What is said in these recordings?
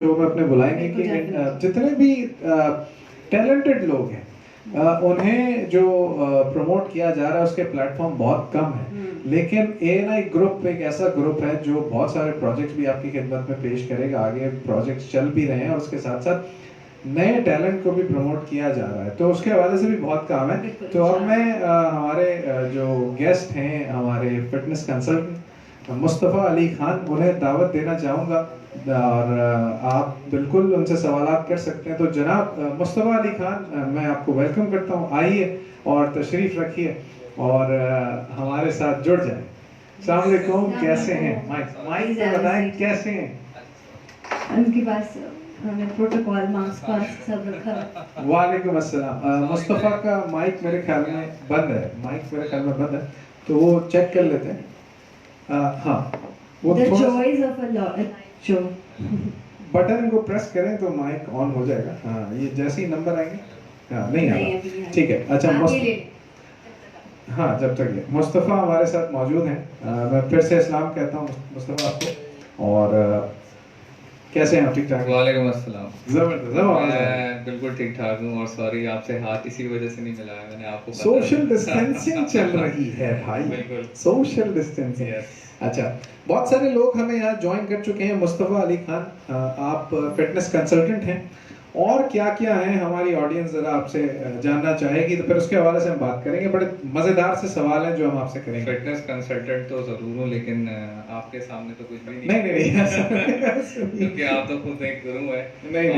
Show में अपने बुलाएंगे कि जितने भी टैलेंटेड लोग हैं उन्हें जो प्रमोट किया जा रहा है उसके प्लेटफॉर्म बहुत कम है। लेकिन एएनआई ग्रुप एक ऐसा ग्रुप है जो बहुत सारे प्रोजेक्ट्स भी आपकी खिदमत में पेश करेगा। आगे प्रोजेक्ट्स चल भी रहे हैं और उसके साथ साथ नए टैलेंट को भी प्रमोट किया जा रहा है, तो उसके हवाले से भी बहुत काम है। तो अब मैं हमारे जो गेस्ट हैं, हमारे फिटनेस कंसल्टेंट मुस्तफ़ा अली खान, उन्हें दावत देना चाहूँगा और आप बिल्कुल उनसे सवालात कर सकते हैं। तो जनाब मुस्तफ़ा अली खान, मैं आपको वेलकम करता हूँ। आइए और तशरीफ़ रखिए और हमारे साथ जुड़ जाएं। अस्सलाम वालेकुम, कैसे हैं? माइक पे बताएं कैसे हैं? उनके पास प्रोटोकॉल मास्क सब रखा है। वालेकुम अस्सलाम। मुस्तफ़ा का माइक मेरे ख्याल में बंद है, माइक मेरे ख्याल में बंद है, तो वो चेक कर लेते हैं। हाँ, वो The joys of a show. Button को प्रेस करें तो माइक ऑन हो जाएगा। हाँ, ये जैसे ही नंबर आएंगे। हाँ, नहीं आ रहा, ठीक है। अच्छा, हाँ, जब तक ये मुस्तफ़ा हमारे साथ मौजूद हैं, मैं फिर से इस्लाम कहता हूँ मुस्तफ़ा आपको। और कैसे हैं आप? ठीक ठाक? वालेकुम अस्सलाम। जबरदस्त। मैं बिल्कुल ठीक ठाक हूँ और सॉरी आपसे हाथ इसी वजह से नहीं मिलाया मैंने आपको। सोशल डिस्टेंसिंग चल रही है भाई, बिल्कुल सोशल डिस्टेंसिंग। अच्छा, बहुत सारे लोग हमें यहाँ ज्वाइन कर चुके हैं। मुस्तफ़ा अली खान, आप फिटनेस कंसल्टेंट हैं और क्या क्या है हमारी ऑडियंस ज़रा आपसे जानना चाहेगी, तो फिर उसके हवाले से हम बात करेंगे। बड़े मज़ेदार से सवाल हैं जो हम आपसे करेंगे। फिटनेस कंसल्टेंट तो ज़रूर हूँ, लेकिन आपके सामने तो कुछ भी नहीं क्योंकि आप तो खुद एक गुरु है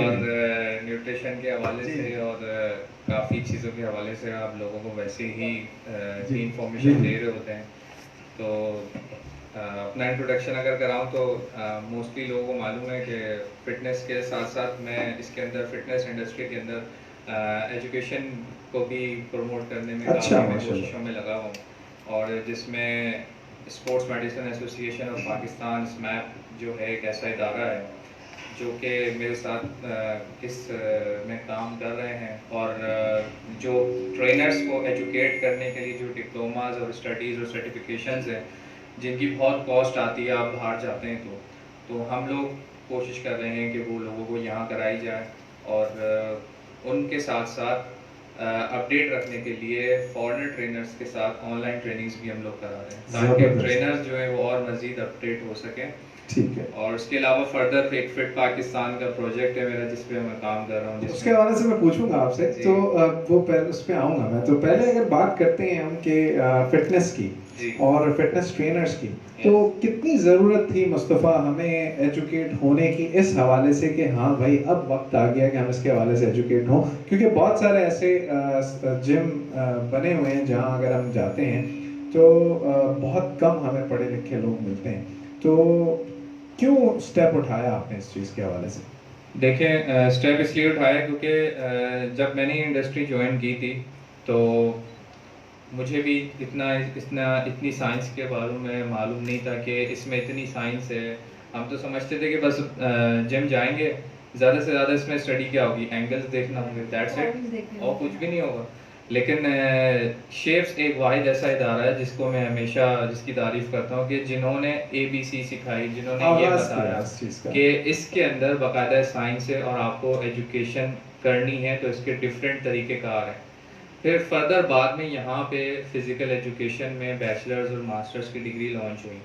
और न्यूट्रिशन के हवाले से और काफ़ी चीज़ों के हवाले से आप लोगों को वैसे ही इंफॉर्मेशन दे रहे होते हैं। तो अपना इंट्रोडक्शन अगर कराऊं तो मोस्टली लोगों को मालूम है कि फ़िटनेस के साथ साथ मैं इसके अंदर फ़िटनेस इंडस्ट्री के अंदर एजुकेशन को भी प्रमोट करने में काफ़ी कोशिशों में लगा हूँ, और जिसमें sports medicine association of Pakistan SMAP जो है एक ऐसा इदारा है जो कि मेरे साथ इस में काम कर रहे हैं, और जो ट्रेनर्स को एजुकेट करने के लिए जो डिप्लोमाज और स्टडीज़ और सर्टिफिकेशंस हैं जिनकी बहुत कॉस्ट आती है, आप बाहर जाते हैं तो हम लोग कोशिश कर रहे हैं कि वो लोगों को यहाँ कराई जाए, और उनके साथ साथ अपडेट रखने के लिए फॉरेनर ट्रेनर्स के साथ ऑनलाइन ट्रेनिंग्स भी हम लोग करा रहे हैं ताकि ट्रेनर्स जो है वो और मज़ीद अपडेट हो सकें। ठीक है। और उसके अलावा फर्दर एक फिट पाकिस्तान का प्रोजेक्ट है मेरा जिस पे मैं काम कर रहा हूँ, उसके हवाले से मैं पूछूंगा आपसे, तो वो पहले उस पे आऊंगा मैं। तो पहले अगर बात करते हैं हम कि फिटनेस की और फिटनेस ट्रेनर्स की, तो कितनी ज़रूरत थी मुस्तफ़ा हमें एजुकेट होने की इस हवाले से कि हाँ भाई अब वक्त आ गया कि हम इसके हवाले से एजुकेट हों? क्योंकि बहुत सारे ऐसे जिम बने हुए हैं जहाँ अगर हम जाते हैं तो बहुत कम हमें पढ़े लिखे लोग मिलते हैं। तो क्यों स्टेप उठाया आपने इस चीज़ के हवाले से? देखें, स्टेप इसलिए उठाया क्योंकि जब मैंने इंडस्ट्री ज्वाइन की थी तो मुझे भी इतनी साइंस के बारे में मालूम नहीं था कि इसमें इतनी साइंस है। हम तो समझते थे कि बस जिम जाएंगे, ज़्यादा से ज़्यादा इसमें स्टडी क्या होगी, एंगल्स देखना होंगे, दैट्स इट, और कुछ भी नहीं होगा। लेकिन शेप्स एक वाहिद ऐसा इदारा है जिसको मैं हमेशा जिसकी तारीफ़ करता हूँ कि जिन्होंने ABC सिखाई, जिन्होंने ये बताया कि इसके अंदर बाकायदा साइंस है और आपको एजुकेशन करनी है तो इसके डिफरेंट तरीक़ेकार हैं। फिर फर्दर बाद में यहाँ पे फ़िज़िकल एजुकेशन में बैचलर्स और मास्टर्स की डिग्री लॉन्च हुई,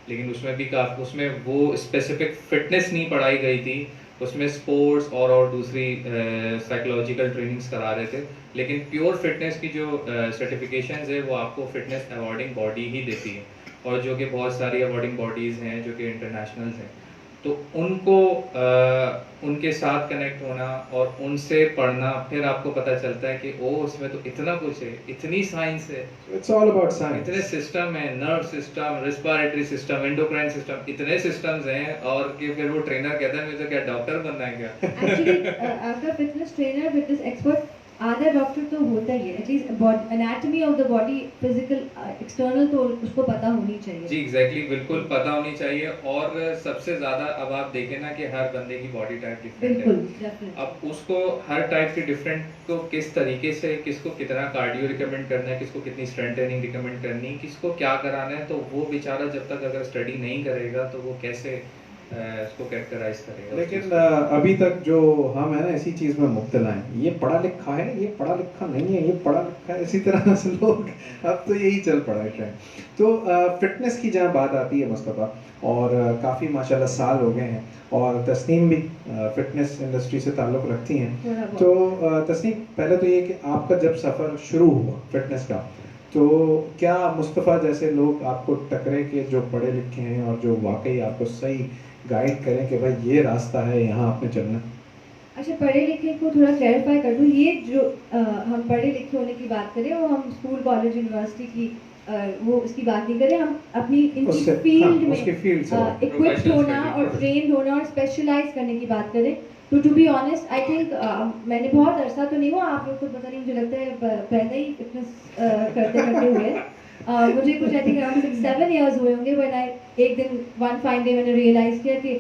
लेकिन उसमें भी काफ़ी उसमें वो स्पेसिफिक फ़िटनेस नहीं पढ़ाई गई थी, उसमें स्पोर्ट्स और दूसरी साइकोलॉजिकल ट्रेनिंग्स करा रहे थे। लेकिन प्योर फिटनेस की जो सर्टिफिकेशंस है वो आपको फिटनेस अवॉर्डिंग बॉडी ही देती है, और जो कि बहुत सारी अवॉर्डिंग बॉडीज़ हैं जो कि इंटरनेशनल्स हैं। तो उनको उनके साथ कनेक्ट होना और उनसे पढ़ना, फिर आपको पता चलता है कि ओ उसमें तो इतना कुछ है, इतनी साइंस है, इट्स ऑल अबाउट साइंस, इतने सिस्टम है, nerve system, respiratory system, endocrine system, इतने सिस्टम्स हैं, और कि फिर वो ट्रेनर कहता है मुझे क्या डॉक्टर बनना है क्या? एक्चुअली आपका फिटनेस ट्रेनर, फिटनेस एक्सपर्ट, आधा डॉक्टर तो होता ही है। At least anatomy of the body, physical external तो उसको पता होनी चाहिए। जी एग्जैक्टली, बिल्कुल पता होनी चाहिए। और सबसे ज़्यादा अब आप देखें ना कि हर बंदे की बॉडी टाइप डिफरेंट है। अब उसको हर टाइप की डिफरेंट को किस तरीके से, किसको कितना कार्डियो रिकमेंड करना है, किसको कितनी स्ट्रेंथ ट्रेनिंग रिकमेंड करनी है, किसको क्या कराना है, तो वो बेचारा जब तक अगर स्टडी नहीं करेगा तो वो कैसे इसको कैरेक्टराइज करेगा। लेकिन अभी तक जो हम है ना इसी चीज में मुब्तला हैं, ये पढ़ा लिखा है, ये पढ़ा लिखा नहीं है, ये पढ़ा लिखा है, इसी तरह से लोग अब तो यही चल पड़ा है ट्रेंड। तो फिटनेस की जहाँ बात आती है मुस्तफ़ा, और काफ़ी माशाल्लाह साल हो गए हैं, और तस्नीम भी फिटनेस इंडस्ट्री से ताल्लुक़ रखती हैं। तो तस्नीम, पहले तो ये कि आपका जब सफ़र शुरू हुआ फिटनेस का, तो क्या मुस्तफ़ा जैसे लोग आपको टकरे के जो पढ़े लिखे हैं और जो वाकई आपको सही गाइड करें कि भाई ये रास्ता है, यहाँ आपने चलना? अच्छा, पढ़े लिखे को थोड़ा क्लैरिफाई कर दूँ। ये जो हम पढ़े लिखे होने की बात करें, वो हम स्कूल कॉलेज यूनिवर्सिटी की वो उसकी बात नहीं करें, हम अपनी इनकी फील्ड में इक्विप्ड होना और ट्रेंड होना और स्पेशलाइज करने की बात करें। तो to be honest I think मैंने बहुत अरसा तो नहीं हुआ, आप लोग तो पता नहीं, मुझे लगता है पहले ही फिटनेस करते करते हुए मुझे कुछ आई थिंक अराउंड 6-7 इयर्स हुए होंगे व्हेन आई एक दिन वन फाइन डे मैंने रियलाइज किया कि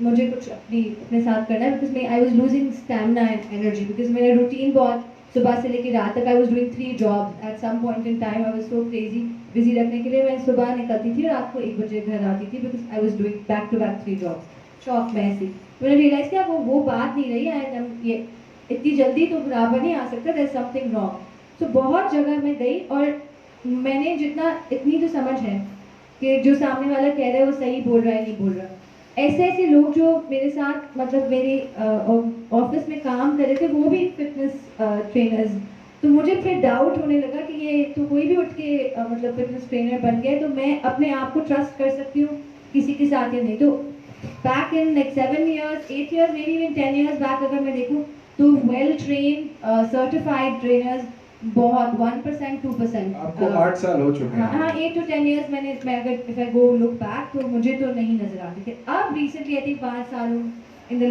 मुझे कुछ अपने साथ करना है, because I was losing stamina and energy, because मेरा रूटीन बहुत सुबह से लेकर रात तक, I was doing 3 jobs at some point in time. I was so crazy, busy रखने के लिए मैं सुबह निकलती थी, रात को 1 बजे घर आती थी, because I was doing back to back 3 jobs, शौक में ऐसी। मैंने रियलाइज किया वो बात नहीं रही है, ये इतनी जल्दी तो बराबर नहीं आ सकता, देयर इज समथिंग रॉन्ग। सो बहुत जगह मैं गई, और मैंने इतनी जो समझ है कि जो सामने वाला कह रहा है वो सही बोल रहा है नहीं बोल रहा, ऐसे लोग जो मेरे साथ मतलब मेरे ऑफिस में काम कर रहे थे, वो भी फिटनेस ट्रेनर्स, तो मुझे फिर डाउट होने लगा कि ये तो कोई भी उठ के मतलब फिटनेस ट्रेनर बन गया, तो मैं अपने आप को ट्रस्ट कर सकती हूँ किसी के साथ या नहीं। तो back in like 7 years 8 years maybe even 10 years back अगर मैं देखूँ, तो वेल ट्रेन सर्टिफाइड ट्रेनर्स बहुत 1% 2%। आपको 8 साल हो चुके हैं। हाँ, 8 to 10 years मैं अगर if I go look back, तो मुझे तो नहीं नजर आते थे। अब recently I think 5 सालों in the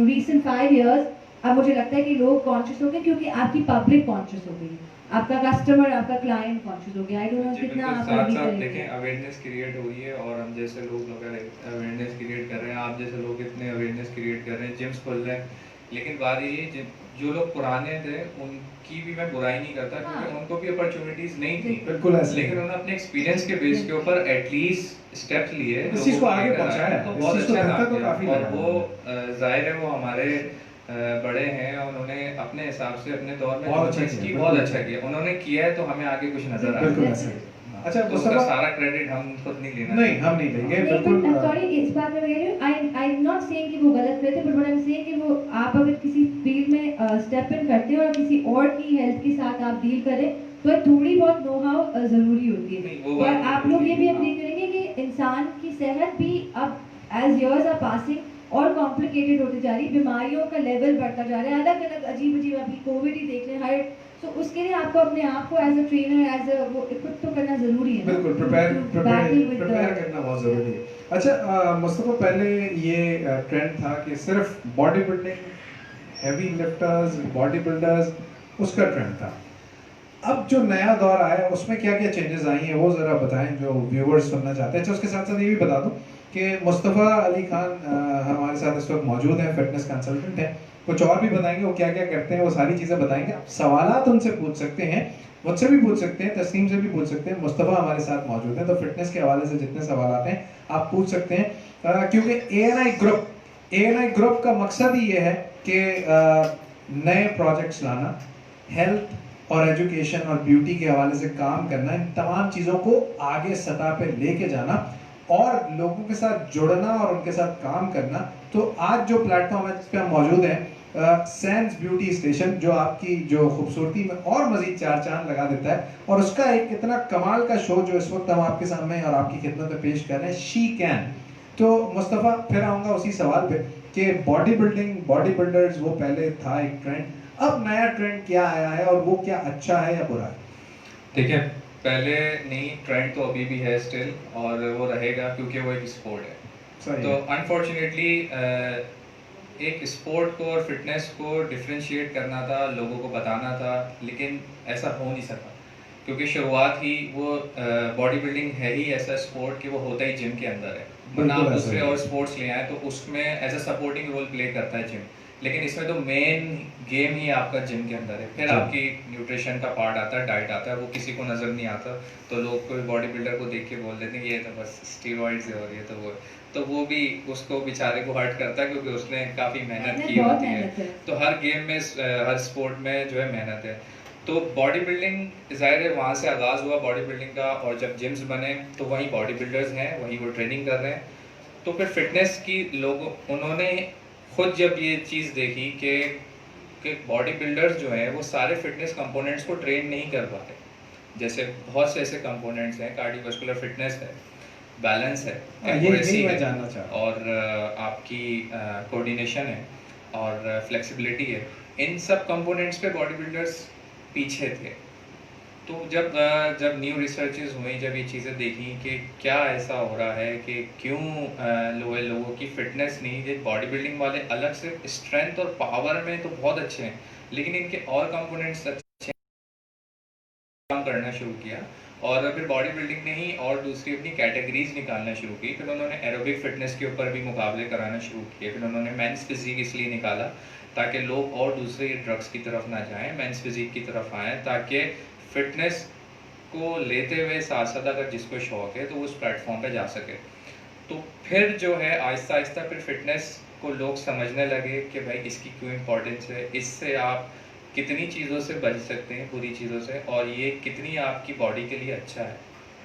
recent 5 years, अब मुझे लगता है कि लोग कॉन्शियस हो गए, क्योंकि आपकी पब्लिक कॉन्शियस हो गई, आपका कस्टमर, आपका क्लाइंट कॉन्शियस हो गया। आई डोंट नो कितना आप साथ अभी साथ करेंगे। देखें, अवेयरनेस क्रिएट हुई है, और हम जैसे लोग अगर अवेयरनेस क्रिएट कर रहे हैं, आप जैसे लोग इतने अवेयरनेस क्रिएट कर रहे हैं, जिम्स खोल रहे हैं, लेकिन बात ये है जो लोग पुराने थे उनकी भी मैं बुराई नहीं करता, क्योंकि उनको भी अपॉर्चुनिटीज नहीं थी, बिल्कुल ऐसे, लेकिन उन्होंने अपने एक्सपीरियंस के बेस के ऊपर एटलीस्ट स्टेप्स लिए, इस चीज को आगे पहुंचाया, तो बहुत अच्छा था। तो काफी और वो जाहिर है वो हमारे बड़े हैं, उन्होंने अपने हिसाब से अपने दौर में बहुत अच्छा किया, उन्होंने किया है, तो हमें आगे कुछ नजर आ बिल्कुल रहा ऐसे। है। अच्छा, तो उसका सारा क्रेडिट हम खुद नहीं लेना, नहीं हम नहीं लेंगे, बिल्कुल। सॉरी, इस बात में मैं कह रही हूँ, आई एम नॉट सेइंग कि वो गलत करते, but what I am saying कि वो आप अगर किसी फील्ड में स्टेप इन करते हो और किसी और की हेल्थ के साथ आप डील करें, तो थोड़ी बहुत नो हाउ जरूरी होती है। और आप लोग ये भी एग्री करेंगे कि इंसान की सेहत भी अब एज इयर्स आर पासिंग और कॉम्प्लिकेटेड होती जा रही, बीमारियों का लेवल बढ़ता जा रहा है, अलग अलग अजीब अजीब, अभी कोविड ही देख लें, हर तो उसके लिए आपको अपने आप को as a trainer, as a वो इक्विप तो करना जरूरी है। बिल्कुल, प्रिपेयर करना बहुत जरूरी है। अच्छा मुस्तफा, पहले ये ट्रेंड था कि सिर्फ body building, heavy lifters, body builders, उसका ट्रेंड था। अब जो नया दौर आया उसमें क्या क्या चेंजेस आई हैं, वो ज़रा बताएं जो व्यूवर्स सुनना चाहते हैं। अच्छा, उसके साथ साथ ये भी बता दूं कि मुस्तफ़ा अली खान हमारे साथ इस वक्त मौजूद हैं, फिटनेस कंसल्टेंट हैं, कुछ और भी बताएंगे वो क्या क्या करते हैं, वो सारी चीज़ें बताएंगे। आप सवालात उनसे पूछ सकते हैं, मुझसे भी पूछ सकते हैं, तस्नीम से भी पूछ सकते हैं, मुस्तफ़ा हमारे साथ मौजूद हैं, तो फिटनेस के हवाले से जितने सवाल हैं आप पूछ सकते हैं, क्योंकि ANI ग्रुप का मकसद ही ये है कि नए प्रोजेक्ट्स लाना, हेल्थ और एजुकेशन और ब्यूटी के हवाले से काम करना, इन तमाम चीज़ों को आगे सतह पे लेके जाना और लोगों के साथ जुड़ना और उनके साथ काम करना। तो आज जो प्लेटफॉर्म है जिस पे हम मौजूद हैं, सैंस ब्यूटी स्टेशन, जो आपकी जो खूबसूरती में और मजीद 4 चांद लगा देता है, और उसका एक इतना कमाल का शो जो इस वक्त हम आपके सामने और आपकी खिदमत में पेश कर रहे हैं, शी कैन। तो मुस्तफ़ा, फिर आऊँगा उसी सवाल पे कि बॉडी बिल्डिंग, बॉडी बिल्डर्स, वो पहले था एक ट्रेंड, अब नया ट्रेंड क्या आया है और वो क्या अच्छा है या बुरा है? देखिए, पहले नहीं, ट्रेंड तो अभी भी है स्टिल, और वो रहेगा, क्योंकि वो एक स्पोर्ट है। तो अनफॉर्चुनेटली एक स्पोर्ट को और फिटनेस को डिफ्रेंशिएट करना था, लोगों को बताना था, लेकिन ऐसा हो नहीं सका, क्योंकि शुरुआत ही वो बॉडी बिल्डिंग है ही ऐसा स्पोर्ट कि वो होता ही जिम के अंदर है। वरना आप बिल्कुल ऐसा दूसरे ही है। और स्पोर्ट्स ले आए तो उसमें as a supporting role play करता है जिम, लेकिन इसमें तो मेन गेम ही आपका जिम के अंदर है। फिर जिम। आपकी न्यूट्रिशन का पार्ट आता है, डाइट आता है, वो किसी को नज़र नहीं आता। तो लोग कोई बॉडी बिल्डर को देख के बोल देते हैं कि ये तो बस स्टीरॉइड्स है और ये तो वो है। तो वो भी उसको बेचारे को हर्ट करता है क्योंकि उसने काफ़ी मेहनत की बहुत होती है। मेहनत है। तो हर गेम में हर स्पोर्ट में जो है मेहनत है। तो बॉडी बिल्डिंग ज़ाहिर है वहाँ से आगाज़ हुआ बॉडी बिल्डिंग का, और जब जिम्स बने तो वहीं बॉडी बिल्डर्स हैं, वहीं वो ट्रेनिंग कर रहे हैं। तो फिर फिटनेस की लोग उन्होंने खुद जब ये चीज़ देखी कि बॉडी बिल्डर्स जो हैं वो सारे फिटनेस कंपोनेंट्स को ट्रेन नहीं कर पाते। जैसे बहुत से ऐसे कंपोनेंट्स हैं, कार्डियोवास्कुलर फिटनेस है, बैलेंस है, यही मैं है, जानना चाह रहा हूँ। और आपकी कोऑर्डिनेशन है और फ्लेक्सिबिलिटी है। इन सब कंपोनेंट्स पे बॉडी बिल्डर्स पीछे थे। तो जब न्यू रिसर्चेस हुई, जब ये चीज़ें देखी कि क्या ऐसा हो रहा है कि क्यों लोगों की फिटनेस नहीं, ये बॉडी बिल्डिंग वाले अलग से स्ट्रेंथ और पावर में तो बहुत अच्छे हैं, लेकिन इनके और कंपोनेंट्स अच्छे काम करना शुरू किया। और फिर बॉडी बिल्डिंग ने ही और दूसरी अपनी कैटेगरीज निकालना शुरू की। फिर उन्होंने एरोबिक फिटनेस के ऊपर भी मुकाबले कराना शुरू किए। फिर उन्होंने मेंस फिजिक इसलिए निकाला ताकि लोग और दूसरे ड्रग्स की तरफ ना जाएं, मेंस फिजिक की तरफ आएँ, ताकि फिटनेस को लेते हुए साथ साथ अगर जिसको शौक है तो वो उस प्लेटफॉर्म पे जा सके। तो फिर जो है आहिस्ता आहिस्ता फिर फिटनेस को लोग समझने लगे कि भाई इसकी क्यों इम्पोर्टेंस है, इससे आप कितनी चीज़ों से बच सकते हैं, बुरी चीज़ों से, और ये कितनी आपकी बॉडी के लिए अच्छा है।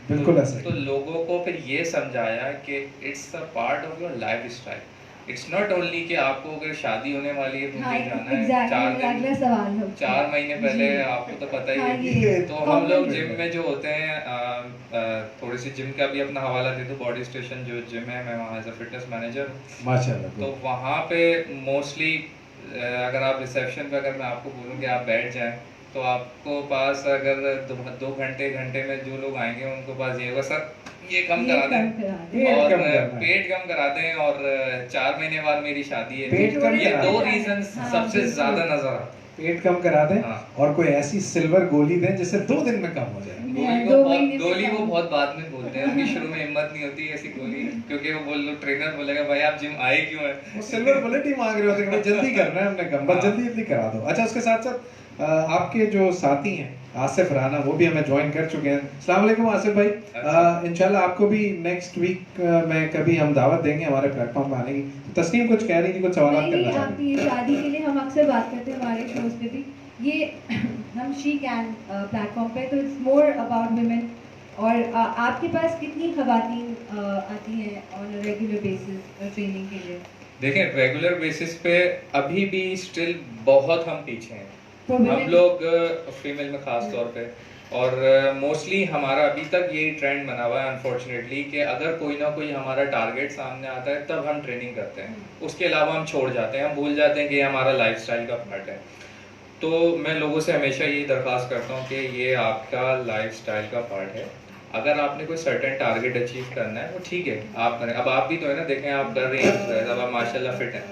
बिल्कुल ऐसा ही। तो लोगों को फिर ये समझाया कि it's a part of your life style. It's not only कि आपको अगर शादी होने वाली है तो हाँ, जिम जाना है, एग्जैक्टली अगला सवाल है। 4 महीने पहले जी। आपको तो पता ही हाँ, है। ये तो हम लोग common जिम में जो होते हैं, थोड़ी सी जिम का भी अपना हवाला दे दूँ, बॉडी स्टेशन जो जिम है, मैं वहाँ एज अ फिटनेस मैनेजर हूँ। माशाल्लाह। तो वहाँ पे मोस्टली अगर आप रिसेप्शन पे अगर मैं आपको बोलूँ कि आप बैठ जाएं, तो आपको पास अगर 2 घंटे घंटे में जो लोग आएंगे उनको पास ये होगा, सर ये कम करा दें पेट और कम करना है। पेट कम करा दें, और 4 महीने बाद मेरी शादी है। पेट कम ये करा 2 दें। रीजंस हाँ, सबसे बिल्कुल। ज्यादा नजर आते हैं। पेट कम करा दें हाँ। और कोई ऐसी सिल्वर गोली दें जिससे 2 दिन में कम हो जाए। गोली वो बहुत बाद में बोलते हैं, उनकी शुरू में हिम्मत नहीं होती ऐसी गोली, क्योंकि वो ट्रेनर बोलेगा भाई आप जिम आए क्यों है। वो सिल्वर बुलेट ही मांग रहे होते हैं कि भाई जल्दी करना है, हमने कहा बस हाँ। जल्दी जल्दी करा दो। अच्छा, उसके साथ साथ आपके जो साथी हैं आसिफ राना, वो भी हमें ज्वाइन कर चुके हैं। अस्सलाम वालेकुम आसिफ भाई। इंशाल्लाह आपको भी नेक्स्ट वीक में कभी हम दावत देंगे हमारे प्लेटफॉर्म पर आने की। तस्नीम कुछ कह रही थी, कुछ सवाल करना नहीं, चाहती आपकी ये शादी के लिए हम अक्सर बात करते हैं हमारे शोज पे भी। ये हम शी कैन प्लेटफॉर्म पे, तो इट्स मोर अबाउट वुमेन। और आपके पास कितनी खवातीन आती हैं on a regular basis training के लिए? देखें, रेगुलर बेसिस पे अभी भी स्टिल बहुत हम पीछे हैं, For हम women? लोग फीमेल में खास तौर पे। और मोस्टली हमारा अभी तक यही ट्रेंड बना हुआ है अनफॉर्चुनेटली कि अगर कोई ना कोई हमारा टारगेट सामने आता है तब हम ट्रेनिंग करते हैं, उसके अलावा हम छोड़ जाते हैं, हम भूल जाते हैं कि ये हमारा लाइफस्टाइल का पार्ट है। तो मैं लोगों से हमेशा यही दरख्वास्त करता हूँ कि ये आपका लाइफस्टाइल का पार्ट है। अगर आपने कोई सर्टेन टारगेट अचीव करना है वो ठीक है, आप करें। अब आप भी तो है ना, देखें आप कर रही हैं, अब आप माशाल्लाह फिट हैं,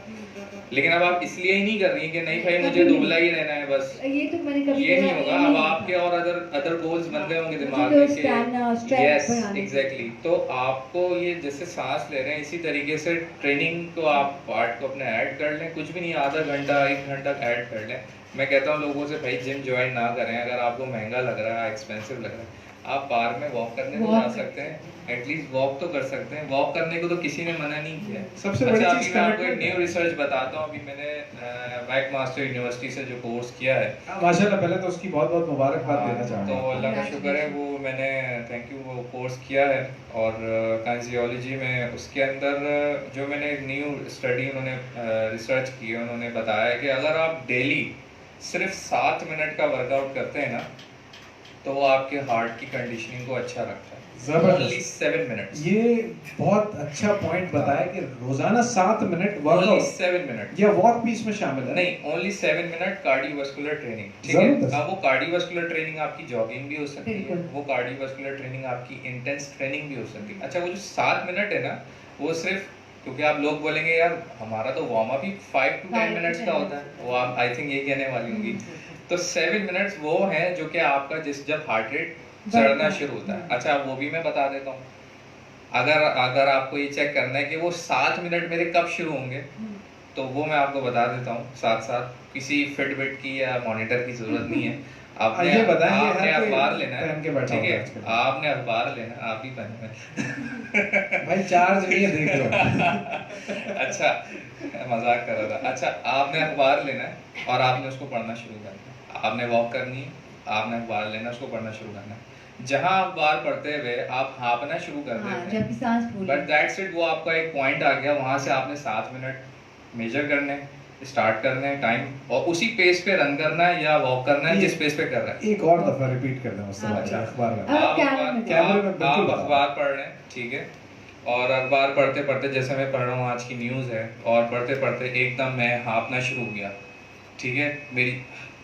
लेकिन अब आप इसलिए ही नहीं कर रही कि नहीं भाई मुझे दुबला ही रहना है बस, ये तो मैंने कभी ये नहीं होगा। अब आपके और अदर गोल्स बन गए होंगे दिमाग तो में स्टैमिना, यस बढ़ाने के। एग्जैक्टली। तो आपको ये जैसे सांस ले रहे हैं इसी तरीके से ट्रेनिंग को आप पार्ट को अपने ऐड कर लें, कुछ भी नहीं, आधा घंटा 1 घंटा ऐड कर लें। मैं कहता हूँ लोगों से भाई जिम ज्वाइन ना करें, अगर आपको महंगा लग रहा है, एक्सपेंसिव लग रहा है, आप पार्क में वॉक करने को जा सकते हैं, एटलीस्ट वॉक तो कर सकते हैं। वॉक करने को तो किसी ने मना नहीं किया। सबसे बड़ी अच्छा, चीज अभी मैं आपको एक commitment न्यू है। रिसर्च बताता हूँ। अभी मैंने मैक मास्टर यूनिवर्सिटी से जो कोर्स किया है, माशाल्लाह, पहले तो उसकी बहुत बहुत मुबारकबाद देना चाहूँगा। तो अल्लाह का शुक्र है, वो मैंने थैंक यू वो कोर्स किया है। और कांजियोलॉजी में उसके अंदर जो मैंने एक न्यू स्टडी उन्होंने रिसर्च की है, उन्होंने बताया है कि अगर आप डेली सिर्फ 7 मिनट का वर्कआउट करते हैं ना, तो वो आपके हार्ट की कंडीशनिंग को अच्छा रखता है। जबरदस्त। Only 7 minutes। ये बहुत अच्छा पॉइंट बताया कि रोजाना 7 मिनट Only वर्कआउट 7 minutes। या वॉक भी इसमें शामिल है। नहीं, ओनली 7 मिनट कार्डियोवास्कुलर ट्रेनिंग, ठीक है। जबरदस्त। अब वो कार्डियोवास्कुलर ट्रेनिंग आपकी जॉगिंग भी हो सकती है, बिल्कुल। वो कार्डियोवास्कुलर ट्रेनिंग आपकी इंटेंस ट्रेनिंग भी हो सकती है। अच्छा, वो जो 7 मिनट है ना, वो सिर्फ, क्योंकि आप लोग बोलेंगे यार हमारा तो warm up he 5 to 10 minutes का होता है, वो आप आई थिंक यही कहने वाली होंगी। तो 7 मिनट्स वो है जो कि आपका जब हार्ट रेट चढ़ना शुरू होता है। अच्छा, वो भी मैं बता देता हूँ। अगर अगर आपको ये चेक करना है कि वो 7 मिनट मेरे कब शुरू होंगे, तो वो मैं आपको बता देता हूँ साथ साथ। किसी फिटबिट की या मॉनिटर की जरूरत नहीं है। आपने ये बताएं कि आपने हर कोई अखबार लेना पहन के है, बैठा ठीक होगा है, आजकल। आपने अखबार लेना है, आप ही पहने भाई चार्ज नहीं है, देख लो। अच्छा, मजाक कर रहा था। अच्छा, आपने अखबार लेना है और आपने उसको पढ़ना शुरू करना है। आपने वॉक करनी है, आपने अखबार लेना है, उसको पढ़ना शुरू करना है। जहां अखबार पढ़ते हुए आप हाँफना शुरू कर हाँ, देते जबकि सांस फूल बट दैट्स इट, वो आपका एक पॉइंट आ गया। वहां से आपने 7 मिनट मेजर करने, स्टार्ट करने टाइम, और उसी पेस पे रन करना है या वॉक करना है जिस पेस पे कर रहा है। एक और दफा रिपीट कर दें मुस्तफा जी, अच्छा। अखबार में। अब कैमरे में कैमरे में बिल्कुल आप बताओ। अखबार पढ़ रहे हैं, ठीक है, और अखबार पढ़ते पढ़ते जैसे मैं पढ़ रहा हूँ, आज की न्यूज़ है, और पढ़ते पढ़ते एकदम मैं हाँफना शुरू हो गया, ठीक है, मेरी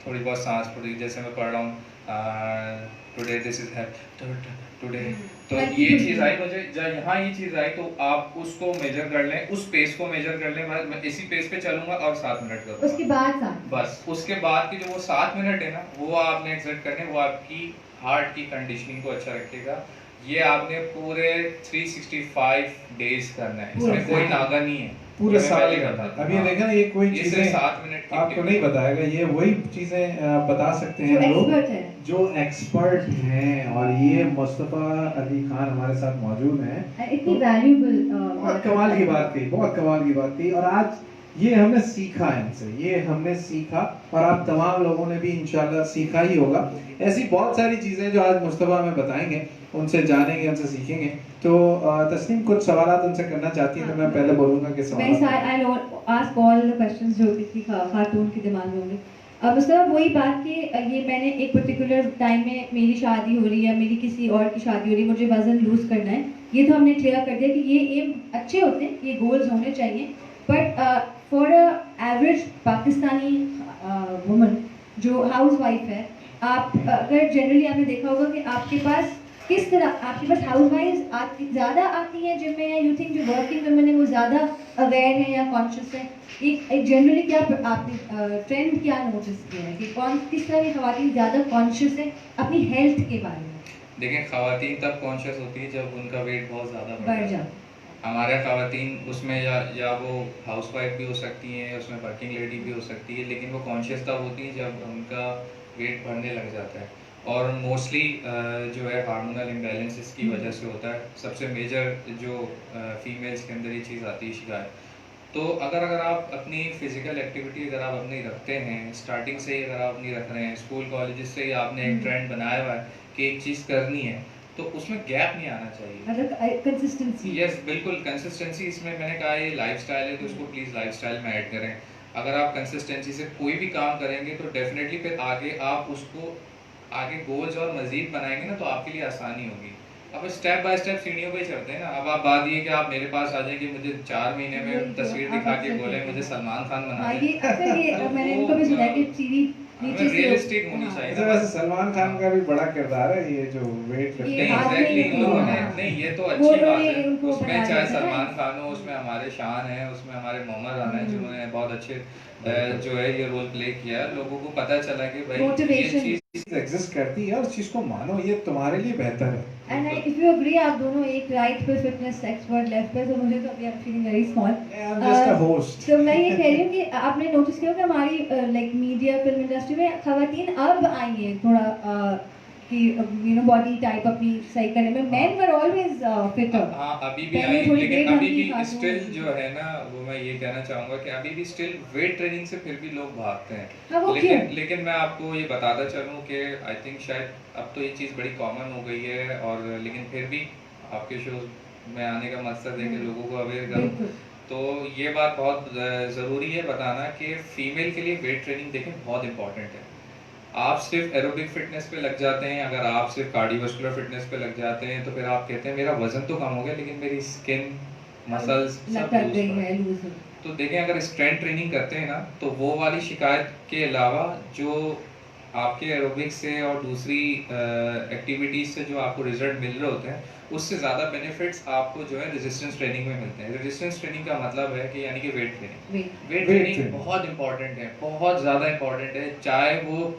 थोड़ी बहुत सांस फूली। जैसे मैं पढ़ रहा हूँ टुडे दिस इज टुडे, तो ये चीज़ आई मुझे, जब यहाँ ये चीज़ आई तो आप उसको मेजर कर लें, उस पेस को मेजर कर लें। मैं इसी पेस पे चलूंगा और 7 मिनट करूँगा। उसके बाद सांस, बस उसके बाद की जो वो 7 मिनट है ना, वो आपने एग्जैक्ट करने, वो आपकी हार्ट की कंडीशनिंग को अच्छा रखेगा। ये आपने पूरे 365 डेज करना है, इसमें कोई नागा नहीं है। पूरे मैं साल पहले का। बता दूं। अब ये हाँ। देखें ना, ये कोई ये सिर्फ चीजें 7 मिनट की आपको टिप नहीं है। बताएगा, ये वही चीजें बता सकते जो हैं लोग एक्सपर्ट है, जो एक्सपर्ट हैं। और ये मुस्तफा अली खान हमारे साथ मौजूद हैं। इतनी वैल्यूबल बहुत कमाल की बात कही, बहुत कमाल की बात कही। और आज ये हमने सीखा है इनसे, ये हमने सीखा, और आप तमाम लोगों ने भी इंशाल्लाह सीखा ही होगा। ऐसी बहुत सारी चीजें जो आज मुस्तफा हमें बताएंगे, उनसे जानेंगे, उनसे सीखेंगे। तो तस्नीम कुछ सवालात उनसे करना चाहती हैं, तो मैं पहले बोलूंगा कि I'll ask all the questions जो किसी खातून के दिमाग में होंगे। अब मुस्तफा वही बात कि ये मैंने एक पर्टिकुलर टाइम में मेरी शादी हो रही है, मेरी किसी और की शादी हो रही है, मुझे वजन लूज करना है, ये तो हमने क्लियर कर दिया कि ये एम अच्छे होते हैं, ये गोल्स होने चाहिए। But for a average Pakistani woman जो हाउस वाइफ है, आप अगर जनरली आपने देखा होगा कि आपके पास किस तरह आपके पास हाउस वाइफ आती ज़्यादा आती हैं जिम में, या यू थिंक जो वर्किंग वुमेन है वो ज़्यादा अवेयर है या कॉन्शियस है? एक जनरली क्या आपने ट्रेंड क्या नोटिस किया है कि कौन किस तरह की खवातीन ज़्यादा कॉन्शियस है अपनी हेल्थ के बारे में? देखिए, खवातीन तब कॉन्शियस होती है जब उनका वेट बहुत ज़्यादा बढ़ जाए। हमारे खवातीन उसमें या वो हाउसवाइफ भी हो सकती हैं, उसमें वर्किंग लेडी भी हो सकती है, लेकिन वो कॉन्शियस तब होती है जब उनका वेट बढ़ने लग जाता है। और मोस्टली जो है हार्मोनल इम्बैलेंसेस की वजह से होता है। सबसे मेजर जो फीमेल्स के अंदर ये चीज़ आती है शिकायत। तो अगर अगर आप अपनी फिजिकल एक्टिविटी अगर आप अपनी रखते हैं, स्टार्टिंग से ही अगर आप अपनी रख रहे हैं, स्कूल कॉलेज से ही आपने एक ट्रेंड बनाया हुआ है कि एक चीज़ करनी है, तो उसमें गैप नहीं आना चाहिए। मतलब कंसिस्टेंसी। यस, बिल्कुल कंसिस्टेंसी। इसमें मैंने कहा ये लाइफस्टाइल है, तो इसको प्लीज़ लाइफस्टाइल में ऐड करें। अगर आप कंसिस्टेंसी से कोई भी काम करेंगे तो डेफिनेटली फिर आगे आप उसको आगे गोल्स और मज़ीद बनाएंगे ना, तो आपके लिए आसानी होगी। अब स्टेप बाय स्टेप सीढ़ियों पे चढ़ते हैं ना। अब आप बात ये कि आप मेरे पास आ जाए कि मुझे 4 महीने में तस्वीर दिखा के बोले मुझे सलमान खान बना हाँ, दे, ये अक्सर ये तो मैंने वो, इनको भी सुना है कि सीढ़ी नीचे से रियलिस्टिक होनी हाँ। चाहिए। अच्छा, वैसे सलमान खान का भी बड़ा किरदार है ये जो वेट ये नहीं, बाद में एग्जैक्टली इन लोगों ने, हाँ। नहीं ये तो वो अच्छी बात उन्होंने है। उनको उसमें बना चाहे दिया था ना। सलमान खान हो, उसमें हमारे शान है, उसमें हमारे मोहम्मद राना है, जिन्होंने बहुत अच्छे जो है ये रोल प्ले किया। लोगों को पता चला कि भाई ये Motivation. चीज एग्जिस्ट करती है, और उस चीज को मानो, ये तुम्हारे लिए बेहतर है। एंड इफ यू एग्री, आप दोनों एक राइट पे फिटनेस एक्सपर्ट, लेफ्ट पे, तो मुझे तो अभी I am feeling very small. I am just a host. तो मैं ये कह रही हूँ कि आपने नोटिस किया कि हमारी लाइक मीडिया फिल्म इंडस्ट्री में खवातीन अब आई हैं थोड़ा कि यू नो बॉडी टाइप अपनी सही करने में। Main were always fitter. हाँ, अभी भी पहले आई, थोड़ी लेकिन बेढंगी अभी भी खातून स्टिल थी। जो है ना, वो मैं ये कहना चाहूँगा कि अभी भी स्टिल वेट ट्रेनिंग से फिर भी लोग भागते हैं। हाँ, वो लेकिन मैं आपको ये बताता चलूँ कि आई थिंक शायद अब तो ये चीज़ बड़ी कॉमन हो गई है, और लेकिन फिर भी आपके शोज में आने का मकसद है कि लोगों को अवेयर करूँ। बिल्कुल। तो ये बात बहुत ज़रूरी है बताना कि फीमेल के लिए वेट ट्रेनिंग देखें बहुत इंपॉर्टेंट है। आप सिर्फ एरोबिक फिटनेस पे लग जाते हैं, अगर आप सिर्फ कार्डियोवास्कुलर फिटनेस पे लग जाते हैं, तो फिर आप कहते हैं मेरा वजन तो कम हो गया लेकिन मेरी स्किन, मसल्स सब लग लूज गई पड़े। है, लूज। तो देखें, अगर स्ट्रेंथ ट्रेनिंग करते हैं ना, तो वो वाली शिकायत के अलावा जो आपके एरोबिक्स से और दूसरी एक्टिविटीज से जो आपको रिजल्ट मिल रहे होते हैं, उससे ज़्यादा बेनिफिट्स आपको जो है रेजिस्टेंस ट्रेनिंग में मिलते हैं। रेजिस्टेंस ट्रेनिंग का मतलब है कि यानी कि वेट ट्रेनिंग। वेट ट्रेनिंग बहुत इंपॉर्टेंट है, बहुत ज़्यादा इंपॉर्टेंट है, चाहे वो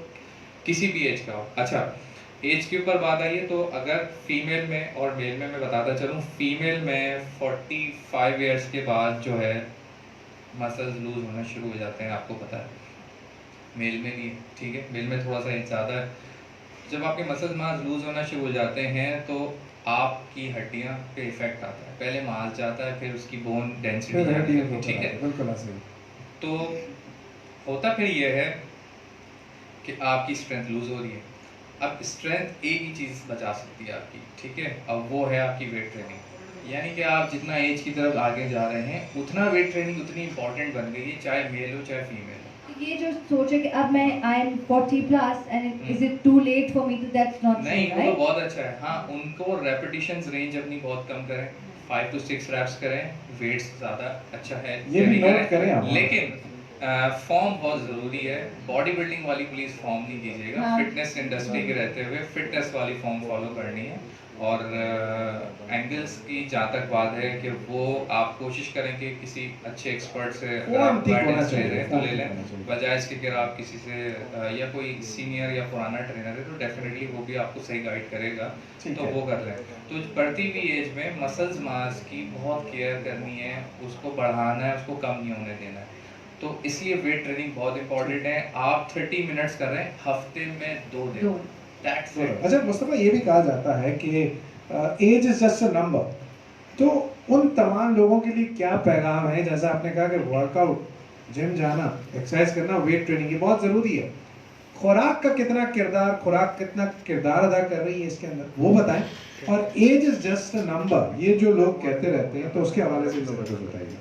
किसी भी एज का हो। अच्छा, एज के ऊपर बात आई है तो अगर फीमेल में और मेल में मैं बताता चलूँ, फीमेल में 45 इयर्स के बाद जो है मसल्स लूज होना शुरू हो जाते हैं, आपको पता है। मेल में नहीं है, ठीक है, मेल में थोड़ा सा एज ज़्यादा है। जब आपके मसल्स मास लूज होना शुरू हो जाते हैं तो आपकी हड्डियां पे इफेक्ट आता है। पहले मास जाता है, फिर उसकी बोन डेंसिटी जाती है, ठीक है। बिल्कुल ऐसे ही। तो होता फिर ये है कि आपकी स्ट्रेंथ लूज हो रही है। अब स्ट्रेंथ एक ही चीज़ बचा सकती है आपकी, ठीक है, अब वो है आपकी वेट ट्रेनिंग। यानी कि आप जितना एज की तरफ आगे जा रहे हैं उतना वेट ट्रेनिंग उतनी इंपॉर्टेंट बन गई है, चाहे मेल हो चाहे फीमेल हो। ये जो सोच है कि अब मैं I am 40 plus and is it too late for me, तो दैट्स नॉट नहीं, वो तो बहुत अच्छा है। हाँ, उनको रेपिटेशंस रेंज अपनी बहुत कम करें, 5 to 6 reps करें, वेट्स ज़्यादा अच्छा है ये भी नोट करें आप। लेकिन फॉर्म बहुत ज़रूरी है। बॉडी बिल्डिंग वाली प्लीज़ फॉर्म नहीं कीजिएगा। हाँ। फिटनेस इंडस्ट्री के रहते हुए फिटनेस वाली फॉर्म फॉलो करनी है। और एंगल्स की जहाँ तक बात है कि वो आप कोशिश करें कि किसी अच्छे एक्सपर्ट से अगर आप गाइडेंस ले रहे हैं तो ले लें, बजाय इसके कि आप किसी से या कोई सीनियर या पुराना ट्रेनर है तो डेफिनेटली वो भी आपको सही गाइड करेगा, तो वो कर लें। तो बढ़ती हुई एज में मसल्स मास की बहुत केयर करनी है, उसको बढ़ाना है, उसको कम नहीं होने देना है। तो इसलिए वेट ट्रेनिंग बहुत इंपॉर्टेंट है। आप 30 मिनट्स कर रहे हैं, हफ्ते में 2 दिन, दैट्स इट। अच्छा मुस्तफा, ये भी कहा जाता है कि age is just a number, तो उन तमाम लोगों के लिए क्या पैगाम है? जैसा आपने कहा कि वर्कआउट, जिम जाना, एक्सरसाइज करना, वेट ट्रेनिंग ये बहुत ज़रूरी है। खुराक का कितना किरदार, खुराक कितना किरदार अदा कर रही है इसके अंदर, वो बताएं। और age is just a number, ये जो लोग कहते रहते हैं, तो उसके हवाले से ज़रूर बताइए।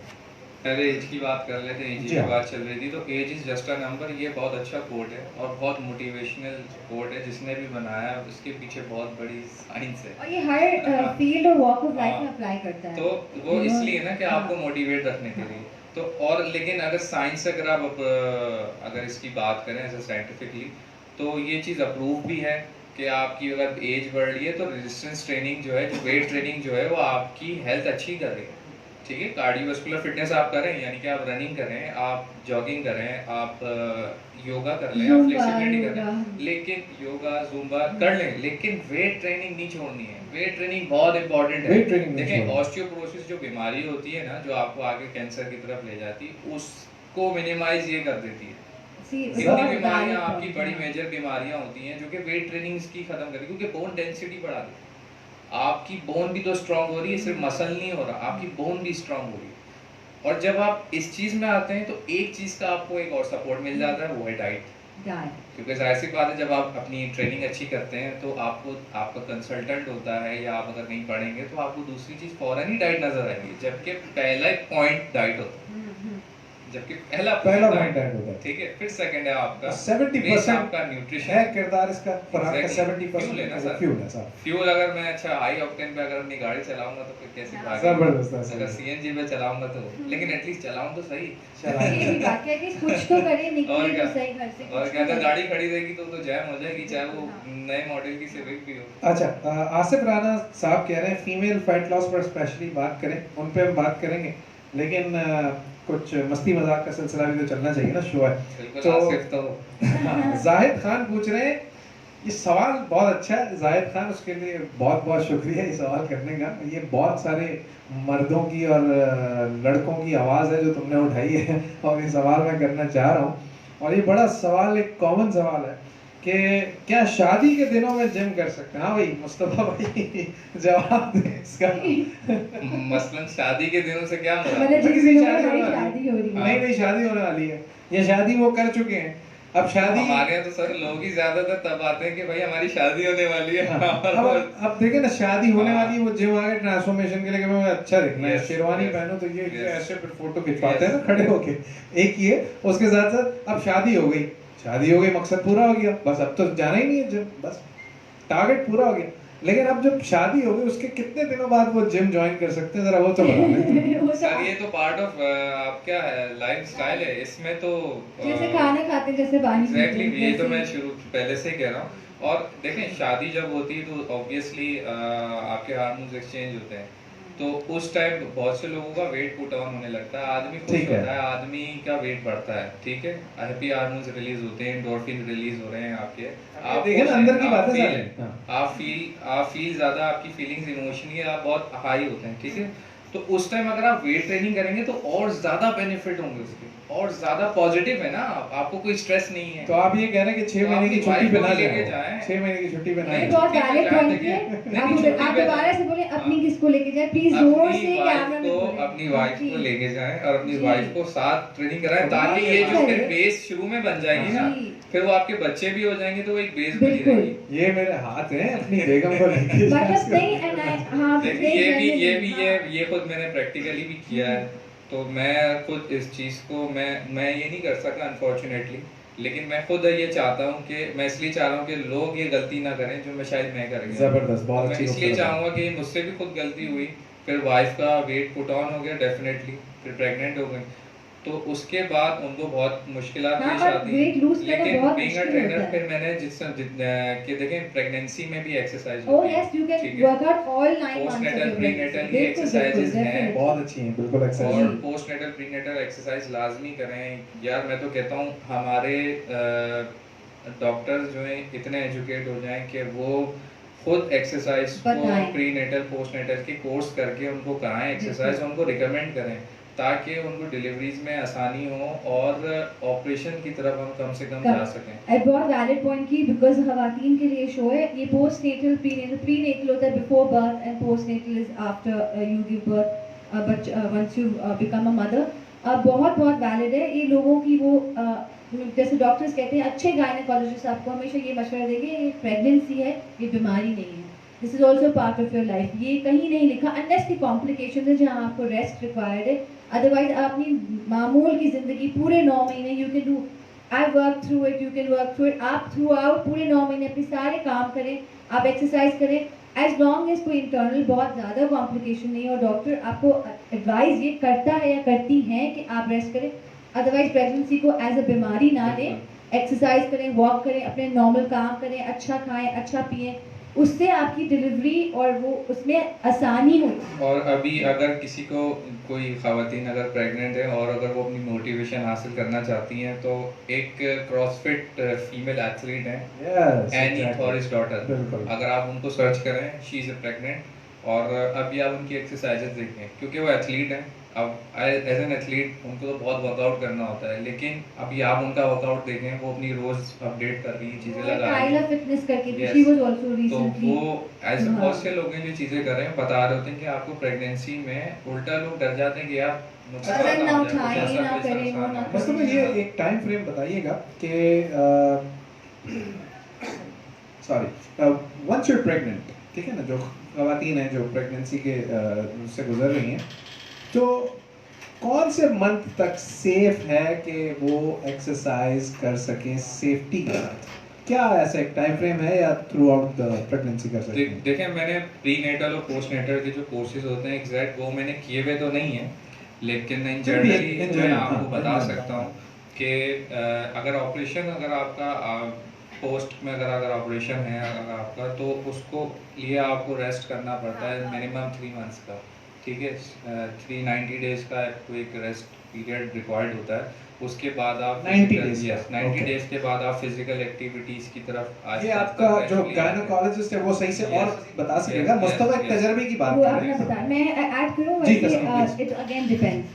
पहले एज की बात कर लेते हैं, एज की बात चल रही थी तो age is just a number, ये बहुत अच्छा कोट है और बहुत मोटिवेशनल कोट है। जिसने भी बनाया उसके पीछे बहुत बड़ी साइंस है और ये हर फील्ड और वॉक ऑफ लाइफ में अप्लाई करता है। तो वो इसलिए ना कि आपको मोटिवेट रखने के लिए। तो और लेकिन अगर साइंस अगर आप अगर इसकी बात करें एज साइंटिफिकली, तो ये चीज़ अप्रूव भी है कि आपकी अगर एज बढ़ रही है तो रेजिस्टेंस ट्रेनिंग जो है, जो वेट ट्रेनिंग जो है, वो आपकी हेल्थ अच्छी कर रही है, ठीक है। कार्डियोवास्कुलर फिटनेस आप करें, यानी कि आप रनिंग करें, आप जॉगिंग करें, आप योगा कर लें, आप फ्लेक्सिबिलिटी कर लें, लेकिन योगा ज़ुम्बा कर लें, लेकिन वेट ट्रेनिंग नहीं छोड़नी है। वेट ट्रेनिंग बहुत इंपॉर्टेंट है। देखिए, ऑस्टियोपोरोसिस जो बीमारी होती है ना, जो आपको आगे कैंसर की तरफ ले जाती है, उसको मिनिमाइज ये कर देती है। इतनी बीमारियां आपकी बड़ी मेजर बीमारियां होती हैं जो कि वेट ट्रेनिंग इसकी खत्म कर दी, क्योंकि बोन डेंसिटी बढ़ा दी। आपकी बोन भी तो स्ट्रांग हो रही है, सिर्फ मसल नहीं हो रहा, आपकी बोन भी स्ट्रांग हो रही है। और जब आप इस चीज में आते हैं तो एक चीज का आपको एक और सपोर्ट मिल जाता है, वो है डाइट। क्योंकि जाहिर सी बात है, जब आप अपनी ट्रेनिंग अच्छी करते हैं तो आपको आपका कंसल्टेंट होता है, या आप अगर कहीं पढ़ेंगे तो आपको दूसरी चीज फौरन ही डाइट नजर आएगी, जबकि पहला पॉइंट डाइट होता है। जबकि पहला पॉइंट डाइट होता है, ठीक है। फिर सेकंड है आपका 70% आपका न्यूट्रिशन है किरदार इसका, खुराक का 70% लेना सर। फ्यूल है सर। फ्यूल अगर मैं अच्छा हाई ऑक्टेन पे अगर अपनी गाड़ी चलाऊंगा तो फिर कैसे भागेगी? जबरदस्त है। अगर सीएनजी पे चलाऊंगा तो, लेकिन एटलीस्ट चलाऊं तो सही। ये भी बात है कि कुछ तो करें, निकले तो सही घर से। और क्या, अगर गाड़ी खरीदेगी तो जैम हो जाएगी, चाहे वो नए मॉडल की सिविक भी हो। अच्छा, आसिफ राना साहब कह रहे हैं फीमेल फैट लॉस पर स्पेशली बात करें, उन पे हम बात करेंगे, लेकिन कुछ मस्ती मजाक का सिलसिला भी तो चलना चाहिए ना, शो है तो। आसिफ तो जाहिद खान पूछ रहे हैं, ये सवाल बहुत अच्छा है जाहिद खान, उसके लिए बहुत बहुत शुक्रिया ये सवाल करने का। ये बहुत सारे मर्दों की और लड़कों की आवाज़ है जो तुमने उठाई है, और ये सवाल मैं करना चाह रहा हूँ। और ये बड़ा सवाल, एक कॉमन सवाल है कि क्या शादी के दिनों में जिम कर सकते हैं? हाँ भाई मुस्तफा भाई जवाब दे इसका। मसलन शादी के दिनों से क्या मतलब शादी हो रही है, नहीं शादी होने वाली है, या शादी वो कर चुके हैं, अब शादी। हमारे यहाँ तो सर लोग ही ज्यादातर तब आते हैं कि भाई हमारी शादी होने वाली है। अब देखे ना, शादी होने वाली है, वो जिम आगे ट्रांसफॉर्मेशन के लिए मैं अच्छा दिखना है, शेरवानी पहनो तो ये ऐसे फिर फोटो खिंचवाते हैं ना खड़े होके, एक ये। उसके साथ साथ अब शादी हो गई, मकसद पूरा हो गया, बस अब तो जाना ही नहीं है जिम, बस टारगेट पूरा हो गया। लेकिन अब जब शादी हो गई उसके कितने दिनों बाद वो जिम ज्वाइन कर सकते हैं, जरा वो तो बता सर ये तो पार्ट ऑफ आपका लाइफ स्टाइल है, इसमें तो जैसे खाना खाते हैं, जैसे पानी एग्जैक्टली ये तो मैं शुरू पहले से कह रहा हूँ। और देखें, शादी जब होती है तो ऑब्वियसली आपके हार्मोन्स एक्सचेंज होते हैं, तो उस टाइम बहुत से लोगों का वेट पुट ऑन होने लगता है, आदमी खुश ठीक है। होता है, आदमी का वेट बढ़ता है, ठीक है, हैप्पी हार्मोन्स रिलीज होते हैं, एंडोर्फिन रिलीज हो रहे हैं आपके, आप देखिए ना, अंदर की बातें feel- सारी। हाँ। आप फील ज्यादा, आपकी फीलिंग्स इमोशनली आप बहुत हाई होते हैं, ठीक है। तो उस टाइम अगर आप वेट ट्रेनिंग करेंगे तो और ज्यादा बेनिफिट होंगे उसके, और ज्यादा पॉजिटिव है ना, आपको कोई स्ट्रेस नहीं है। तो आप ये कह रहे हैं कि 6 तो महीने की अपनी छुट्टी wife पे को ना भी लेके जाए, जाएं। 6 महीने की छुट्टी पे ना ये नहीं, जाए। बहुत छुट्टी पे वैलिड जाते पॉइंट हैं। है। नहीं, आप छुट्टी आप पे दोबारा से बोले, अपनी हाँ। किसको लेके जाए, प्लीज जोर अपनी से वाइफ कैमरा में को बोले। अपनी वाइफ जी। को लेके जाएं और अपनी जी। वाइफ को साथ ट्रेनिंग कराएं, तो ताकि बात ये ये जो है। बेस शुरू में बन जाएगी ना, जी। फिर वो आपके बच्चे भी हो जाएंगे तो वो एक बेस बनी बिल्कुल। रहेगी। ये मेरे हाथ हैं, अपनी बेगम को लेके मतलब नहीं, and हाँ, देखिए नहीं, ये genuinely, हाँ। ये खुद मैंने प्रैक्टिकली भी किया है, तो मैं खुद इस चीज को मैं ये नहीं कर सका अनफॉर्चुनेटली, लेकिन मैं खुद ये चाहता हूँ कि मैं इसलिए चाह रहा हूँ कि लोग ये गलती ना करें जो मैं शायद मैं कर गया। जबरदस्त, बहुत मैं अच्छी इसलिए बात है। चाहूँगा कि मुझसे भी खुद गलती हुई, फिर वाइफ का वेट पुट ऑन हो गया डेफिनेटली, फिर प्रेग्नेंट हो गई, तो उसके बाद उनको बहुत मुश्किलात हाँ, पेश और आती weight lose करना लेकिन बहुत बीइंग अ मुश्किल ट्रेनर होता है। फिर मैंने कि देखें प्रेगनेंसी में भी exercise Oh yes, you can work out all 9 months of postnatal your prenatal pregnancy. ये बिल्कुल, एक्सरसाइजेज बिल्कुल, हैं, definitely. बहुत अच्छी हैं, बिल्कुल और एक्सरसाइज। पोस्टनेटल प्रीनेटल एक्सरसाइज लाजमी करें यार। मैं तो कहता हूँ हमारे डॉक्टर्स जो हैं इतने एजुकेट हो जाएं कि वो खुद एक्सरसाइज को बताएं। प्रीनेटल पोस्टनेटल के कोर्स करके उनको कराएं एक्सरसाइज, उनको रिकमेंड करें ताकि उनको डिलीवरीज में आसानी हो और ऑपरेशन की तरफ हम कम से कम जा सकें। एक बहुत वैलिड पॉइंट की, बिकॉज खवातीन के लिए शो है ये। पोस्ट नेटल प्रीनेटल होता है before birth, and post natal is after you give birth, but once you become a mother. बहुत बहुत वैलिड है ये। लोगों की वो जैसे डॉक्टर्स कहते हैं, अच्छे गायनेकोलॉजिस्ट आपको हमेशा ये मशवरा देंगे, ये प्रेगनेंसी है, ये बीमारी नहीं है, this is also part of your life. ये कहीं नहीं लिखा अनलेस की कॉम्प्लिकेशन है जहाँ आपको रेस्ट रिक्वायर्ड है, अदरवाइज आप अपनी मामूल की जिंदगी पूरे 9 महीने you can do, I work through it, you can work through it, आप थ्रू आउट पूरे 9 महीने अपने सारे काम करें, आप एक्सरसाइज करें, एज लॉन्ग एज कोई इंटरनल बहुत ज़्यादा कॉम्प्लिकेशन नहीं है और डॉक्टर आपको एडवाइस ये करता है या करती हैं कि आप रेस्ट करें। अदरवाइज प्रेगनेंसी को एज अ बीमारी ना लें, एक्सरसाइज करें, वॉक करें, अपने नॉर्मल काम करें, अच्छा खाएं, अच्छा पिएं, उससे आपकी डिलीवरी और वो उसमें आसानी होगी। और अभी अगर किसी को कोई खवातीन अगर प्रेग्नेंट है और अगर वो अपनी मोटिवेशन हासिल करना चाहती हैं तो एक क्रॉसफिट फीमेल एथलीट है Yes, एनी exactly. थॉरिस डॉटर, बिल्कुल। अगर आप उनको सर्च करें शी इज प्रेग्नेंट, और अभी आप उनकी एक्सरसाइजेस देखें क्योंकि वो एथलीट हैं। अब एज एन एथलीट उनको तो बहुत वर्कआउट करना होता है, लेकिन अभी आप उनका वर्कआउट देखें, वो अपनी रोज अपडेट कर रही है, चीजें लगा रही काइला है। फिटनेस करके Yes. शी वाज आल्सो तो रिसेंटली। वो ऐसे बहुत से लोग हैं जो चीजें कर रहे हैं, बता रहे होते हैं कि आपको प्रेगनेंसी में उल्टा लोग डर जाते हैं कि यार मुझसे वजन पता ना हो जाए, कुछ उठाएं, ऐसा ना कुछ करें, ऐसा वो ना ना हो। मतलब ये एक टाइम फ्रेम बताइएगा कि सॉरी, वंस यू प्रेग्नेंट, ठीक है ना, जो खवातीन हैं जो प्रेगनेंसी के से गुजर रही हैं, तो कौन से मंथ तक सेफ है कि वो एक्सरसाइज कर सकें सेफ्टी के साथ? क्या ऐसा एक टाइम फ्रेम है या थ्रू आउट द प्रेगनेंसी कर सकते हैं? देखें, मैंने प्री नेटल और पोस्ट नेटल के जो कोर्सेज होते हैं एग्जैक्ट वो मैंने किए हुए तो नहीं है, लेकिन इन फिर भी जनरली in मैं general, आपको हाँ, बता in general। सकता हूँ कि अगर ऑपरेशन अगर आपका पोस्ट में अगर ऑपरेशन है अगर आपका, तो उसको लिए आपको रेस्ट करना पड़ता है मिनिमम 3 मंथ्स का, ठीक है। 390 डेज का एक रेस्ट पीरियड रिक्वायर्ड होता है, उसके बाद आप 90 days yes, का, 90 okay। डेज के बाद आप फिजिकल एक्टिविटीज की तरफ ये आपका जो गायनेकोलॉजिस्ट है वो सही से और बता सकेगा, मुस्तफा एक तजर्बे की बात वो कर अपना रहे बता, हैं। मैं ऐड करूँ जी, वैसे, Tasneem, please। It again depends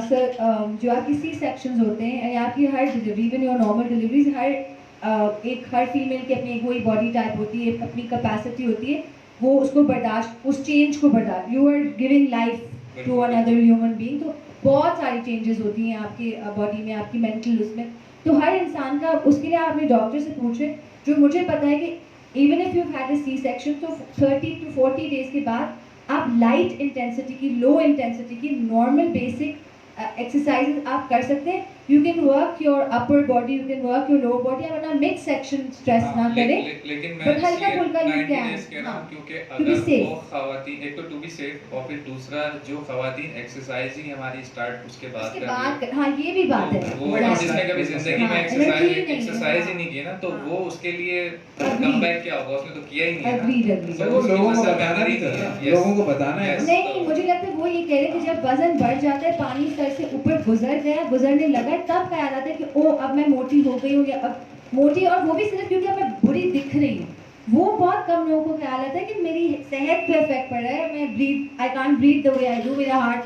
sir. जो आपकी सी सेक्शंस होते हैं या आपकी हर delivery, even your normal deliveries, हर फीमेल की अपनी कोई बॉडी टाइप होती है, अपनी कैपेसिटी होती है, वो उसको बर्दाश्त, उस चेंज को बर्दाश्त, you are giving life to another human being, तो बहुत सारी चेंजेस होती हैं आपकी बॉडी में, आपकी मेंटल उसमें। तो हर इंसान का, उसके लिए आप अपने डॉक्टर से पूछें। जो मुझे पता है कि even if you had a C section, तो 30 to 40 डेज के बाद आप लाइट इंटेंसिटी की, लो इंटेंसिटी की, नॉर्मल बेसिक एक्सरसाइज आप कर सकते हैं। you can work your upper body, you can work your lower body, आप अपना mid section stress ना करें, लेकिन मैं but हल्का फुल्का you 90 can, days कह रहा हूँ क्योंकि to be अगर safe. वो खवातीन एक तो टू बी सेफ और फिर दूसरा जो खवातीन एक्सरसाइज ही हमारी स्टार्ट उसके बाद कर रही है, हाँ ये भी बात है, वो जिसने कभी जिंदगी में एक्सरसाइज ही नहीं की ना, तो वो उसके लिए कमबैक क्या होगा, उसने तो किया ही नहीं है ना, तो वो लोगों को बताना नहीं था, लोगों को बताना है। नहीं, मुझे लगता है वो ये कह रहे हैं कि जब वजन बढ़ जाता है, पानी सर से ऊपर गुजरने लगा है, तब ख्याल आता है कि ओ अब मैं मोटी हो गई हूँ, या अब मोटी, और वो भी सिर्फ क्योंकि अब मैं बुरी दिख रही हूँ। वो बहुत कम लोगों को ख्याल आता है कि मेरी सेहत पे इफेक्ट पड़ रहा है, मैं I can't breathe the way I do, मेरा हार्ट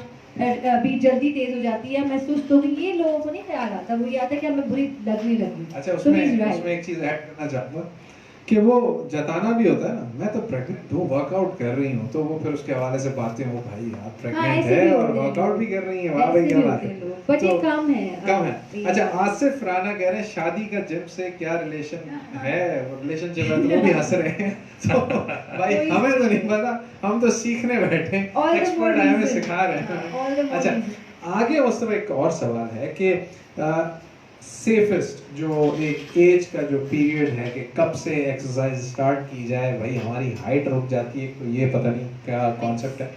बीट जल्दी तेज हो जाती है, मैं सुस्त हो गई, ये लोगों को नहीं ख्याल आता, वो ये आता है कि अब मैं बुरी लगने लगी। अच्छा, उसमें एक चीज ऐड करना चाहूंगा कि वो जताना भी होता है ना, मैं तो प्रेग्नेंट हूँ, वर्कआउट कर रही हूँ, तो वो फिर उसके हवाले से बातें, वो भाई आप प्रेग्नेंट है और वर्कआउट भी कर रही है, वाह भाई क्या बात है, बट ये तो कम है। अच्छा, आसिफ राना कह रहे हैं शादी का जिम से क्या रिलेशन है, रिलेशनशिप है, तो वो भी हंस रहे हैं, तो भाई हमें तो नहीं पता, हम तो सीखने बैठे, एक्सपर्ट आए हमें सिखा रहे हैं। अच्छा, आगे उस तरह एक और सवाल है कि सेफेस्ट जो एक एज का जो पीरियड है कि कब से एक्सरसाइज स्टार्ट की जाए, भाई हमारी हाइट रुक जाती है, तो ये पता नहीं क्या कॉन्सेप्ट है,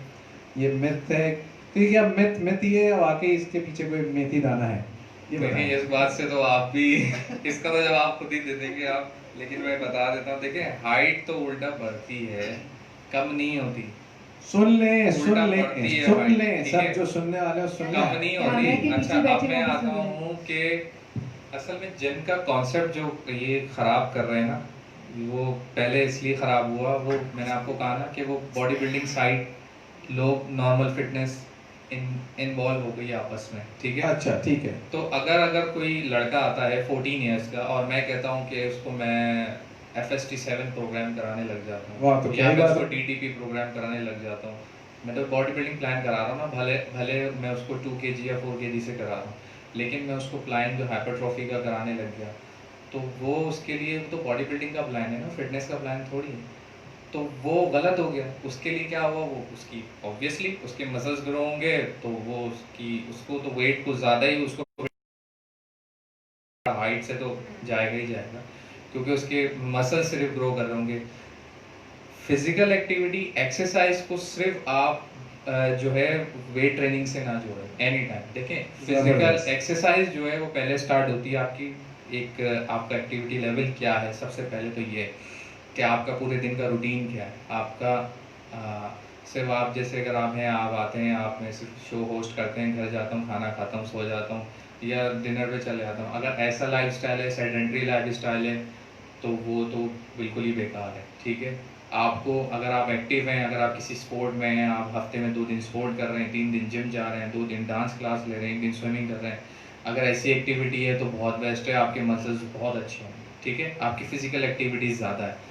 ये मिथ है कि क्या मिथ ही है, वाकई इसके पीछे कोई मेथी दाना है, ये नहीं, इस बात से तो आप भी इसका तो जवाब खुद ही दे देंगे आप, लेकिन मैं बता देता हूँ, देखिए हाइट तो उल्टा बढ़ती है, कम नहीं होती। सुन ले सब जो सुनने वाले हो, सुन कम नहीं होती। अच्छा, अब मैं आता हूँ कि असल में जिम का कॉन्सेप्ट जो ये खराब कर रहे हैं ना, वो पहले इसलिए खराब हुआ, वो मैंने आपको कहा ना कि वो बॉडी बिल्डिंग साइड, लोग नॉर्मल फिटनेस इन्वॉल्व हो गई आपस में, ठीक है। अच्छा, ठीक है। तो अगर कोई लड़का आता है 14 इयर्स का और मैं कहता हूँ कि उसको मैं FST 7 प्रोग्राम कराने लग जाता हूँ, तो या मैं उसको DTP प्रोग्राम कराने लग जाता हूँ, मैं तो बॉडी बिल्डिंग प्लान करा रहा हूँ ना, भले मैं उसको 2 kg या 4 kg से करा रहा हूँ, लेकिन मैं उसको प्लान जो हाइपरट्रॉफी का कराने लग गया, तो वो उसके लिए तो बॉडी बिल्डिंग का प्लान है ना, फिटनेस का प्लान थोड़ी है, तो वो गलत हो गया। उसके लिए क्या हुआ, वो उसकी ऑब्वियसली उसके मसल्स ग्रो होंगे, तो वो उसको तो वेट कुछ ज़्यादा ही, उसको हाइट से तो जाएगा ही जाएगा, क्योंकि उसके मसल सिर्फ ग्रो कर रहे होंगे। फिजिकल एक्टिविटी, एक्सरसाइज को सिर्फ आप जो है वेट ट्रेनिंग से ना जोड़ें एनी टाइम। देखें, फिजिकल एक्सरसाइज जो है वो पहले स्टार्ट होती है आपकी आपका एक्टिविटी लेवल क्या है। सबसे पहले तो ये कि आपका पूरे दिन का रूटीन क्या है, आपका सिर्फ आप जैसे अगर आप आते हैं, आप मैं सिर्फ शो होस्ट करते हैं, घर जाता हूँ, खाना खाता हूँ, सो जाता हूँ या डिनर पे चले जाता हूँ, अगर ऐसा लाइफस्टाइल है, सेडेंटरी लाइफस्टाइल है, तो वो तो बिल्कुल ही बेकार है, ठीक है। आपको अगर आप एक्टिव हैं, अगर आप किसी स्पोर्ट में हैं, आप हफ्ते में 2 दिन स्पोर्ट कर रहे हैं, 3 दिन जिम जा रहे हैं, 2 दिन डांस क्लास ले रहे हैं, 1 दिन स्विमिंग कर रहे हैं, अगर ऐसी एक्टिविटी है तो बहुत बेस्ट है, आपके मसल्स बहुत अच्छे होंगे, ठीक है, आपकी फिजिकल एक्टिविटीज़ ज़्यादा है।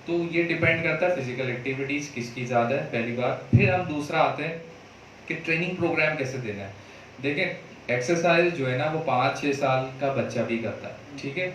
तो ये डिपेंड करता है फिजिकल एक्टिविटीज़ किसकी ज़्यादा है, पहली बात। फिर हम दूसरा आते हैं कि ट्रेनिंग प्रोग्राम कैसे देना है। देखें, एक्सरसाइज जो है ना वो 5-6 साल का बच्चा भी करता है, ठीक है,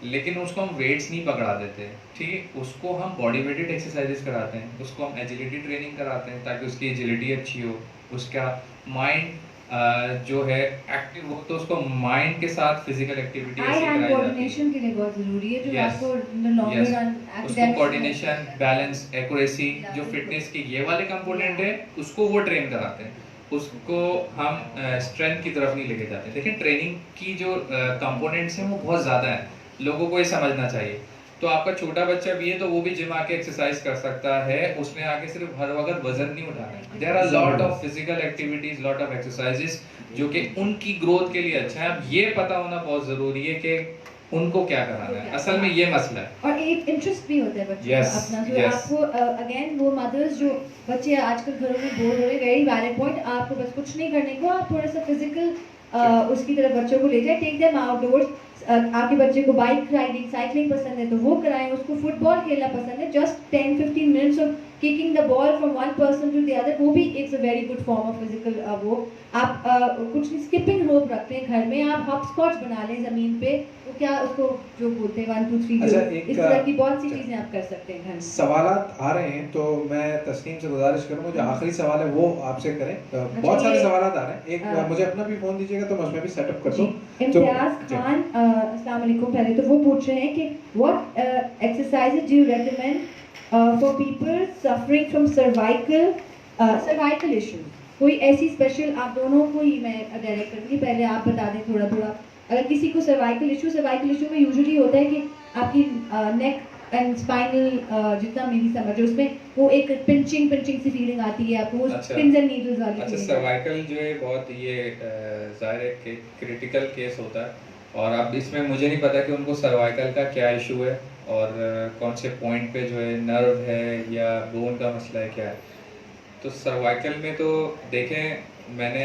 लेकिन उसको हम वेट्स नहीं पकड़ा देते, ठीक है, उसको हम बॉडी वेटेड एक्सरसाइजेस कराते हैं, उसको हम एजिलिटी ट्रेनिंग कराते हैं ताकि उसकी एजिलिटी अच्छी हो, उसका माइंड जो है एक्टिव हो, तो उसको माइंड के साथ फिजिकल एक्टिविटी ऐसी कराई जाती है। कोऑर्डिनेशन के लिए बहुत जरूरी है, जो आपको लॉन्गर रन उसको कोऑर्डिनेशन, बैलेंस, एक्यूरेसी, जो फिटनेस की ये वाले कंपोनेंट है, उसको वो ट्रेन कराते हैं, उसको हम स्ट्रेंथ की तरफ नहीं लेके जाते। देखिए, ट्रेनिंग की जो कंपोनेंट्स हैं वो बहुत ज़्यादा है, लोगों को ये समझना चाहिए। तो आपका छोटा बच्चा भी है तो वो भी जिम आके एक्सरसाइज कर सकता है, उसने आके सिर्फ हर वक्त वजन नहीं उठाना है। There are lot of physical activities, lot of exercises जो कि उनकी ग्रोथ के लिए अच्छा है। अब ये पता होना बहुत जरूरी है कि उनको क्या कराना है, असल में ये मसला है। और एक इंटरेस्ट भी होता है बच्चों का अपना, जो आपको अगेन वो मदर्स जो बच्चे आजकल घरों में बोर हो रहे, वेरी वैलिड पॉइंट, आपको बस कुछ नहीं करने को, आप थोड़ा सा फिजिकल उसकी तरफ बच्चों को ले जाए, टेक देम आउटडोर्स। आपके बच्चे को बाइक राइडिंग, साइकिलिंग पसंद है तो वो कराएं, उसको फुटबॉल खेलना पसंद है, just 10-15 minutes of kicking the ball from one person to the other, वो भी it's a very good form of physical वो आप कुछ स्किपिंग रोप रखते हैं घर में, आप हॉप स्कॉच बना लें जमीन पे, तो क्या उसको जो बोलते हैं 1 2 3 अच्छा, इस तरह की बहुत सी चीजें आप कर सकते हैं घर में। सवालात आ रहे हैं तो मैं तस्नीम से गुजारिश करूंगा जो आखिरी सवाल है वो आपसे करें। बहुत सारे सवालात आ रहे हैं, एक मुझे अपना भी फोन दीजिएगा तो मैं उसमें भी सेटअप कर दूं। इम्तियाज खान अस्सलाम वालेकुम, पहले तो वो पूछ रहे हैं कि what exercises do you recommend for people suffering from cervical issues, कोई ऐसी स्पेशल आप दोनों को ही मैं डायरेक्ट करूँगी, पहले आप बता दें थोड़ा थोड़ा। अगर किसी को सर्वाइकल इशू में यूजुअली होता है कि आपकी नेक एंड स्पाइनल जितना मेरी समझ है उसमें वो एक पिंचिंग सी फीलिंग आती है आपको, वो पिंस एंड नीडल्स वाली। अच्छा, सर्वाइकल जो है बहुत ये ज़ाहिर है कि क्रिटिकल केस होता है, और अब इसमें मुझे नहीं पता कि उनको सर्वाइकल का क्या इशू है और कौन से पॉइंट पे जो है नर्व है या बोन का मसला है क्या है। तो सर्वाइकल में तो देखें, मैंने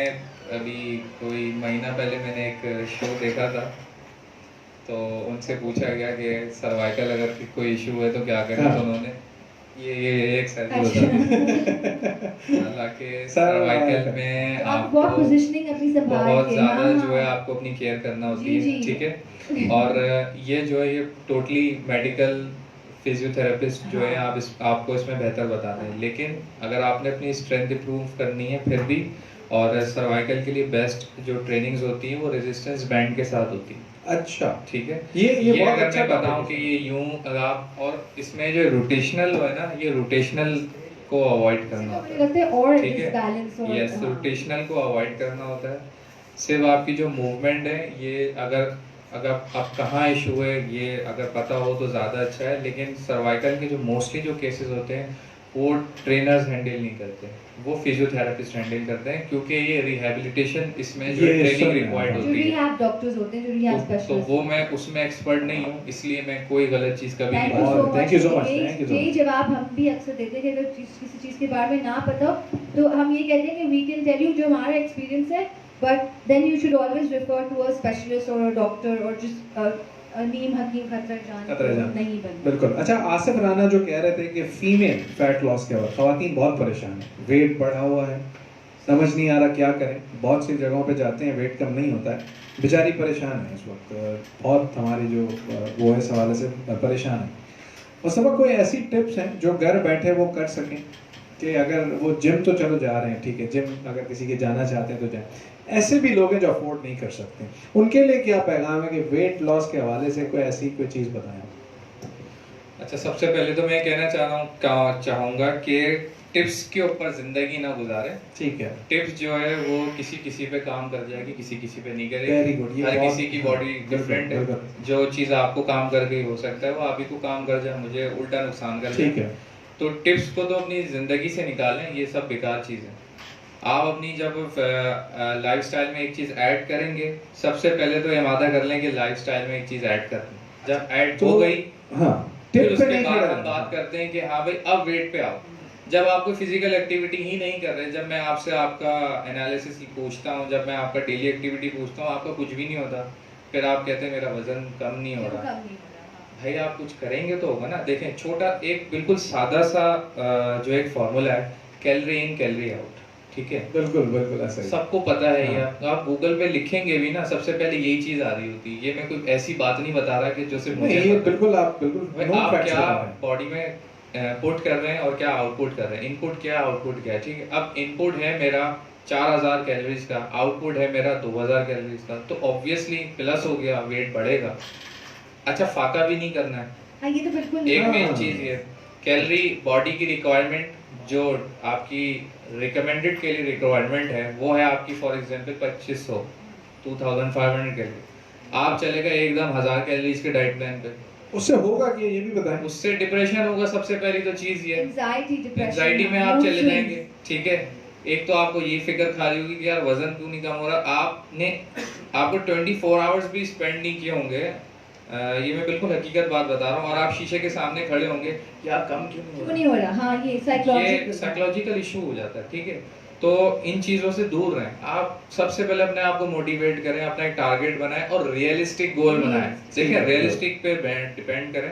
अभी कोई महीना पहले मैंने एक शो देखा था, तो उनसे पूछा गया कि सर्वाइकल अगर कोई इशू है तो क्या करें, तो उन्होंने ये एक सर्जरी होता है। हालांकि सर्वाइकल में आपको बहुत ज़्यादा जो है आपको अपनी केयर करना होती है, ठीक है। और ये जो है ये टोटली मेडिकल फिजियोथेरेपिस्ट जो है आपको इसमें बेहतर बताते हैं, लेकिन अगर आपने अपनी स्ट्रेंथ इंप्रूव करनी है फिर भी, और सर्वाइकल के लिए बेस्ट जो ट्रेनिंग्स होती है वो रेजिस्टेंस बैंड के साथ होती है। अच्छा, ठीक है। ये बहुत अगर अच्छा मैं बताऊं कि ये यूं अगर आप, और इसमें जो रोटेशनल है ना, ये रोटेशनल को अवॉइड करना होता है, ठीक है। यस, रोटेशनल को अवॉइड करना होता है। सिर्फ आपकी जो मूवमेंट है ये अगर आप कहाँ इशू है ये अगर पता हो तो ज़्यादा अच्छा है, लेकिन सर्वाइकल के जो मोस्टली जो केसेस होते हैं वो ट्रेनर्स हैंडल नहीं करते, वो फिजियोथेरेपिस्ट हैंडल करते हैं, क्योंकि ये रिहैबिलिटेशन इसमें जो ट्रेनिंग रिक्वायर्ड होती है, रिहैब डॉक्टर्स होते हैं जो रिहैब स्पेशलिस्ट, तो वो मैं उसमें एक्सपर्ट नहीं हूँ, इसलिए मैं कोई गलत चीज़ कभी नहीं बोलूंगा। Thank you so much. यही जवाब हम भी अक्सर देते हैं कि अगर किसी चीज़ के बारे में ना पता हो तो हम ये कहते हैं कि वी कैन टेल यू जो हमारा एक्सपीरियंस है, but then you should always refer to a specialist और अ डॉक्टर और जस्ट नीम हकीम खतरा जान नहीं बनना। बिल्कुल। अच्छा, आसिफ राना जो कह रहे थे कि फीमेल फैट लॉस के बाद खवातीन बहुत परेशान है, वेट बढ़ा हुआ है, समझ नहीं आ रहा क्या करें, बहुत सी जगहों पे जाते हैं वेट कम नहीं होता है, बेचारी परेशान है इस वक्त, बहुत हमारी जो वो है इस हवाले से परेशान है। और सब कोई ऐसी टिप्स हैं जो घर बैठे वो कर सकें कि अगर वो जिम तो चलो जा रहे हैं, ठीक है, जिम अगर किसी के जाना चाहते हैं तो जाएं, ऐसे भी लोग हैं जो अफोर्ड नहीं कर सकते, उनके लिए क्या पैगाम है कि वेट लॉस के हवाले से कोई ऐसी कोई चीज़ बताएं। अच्छा, सबसे पहले तो मैं कहना चाहूँगा कि टिप्स के ऊपर ज़िंदगी ना गुजारें, ठीक है। टिप्स जो है वो किसी पे काम कर जाएगी, किसी पे नहीं करेगी। Very good. हर किसी की बॉडी डिफरेंट है, जो चीज़ आपको काम करके हो सकता है वो आप ही को काम कर जाए, मुझे उल्टा नुकसान कर जाए, ठीक है। तो टिप्स को तो अपनी ज़िंदगी से निकालें, ये सब बेकार चीज़ है। आप अपनी जब लाइफस्टाइल में एक चीज़ ऐड करेंगे, सबसे पहले तो इरादा कर लें कि लाइफस्टाइल में एक चीज़ ऐड करनी, जब ऐड हो गई फिर उसके बाद हम बात करते हैं कि हाँ भाई अब वेट पे आओ। जब आपको फिजिकल एक्टिविटी ही नहीं कर रहे, जब मैं आपसे आपका एनालिसिस पूछता हूँ, जब मैं आपका डेली एक्टिविटी पूछता हूँ, आपका कुछ भी नहीं होता, फिर आप कहते हैं मेरा वजन कम नहीं हो रहा। भाई आप कुछ करेंगे तो होगा ना। देखें, छोटा एक बिल्कुल सादा सा जो एक फॉर्मूला है, कैलोरी इन कैलोरी आउट, ठीक है। बिल्कुल ऐसा ही सबको पता है। हाँ। ये आप गूगल पे लिखेंगे भी ना, सबसे पहले यही चीज आ रही होती है। ये मैं कोई ऐसी बात नहीं बता रहा कि जो सिर्फ मुझे ये बिल्कुल आप क्या बॉडी में पुट कर रहे हैं और क्या आउटपुट कर रहे हैं। इनपुट क्या, आउटपुट क्या है, ठीक है। अब इनपुट है मेरा 4000 कैलोरीज का, आउटपुट है मेरा 2000 कैलोरीज का, तो ऑब्वियसली प्लस हो गया, वेट बढ़ेगा। अच्छा, फाका भी नहीं करना है। ये तो बिल्कुल एक मेन चीज ये कैलोरी बॉडी की रिक्वायरमेंट जो आपकी रिकमेंडेड के लिए रिक्वायरमेंट है वो है आपकी फॉर एग्जांपल 2500 2500 कैलोरी। आप चलेगा एकदम 1000 कैलोरीज के डाइट प्लान पे, उससे होगा कि ये भी बताएं, उससे डिप्रेशन होगा। सबसे पहली तो चीज ये एंजाइटी में आप चले जाएंगे, ठीक है। एक तो आपको ये फिक्र खा रही होगी कि यार वजन क्यों नहीं कम हो रहा, आपको 24 आवर्स भी स्पेंड नहीं किए होंगे, ये मैं बिल्कुल हकीकत बात बता रहा हूँ, और आप शीशे के सामने खड़े होंगे, यार कम क्यों नहीं हो रहा। हाँ, ये साइकोलॉजिकल इशू हो जाता है, ठीक है। तो इन चीजों से दूर रहें। आप सबसे पहले अपने आप को मोटिवेट करें, अपना एक टारगेट बनाएं और रियलिस्टिक गोल बनाएं। देखिए, रियलिस्टिक पे डिपेंड करें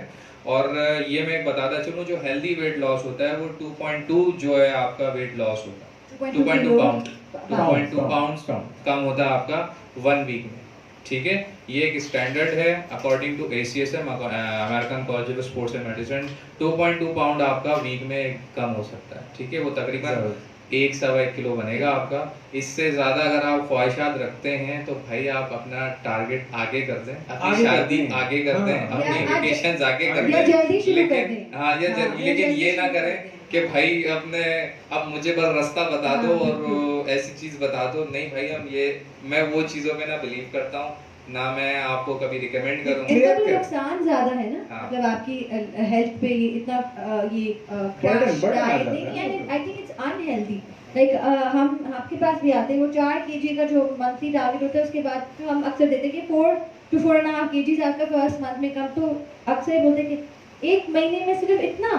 और ये मैं बताता चलूँ, जो हेल्दी वेट लॉस होता है वो 2.2 जो है आपका वेट लॉस होता है, 2.2 पाउंड, 2.2 पाउंड कम होता है आपका 1 वीक में। ठीक है, ये एक स्टैंडर्ड है according to ACSM, American college of sports and medicine. 2.2 pound आपका वीक में कम हो सकता है। ठीक है, वो तकरीबन 1-1.25 किलो बनेगा आपका। इससे ज्यादा अगर आप ख्वाहिशात रखते हैं तो भाई आप अपना टारगेट आगे कर दें, अपनी शादी आगे कर दें, अपनी एजुकेशन आगे कर दें, लेकिन हाँ लेकिन ये ना करें कि भाई अपने अब मुझे बस रास्ता बता दो और ऐसी चीज बता दो। नहीं भाई, मैं वो चीजों पे ना बिलीव करता हूँ, ना मैं आपको कभी रिकमेंड करूंगा। इसका तो नुकसान ज्यादा है ना, हाँ। मतलब आपकी हेल्थ पे इतना ये क्रैश डाइट नहीं, and I think it's unhealthy. Like हम आपके पास भी आते हैं, वो 4 kg का जो मंथली टारगेट होता है, उसके बाद तो हम अक्सर देते हैं कि 4 to 4.5 kg आपका फर्स्ट मंथ में कम, तो अक्सर बोलते हैं कि 1 महीने में सिर्फ इतना,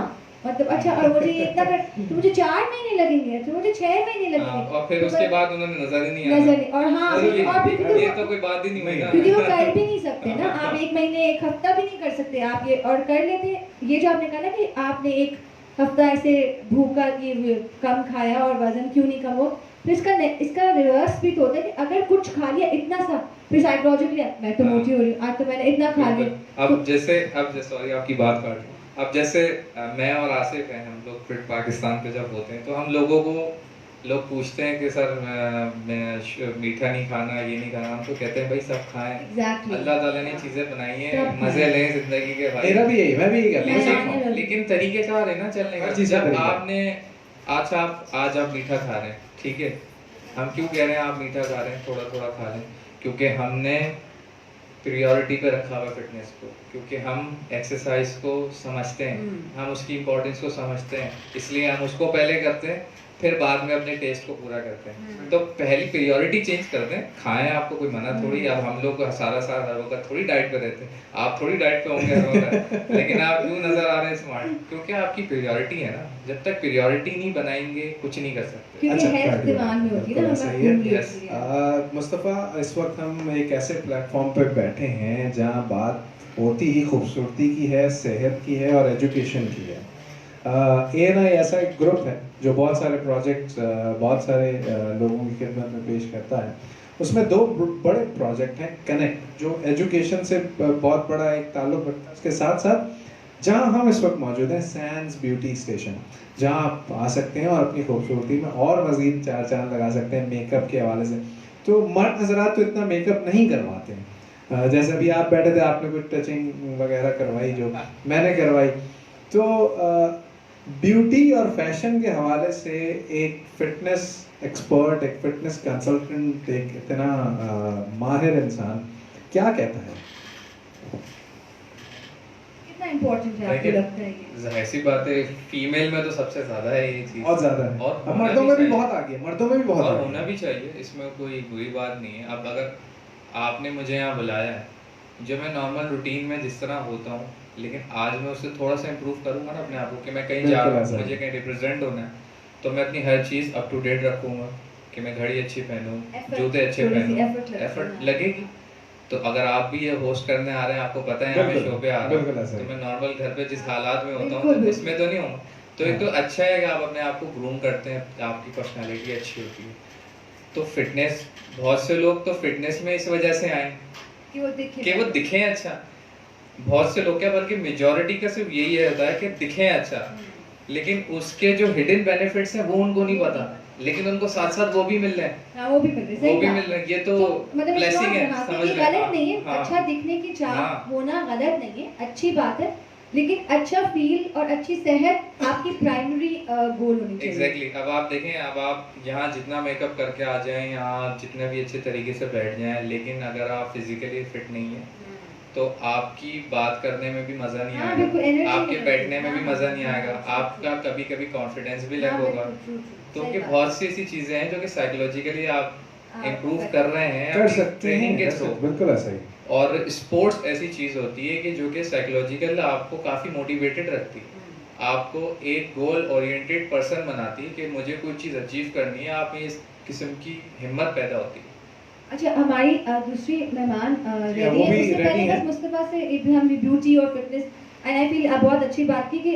मतलब अच्छा और मुझे ये इतना कर तो मुझे 4 महीने लगेंगे, तो मुझे 6 महीने लगेंगे, और फिर तो उसके बाद उन्होंने नजर ही नहीं नजर नहीं, और हाँ और फिर ये तो कोई बात ही नहीं हुई ना, क्योंकि वो कर भी नहीं सकते ना, आप 1 महीने 1 हफ्ता भी नहीं कर सकते आप ये, और कर लेते। ये जो आपने कहा ना कि आपने 1 हफ्ता ऐसे भूखा ये कम खाया और वजन क्यों नहीं कम हो, तो इसका रिवर्स भी तो होता है कि अगर कुछ खा लिया इतना सा, फिर साइकोलॉजिकली मैं तो मोटी हो रही हूँ, आज तो मैंने इतना खा लिया। अब जैसे सॉरी आपकी बात काट रहा हूँ। अब जैसे मैं और आसिफ हैं, हम लोग फिट पाकिस्तान पे जब होते हैं तो हम लोगों को लोग पूछते हैं कि सर मैं मीठा नहीं खाना, ये नहीं खाना, हम तो कहते हैं भाई सब खाएं। Exactly. अल्लाह ताला ने चीजें बनाई हैं, मजे लें जिंदगी के भाई। मेरा भी यही, मैं भी यही कहता हूं। लेकिन तरीके कार है ना चलने का। जब आपने आज आप मीठा खा रहे हैं, ठीक है, हम क्यों कह रहे हैं आप मीठा खा रहे हैं, थोड़ा थोड़ा खा लें, क्योंकि हमने प्रियोरिटी पे रखा हुआ फिटनेस को, क्योंकि हम एक्सरसाइज को समझते हैं, हम उसकी इम्पोर्टेंस को समझते हैं, इसलिए हम उसको पहले करते हैं, फिर बाद में अपने टेस्ट को पूरा करते हैं। तो पहली प्रियोरिटी चेंज कर दें। खाएं, आपको कोई मना थोड़ी। अब हम लोग सारा हर वक्त थोड़ी डाइट पे रहते हैं, आप थोड़ी डाइट पे होंगे हर वक्त, लेकिन आप क्यों नजर आ रहे हैं स्मार्ट, क्योंकि आपकी प्रियोरिटी है ना। जब तक प्रियोरिटी नहीं बनाएंगे कुछ नहीं कर सकते। क्योंकि हेल्थ दिमाग में होती है ना, सही है। मुस्तफा, इस वक्त हम एक ऐसे प्लेटफॉर्म पे बैठे हैं जहाँ बात होती ही खूबसूरती की है, सेहत की है और एजुकेशन की है। ANI ऐसा एक ग्रुप है जो बहुत सारे प्रोजेक्ट्स बहुत सारे लोगों की खिदमत में पेश करता है। उसमें 2 बड़े प्रोजेक्ट हैं। कनेक्ट, जो एजुकेशन से बहुत बड़ा एक ताल्लुक रखता है, उसके साथ साथ जहां हम इस वक्त मौजूद हैं, सैंड्स ब्यूटी स्टेशन, जहां आप आ सकते हैं और अपनी खूबसूरती में और मजीद 4 चांद लगा सकते हैं मेकअप के हवाले से। तो मर्द हजरात तो इतना मेकअप नहीं करवाते हैं, जैसे अभी आप बैठे थे, आपने कुछ टचिंग वगैरह करवाई जो मैंने करवाई। तो ब्यूटी और फैशन के हवाले से एक फिटनेस एक्सपर्ट, एक फिटनेस कंसल्टेंट, एक इतना माहिर इंसान क्या कहता है? कितना इम्पोर्टेंट है आपको लगता है ये? ऐसी बात है, फीमेल में तो सबसे ज्यादा है ये चीज, बहुत ज्यादा है, और मर्दों में भी बहुत आगे है, मर्दों में भी बहुत आगे होना भी चाहिए, इसमें कोई बुरी बात नहीं है। अब अगर आपने मुझे यहाँ बुलाया है, जो मैं नॉर्मल रूटीन में जिस तरह होता हूँ, लेकिन आज मैं उससे थोड़ा सा इम्प्रूव करूंगा ना अपने आप को, कि मैं कहीं जा रहा हूँ, मुझे कहीं रिप्रेजेंट होना है, तो मैं अपनी हर चीज़ अप टू डेट रखूंगा, कि मैं घड़ी अच्छी पहनूं, जूते अच्छे पहनूं, एफर्ट लगेगी। तो अगर आप भी ये होस्ट करने आ रहे हैं, आपको पता है मैं शो पे आ रहा हूँ, तो मैं नॉर्मल घर पे जिस हालात में होता हूँ तो इसमें तो नहीं हूँ। तो एक तो अच्छा है कि आप अपने आप को ग्रूम करते हैं, आपकी पर्सनैलिटी अच्छी होती है। तो फिटनेस, बहुत से लोग तो फिटनेस में इस वजह से आए कि वो दिखें अच्छा। बहुत से लोग क्या, बल्कि मेजॉरिटी का सिर्फ यही होता है कि दिखें अच्छा, लेकिन उसके जो हिडन बेनिफिट्स हैं वो उनको नहीं पता, लेकिन उनको साथ साथ वो भी मिल रहे हैं। हाँ, वो भी मिल रहे हैं। ये तो ब्लेसिंग है, समझ लें। गलत नहीं है, अच्छा दिखने की चाह होना गलत नहीं है, अच्छी बात है, लेकिन अच्छा फील और अच्छी सेहत आपकी प्राइमरी गोल होनी चाहिए। एग्जैक्टली। अब आप देखें, अब आप यहाँ जितना मेकअप करके आ जाएं, यहाँ जितने भी अच्छे तरीके से बैठ जाएं, लेकिन अगर आप फिजिकली फिट नहीं है तो आपकी बात करने में भी मजा नहीं आएगा, आपके बैठने में भी मजा नहीं आएगा, आपका कभी कभी कॉन्फिडेंस भी लैक होगा। तो कि बहुत सी ऐसी चीजें हैं जो कि साइकोलॉजिकली आप इम्प्रूव कर रहे हैं, कर सकते हैं के थ्रू। बिल्कुल ऐसा ही। और स्पोर्ट्स ऐसी चीज होती है कि जो कि साइकोलॉजिकल आपको काफी मोटिवेटेड रखती है, आपको एक गोल ओरिएंटेड पर्सन बनाती है कि मुझे कोई चीज अचीव करनी है, आप में इस किस्म की हिम्मत पैदा होती है। अच्छा, हमारी दूसरी मेहमान रेडी है, उससे पहले बस मुस्तफा से हम ब्यूटी और फिटनेस एंड आई फील बहुत अच्छी बात थी कि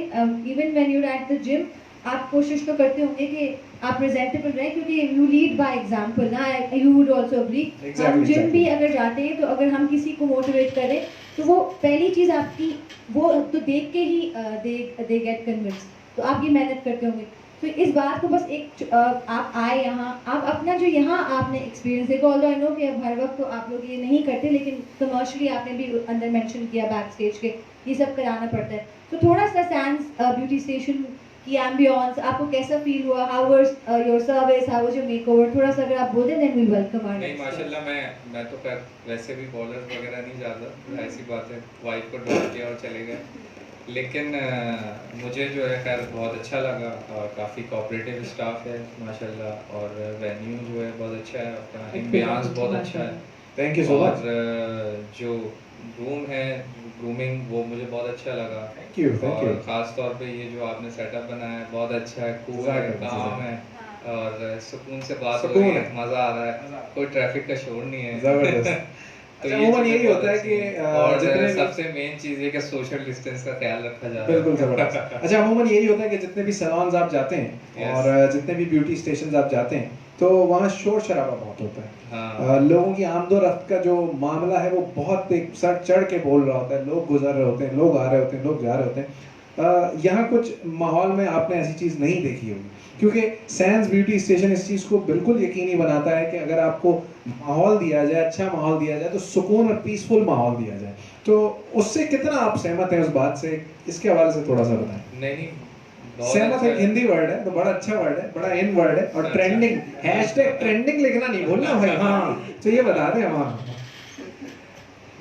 even when you are at the gym आप कोशिश तो करते होंगे कि आप प्रेजेंटेबल रहें, क्योंकि यू लीड बाय एग्जांपल ना, यू वुड आल्सो अग्री। हम जिम भी अगर जाते हैं तो अगर हम किसी को मोटिवेट करें तो वो पहली चीज़ आपकी वो तो देख के ही दे गेट कन्विंस, तो आप ये मेहनत करते होंगे। तो इस बात को बस एक आप आए यहाँ, आप अपना जो यहाँ आपने एक्सपीरियंस देखो, ऑल्दो आई नो कि अब हर वक्त तो आप लोग ये नहीं करते, लेकिन कमर्शियली आपने भी अंदर मेंशन किया बैक स्टेज के ये सब कराना पड़ता है। तो थोड़ा सा सैंस ब्यूटी स्टेशन की एम्बियंस आपको कैसा फील हुआ, how was your service, how was your makeover, थोड़ा सा अगर आप बोल दें देन वी वेलकम आवर। नहीं माशाल्लाह, मैं तो वैसे भी बॉलर वगैरह नहीं जाता, ऐसी बात है, वाइफ को ड्रॉप किया और चले गए। लेकिन मुझे जो है खैर बहुत अच्छा लगा, और काफ़ी कोऑपरेटिव स्टाफ है माशाल्लाह, और वेन्यू जो है बहुत अच्छा है, अपना एम्बियंस बहुत अच्छा है। Thank you so much. और जो रूम है ग्रूमिंग वो मुझे बहुत अच्छा लगा। Thank you. और ख़ास तौर पे ये जो आपने सेटअप बनाया है बहुत अच्छा है, कूल है, काम है, और सुकून से बात हो रही है, मज़ा आ रहा है, कोई ट्रैफिक का शोर नहीं है, जबरदस्त। तो अच्छा, ये अमूमन चीज़ें यही बहुत होता है अच्छी कि हैं। और जितने सबसे मेन चीज़ ये कि सोशल डिस्टेंस का ख्याल रखा जा रहा है। बिल्कुल जबरदस्त। अच्छा, अमूमन यही होता है कि जितने भी सैलून्स आप जाते हैं और जितने भी ब्यूटी स्टेशंस आप जाते हैं तो वहाँ शोर शराबा बहुत होता है। हाँ। लोगों की आमदोरफ्त का जो मामला है वो बहुत एक सर चढ़ के बोल रहा होता है, लोग गुजर रहे होते हैं, लोग आ रहे होते हैं, लोग जा रहे होते हैं। यहाँ कुछ माहौल में आपने ऐसी चीज़ नहीं देखी होगी, क्योंकि सैंस ब्यूटी स्टेशन इस चीज़ को बिल्कुल यकीनी बनाता है कि अगर आपको माहौल दिया जाए, अच्छा माहौल दिया जाए, तो सुकून और पीसफुल माहौल दिया जाए। तो उससे कितना आप सहमत हैं उस बात से, इसके हवाले से थोड़ा सा बताएं। नहीं, सहमत एक हिंदी वर्ड है तो बड़ा अच्छा वर्ड है, बड़ा इन वर्ड है, और ट्रेंडिंग #ट्रेंडिंग लिखना नहीं भूलना भाई। हाँ, तो ये बता दें हम।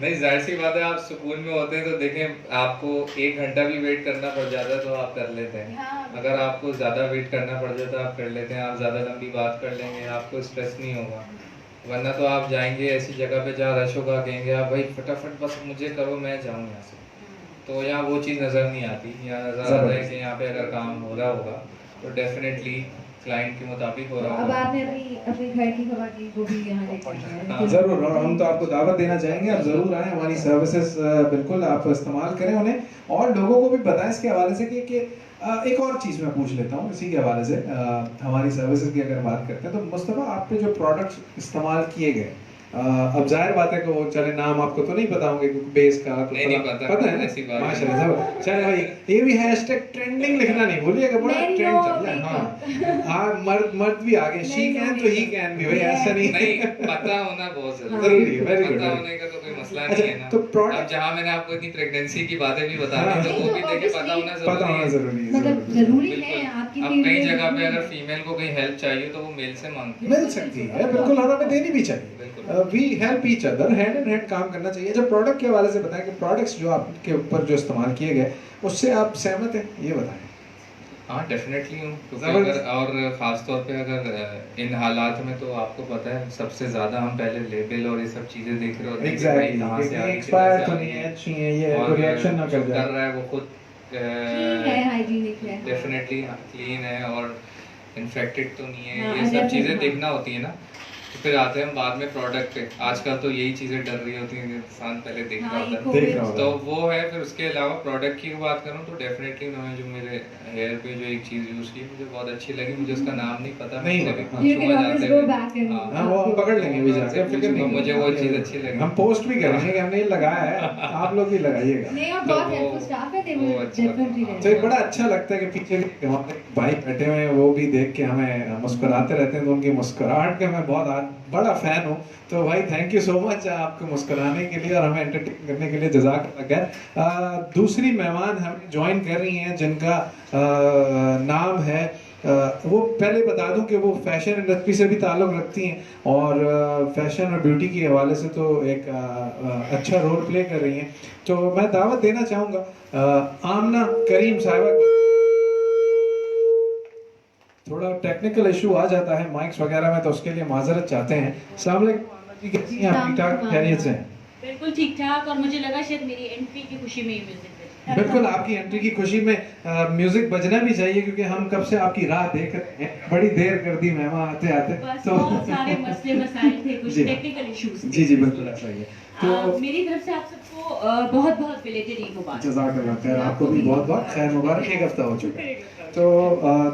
नहीं, जाहिर सी बात है, आप सुकून में होते हैं तो देखें, आपको 1 घंटा भी वेट करना पड़ जाता है तो आप कर लेते हैं। अगर आपको ज़्यादा वेट करना पड़ जाता है आप कर लेते हैं, आप ज़्यादा लंबी बात कर लेंगे, आपको स्ट्रेस नहीं होगा। वरना तो आप जाएंगे ऐसी जगह पे जहाँ रश होगा, कहेंगे आप भाई फटाफट बस मुझे करो, मैं जाऊँ यहाँ से, तो यहाँ वो चीज़ नज़र नहीं आती। यहाँ नज़र आता है कि यहाँ पे अगर काम हो रहा होगा तो डेफिनेटली क्लाइंट के मुताबिक हो रहा अब होगा। आपने अपनी घर की खबर की, वो भी यहाँ लेके आए हैं। जरूर, और हम तो आपको दावत देना चाहेंगे, आप जरूर आएं, हमारी सर्विसेज बिल्कुल आप इस्तेमाल करें उन्हें, और लोगों को भी बताएं इसके हवाले से कि एक और चीज़ मैं पूछ लेता हूँ इसी के हवाले से। हमारी सर्विसेज की अगर बात करते हैं तो मुस्तफा, आप पे जो प्रोडक्ट्स इस्तेमाल किए गए, अब जाहिर बात है कि वो चले नाम आपको तो नहीं पता होंगे क्योंकि बेस का तो नहीं पता है ना, ऐसी बात माशाल्लाह सब। चलो भाई, ये भी #ट्रेंडिंग लिखना नहीं भूलिएगा, बड़ा ट्रेंड चल रहा है। हाँ, मर्द भी आगे, शी कैन तो ही कैन भी, भाई ऐसा नहीं पता होना बहुत जरूरी है। Very good. पता होने का तो कोई मसला नहीं है ना। तो अब जहाँ मैंने आपको इतनी प्रेगनेंसी की बातें भी बता दी तो वो भी देखे पता होना जरूरी है। मतलब जरूरी है आपकी अब कई जगह पे अगर फीमेल को कोई हेल्प चाहिए तो वो मेल से मांगती है, मिल सकती है बिल्कुल, और हमें देनी भी चाहिए। We help each other, hand in hand काम करना चाहिए। जब प्रोडक्ट के हवाले से बताएं कि प्रोडक्ट्स जो आपके ऊपर जो इस्तेमाल किए गए उससे आप सहमत हैं, ये बताएं। हाँ डेफिनेटली हूँ, क्योंकि अगर और ख़ास तौर पे अगर इन हालात में तो आपको पता है सबसे ज़्यादा हम पहले लेबल और ये सब चीज़ें देख रहे होते हैं कि भाई कहाँ से आ रही है, एक्सपायर तो नहीं है, अच्छी है, ये और रिएक्शन ना कर रहा है वो खुद हाइजीनिक है, डेफिनेटली क्लीन है और इन्फेक्टेड तो नहीं है। हाँ, ये सब चीज़ें हाँ। देखना होती है ना। तो फिर आते हैं हम बाद में प्रोडक्ट पे। आजकल तो यही चीज़ें डर रही होती हैं, इंसान पहले देख रहा होता है, देख रहा होता तो है। वो है। फिर उसके अलावा प्रोडक्ट की बात करूँ तो डेफिनेटली उन्होंने जो मेरे हेयर पे जो एक चीज़ यूज़ की मुझे बहुत अच्छी लगी। मुझे उसका नाम नहीं पता, नहीं मुझे पता। भी You can छुआ always जाते go हुए। back and हाँ। हाँ, वो हम पकड़ लेंगे भी जाके, फिक्र नहीं, मुझे वो चीज़ अच्छी लगी। हम पोस्ट भी करेंगे कि हमने ये लगाया है, आप लोग भी लगाइएगा। नहीं, और तो बहुत वो- हेल्पफुल स्टाफ है, they वो will अच्छा definitely था। तो एक बड़ा अच्छा लगता है कि पीछे भी हमारे भाई बैठे हुए हैं, वो भी देख के हमें मुस्कुराते रहते हैं, तो उनकी मुस्कुराहट के मैं बहुत बड़ा फैन हूँ। तो भाई थैंक यू सो मच आपको मुस्कुराने के लिए और हमें एंटरटेन करने के लिए, जज़ाकल्लाह खैर। दूसरी मेहमान हमें ज्वाइन कर रही हैं जिनका नाम है, वो पहले बता दूं कि वो फैशन इंडस्ट्री से भी ताल्लुक़ रखती हैं और फैशन और ब्यूटी के हवाले से तो एक अच्छा रोल प्ले कर रही हैं। तो मैं दावत देना चाहूँगा आमना करीम साहिबा। थोड़ा टेक्निकल इशू आ जाता है माइक्स वगैरह में, तो उसके लिए माजरत चाहते हैं। अस्सलाम वालेकुम आमना जी, कैसी हैं आप? ठीक ठाक खैरियत से हैं? बिल्कुल ठीक ठाक, और मुझे लगा शायद मेरी एंट्री की खुशी में ही म्यूजिक बजे। बिल्कुल आपकी एंट्री की खुशी में म्यूजिक बजना भी चाहिए, क्योंकि हम कब से आपकी राह देख रहे हैं, बड़ी देर कर दी मेहमान आते आते। तो बहुत सारे मसले मसाइल थे, कुछ टेक्निकल इश्यूज। जी जी बिल्कुल ऐसा ही है। तो मेरी तरफ से आप सबको बहुत बहुत बिलेटेड ईद मुबारक। जज़ाकल्लाह खैर, आपको भी बहुत बहुत खैर मुबारक। एक हफ्ता हो चुका है। तो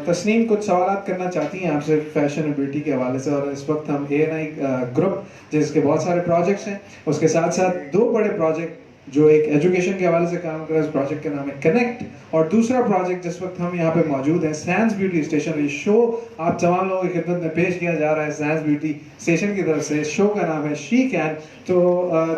तस्नीम कुछ सवाल करना चाहती हैं आपसे फैशन और ब्यूटी के हवाले से, और इस वक्त हम ANI ग्रुप जिसके बहुत सारे प्रोजेक्ट्स हैं, उसके साथ साथ 2 बड़े प्रोजेक्ट जो एक एजुकेशन के हवाले से काम कर रहा है, इस प्रोजेक्ट का नाम है कनेक्ट, और दूसरा प्रोजेक्ट जिस वक्त हम यहाँ पे मौजूद हैं सैंस ब्यूटी स्टेशन। ये शो आप तमाम लोगों की खिदमत में पेश किया जा रहा है सैंस ब्यूटी स्टेशन की तरफ से। शो का नाम है शी कैन। तो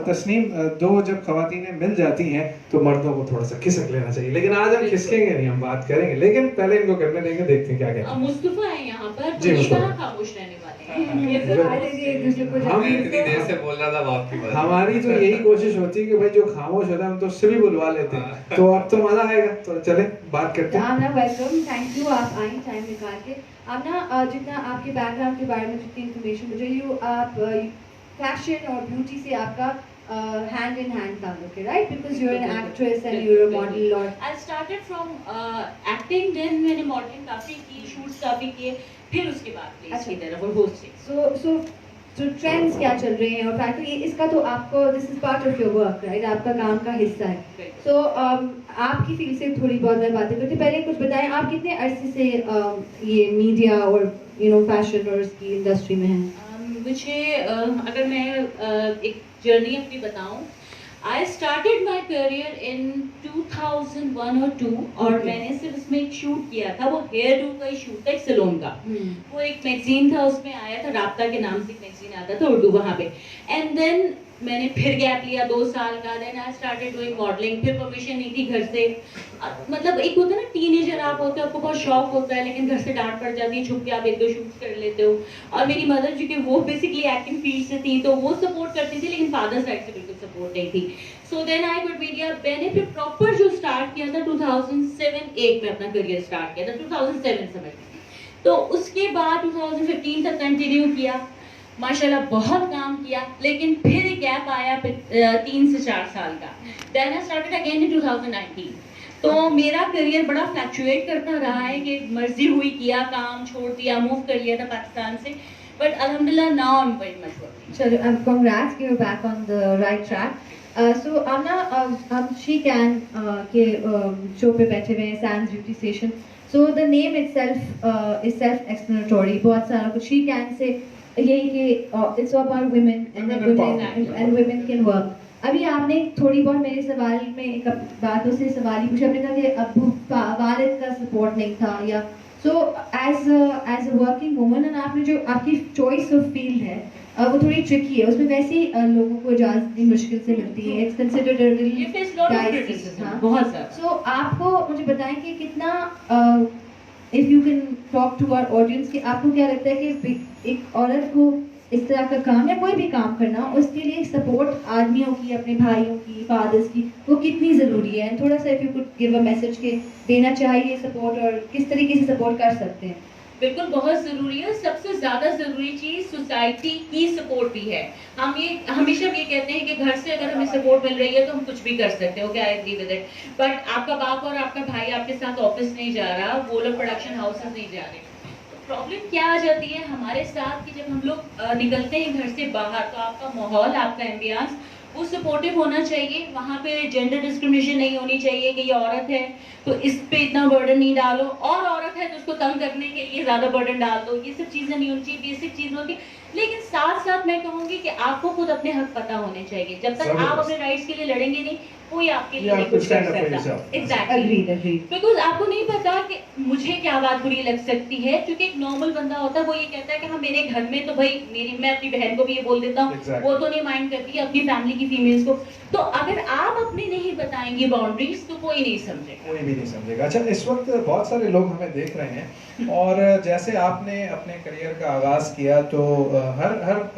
तस्नीम, 2 जब खवातीनें मिल जाती हैं तो मर्दों को थोड़ा सा खिसक लेना चाहिए, लेकिन आज हम खिसकेंगे नहीं, हम बात करेंगे, लेकिन पहले इनको करने देंगे, देखते हैं क्या कहते हैं। मुस्तफा है यहाँ पर, जी, तो ये मुस्तफा। कहाँ खामोश रहने वाले एक दूसरे को हम मैं इतनी देर से बोल रहा था वो आपकी बात। हमारी तो यही कोशिश होती है कि भाई जो खामोश होता है हम तो उससे भी बुलवा लेते हैं। तो अब तो मजा आएगा, तो चले बात करते हैं। आमना वेलकम, थैंक यू, आप आई टाइम निकाल के। आमना, जितना आपके बैकग्राउंड के बारे में जितनी इन्फॉर्मेशन मुझे आप फैशन और ब्यूटी से आपका hand in hand ताल्लुक है, right? Because you're an actress and you're a model, or I started from acting, then मैंने मॉडलिंग काफी की, शूट्स काफी किए, फिर उसके बाद प्लेस की तरफ और होस्टिंग। so ट्रेंड्स क्या चल रहे हैं और प्रैक्टिकली इसका तो आपको this is part of your work, right? आपका काम का हिस्सा है। सो आपकी फील्ड से थोड़ी बहुत मैं बातें करती, पहले कुछ बताएं आप कितने अरसे से ये मीडिया और फैशन और इसकी इंडस्ट्री में हैं? मुझे अगर मैं एक जर्नी अपनी बताऊं, I started my career in 2001 और 2, और मैंने सिर्फ इसमें एक शूट किया था, वो हेयर डू का ही शूट था, एक सैलून का। वो एक मैगजीन था, उसमें आया था, राब्ता के नाम से एक मैगजीन आता था उर्दू वहाँ पे। एंड देन मैंने फिर गैप लिया 2 साल का, then I started doing modelling, फिर परमिशन नहीं थी घर से। मतलब एक होता है ना, टीनेजर आप होते हो, आपको बहुत शौक होता है, लेकिन घर से डांट पड़ जाती है, छुप के आप 1-2 शूट्स कर लेते हो। और मेरी मदर जो कि वो बेसिकली एक्टिंग फील्ड से थी, तो वो सपोर्ट करती थी, लेकिन फादर साइड से बिल्कुल सपोर्ट नहीं थी। So then I could media, मैंने फिर प्रॉपर जो स्टार्ट किया था 2007-8 में अपना करियर स्टार्ट किया था, 2007 समझ। तो उसके बाद 2015 तक कंटिन्यू किया, माशाल्लाह बहुत काम किया, लेकिन फिर एक गैप आया 3 से 4 साल का। Then I started again in 2019। तो मेरा करियर बड़ा फ्लक्चुएट करता रहा है कि मर्जी हुई किया, काम छोड़ दिया, मूव कर लिया था पाकिस्तान से, बट अल्हम्दुलिल्लाह now I am very much working. चलो, congrats कि you're back on the right track. So आमना, हम शी कैन के शो पे बैठे हुए हैं, sans beauty station. So the name itself is self-explanatory. बहुत सारा कुछ शी कैन से यही कि it's about women and women can work. अभी आपने थोड़ी बहुत मेरे सवाल में एक बातों से सवाल ही पूछा, आपने कहा कि अबू वालिद का सपोर्ट नहीं था, या so as a working woman, and आपने जो आपकी चॉइस ऑफ फील्ड है वो थोड़ी ट्रिकी है, उसमें वैसे ही लोगों को इजाज़त मुश्किल से मिलती है, इट्स कंसिडर्ड बहुत ज़्यादा। सो आपको मुझे बताएं कि कितना if you can talk to our audience, कि आपको क्या लगता है कि एक औरत को इस तरह का काम या कोई भी काम करना, उसके लिए सपोर्ट आदमियों की, अपने भाइयों की, फादर्स की, वो कितनी ज़रूरी है? थोड़ा सा if you could give a message के देना चाहिए सपोर्ट, और किस तरीके से सपोर्ट कर सकते हैं? बिल्कुल बहुत ज़रूरी है। सबसे ज़्यादा ज़रूरी चीज़ सोसाइटी की सपोर्ट भी है। हम ये हमेशा ये कहते हैं कि घर से अगर हमें सपोर्ट मिल रही है तो हम कुछ भी कर सकते हैं, okay, I agree with it. But आपका बाप और आपका भाई आपके साथ ऑफिस नहीं जा रहा, वो लोग प्रोडक्शन हाउसेस नहीं जा रहे, प्रॉब्लम क्या आ जाती है हमारे साथ कि जब हम लोग निकलते हैं घर से बाहर, तो आपका माहौल, आपका एम्बियंस वो सपोर्टिव होना चाहिए। वहाँ पे जेंडर डिस्क्रिमिनेशन नहीं होनी चाहिए कि ये औरत है तो इस पे इतना बर्डन नहीं डालो, और औरत है तो उसको तंग करने के लिए ज़्यादा बर्डन डाल दो, ये सब चीज़ें नहीं होनी चाहिए, बेसिक चीज़ होती। लेकिन साथ साथ मैं कहूँगी कि आपको खुद अपने हक पता होने चाहिए। जब तक आप अपने राइट्स के लिए लड़ेंगे नहीं, कोई आपके लिए नहीं कुछ कर सकता। एग्जैक्टली, बिकॉज आपको नहीं पता कि मुझे क्या बात बुरी लग सकती है, क्योंकि एक नॉर्मल बंदा होता है वो ये कहता है कि हाँ मेरे घर में तो भाई मैं अपनी बहन को भी ये बोल देता हूँ, वो तो नहीं माइंड करती अपनी फैमिली की फीमेल्स को। तो अगर आप अपने नहीं बताएंगे बाउंड्रीज, तो कोई नहीं समझेगा, कोई भी नहीं समझेगा। अच्छा, इस वक्त बहुत सारे लोग हमें देख रहे हैं, और जैसे आपने अपने करियर का आगाज़ किया तो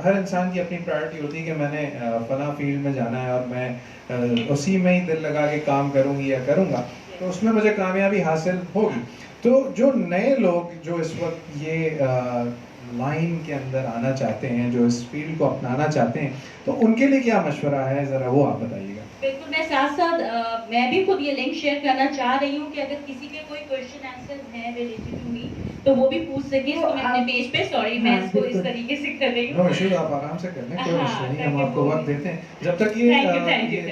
हर इंसान की अपनी प्रायोरिटी होती है कि मैंने फला फील्ड में जाना है और मैं उसी में ही दिल लगा के काम करूंगी या करूंगा, तो उसमें मुझे कामयाबी हासिल होगी। तो जो नए लोग जो इस वक्त ये लाइन के अंदर आना चाहते हैं, जो इस फील्ड को अपनाना चाहते हैं, तो उनके लिए क्या मशवरा है, ज़रा वो आप बताइएगा। बिल्कुल, मैं साथ साथ मैं भी खुद ये लिंक शेयर करना चाह रही हूँ कि अगर किसी के कोई क्वेश्चन आंसर हैं रिलेटेड टू मी तो वो भी पूछ सके इसको मैं अपने पेज पे। सॉरी मैं इसको इस तरीके से कर रही हूँ। नो इश्यूज, आप आराम से कर लें, कोई इशू नहीं, हम आपको वक्त देते हैं जब तक ये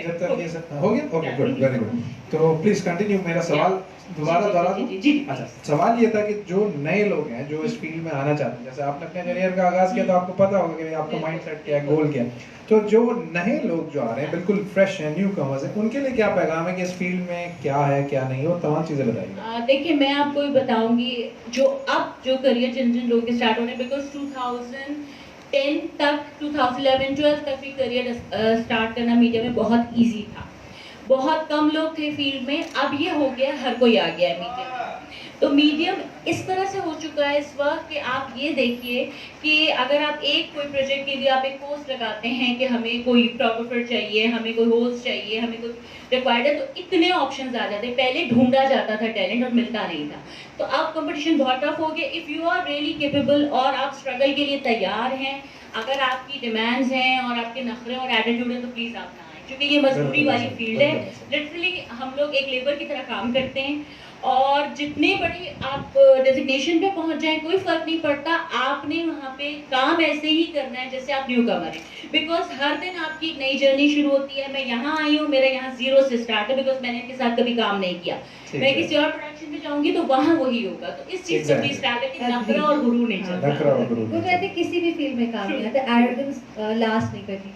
जब तक ये सब हो गया। Okay good, very good. तो प्लीज कंटिन्यू। मेरा सवाल दोबारा जी। अच्छा, सवाल ये था कि जो नए लोग हैं जो इस फील्ड में आना चाहते हैं, जैसे आपने अपने करियर का आगाज किया तो आपको पता होगा कि आपका माइंडसेट क्या है, गोल क्या है, तो जो नए लोग जो आ रहे हैं बिल्कुल फ्रेश हैं, न्यू कमर्स हैं, उनके लिए क्या पैगाम है कि इस फील्ड में क्या है क्या नहीं, वो तमाम चीजें बताइए। देखिए मैं आपको ये बताऊंगी जो अब जो करियर जिन लोगों के स्टार्ट हो रहे हैं, बिकॉज 2010 तक 2011-12 तक भी करियर स्टार्ट करना मीडिया में बहुत इजी था, बहुत कम लोग थे फील्ड में। अब ये हो गया, हर कोई आ गया है मीडिया में। तो मीडियम इस तरह से हो चुका है इस वक्त कि आप ये देखिए कि अगर आप एक कोई प्रोजेक्ट के लिए आप एक पोस्ट लगाते हैं कि हमें कोई फोटोग्राफर चाहिए, हमें कोई होस्ट चाहिए, हमें कोई रिक्वायर्ड है, तो इतने ऑप्शंस आ जाते हैं। पहले ढूंढा जाता था टैलेंट और मिलता नहीं था, तो अब कंपटीशन बहुत टफ हो गया। If you are really capable और आप स्ट्रगल के लिए तैयार हैं, अगर आपकी डिमांड्स हैं और आपके नखरे और एटीट्यूड है, तो प्लीज़ आप ना आए, क्योंकि ये मजबूरी वाली फील्ड है। लिटरली हम लोग एक लेबर की तरह काम करते हैं और जितने बड़े आप डेजिग्नेशन पे पहुंच जाएं कोई फर्क नहीं पड़ता, आपने वहाँ पे काम ऐसे ही करना है जैसे आप न्यू कमर हैं। बिकॉज हर दिन आपकी एक नई जर्नी शुरू होती है। मैं यहाँ आई हूँ, मेरा यहाँ जीरो से स्टार्ट है, बिकॉज मैंने इनके साथ कभी काम नहीं किया। मैं किसी और प्रोडक्शन में जाऊंगी तो वहाँ वही होगा। तो इस चीज से भी स्टार्ट है कि नखरा और गुरूर नहीं चलता। वो कहते हैं किसी भी फील्ड में काम नहीं आता, एरोगेंस लास्ट नहीं करती।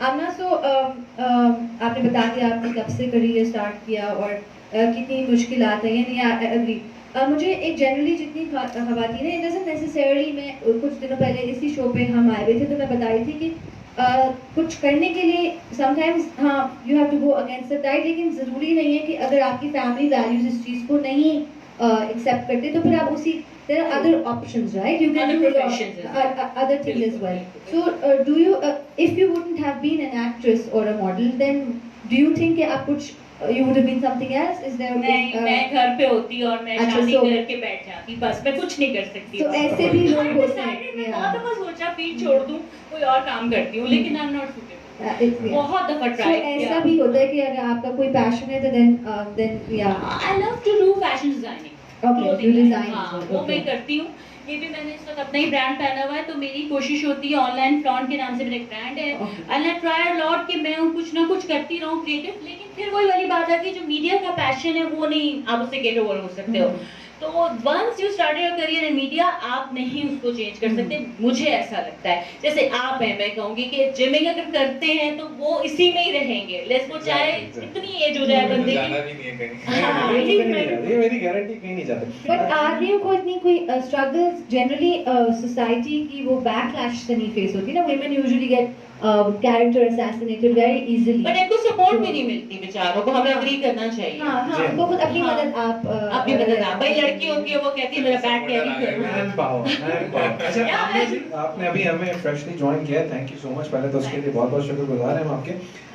आमना, सो आपने बता दिया आपने कब से करियर स्टार्ट किया और कितनी मुश्किल आते हैं, यानी एग्री। मुझे एक जनरली जितनी खवातीन है, इट डजंट नेसेसरली, मैं कुछ दिनों पहले इसी शो पे हम आए हुए थे तो मैं बता रही थी कि कुछ करने के लिए समटाइम्स हाँ you have to go against the tide, लेकिन ज़रूरी नहीं है कि अगर आपकी फैमिली वैल्यूज इस चीज़ को नहीं एक्सेप्ट करते तो फिर आप उसी, there are other options, right? You can do other things as well. So do you if you wouldn't have been an actress or a model, then do you think कि आप कुछ you would have been something else? Is there नहीं, मैं घर पे होती और मैं शादी करके बैठ जाती, बस मैं कुछ नहीं कर सकती। तो ऐसे भी लोग होते हैं। मैं बहुत दफा सोचा फील्ड छोड़ दूं, कोई और काम करती हूँ, लेकिन आई एम नॉट सुटेबल। बहुत दफा ट्राई किया। ऐसा भी होता है कि अगर आपका कोई पैशन है तो then yeah, I love to do fashion designing. Okay, you design. हाँ, वो मैं करती हूँ। ये भी मैंने इस वक्त अपना ही ब्रांड पहना हुआ है, तो मेरी कोशिश होती है ऑनलाइन फ्लॉन्ट के नाम से मेरा एक ब्रांड है। आई ट्राई अ लॉट कि मैं कुछ ना कुछ करती रहूँ क्रिएटिव, लेकिन फिर वही वाली बात है कि जो मीडिया का पैशन है वो नहीं आप उससे गेट ओवर हो सकते हो। तो once you start your career in media, आप नहीं उसको चेंज कर सकते। मुझे ऐसा लगता है, जैसे आप हैं, मैं कहूँगी कि जिमिंग अगर करते हैं तो वो इसी में ही रहेंगे, लेट्स वो चाहे इतनी एज हो जाए बंदे की। ये मेरी गारंटी कहीं नहीं जाती। बट आदमियों को इतनी कोई स्ट्रगल्स जनरली सोसाइटी की वो बैकलैश से नहीं फेस होती ना। Women usually get character assassinated very easily, but इनको सपोर्ट भी नहीं मिलती बेचारों को, हमें एग्री करना चाहिए। हाँ, वो खुद अपनी मदद आप अपनी मदद आप, भाई लड़की होती है वो कहती है मेरा बैक कैरी करो। Man power. अच्छा, आपने अभी हमें फ्रेशली ज्वाइन किया है, थैंक यू सो मच। पहले तो उसके लिए बहुत बहुत शुक्रगुजार हैं हम आपके।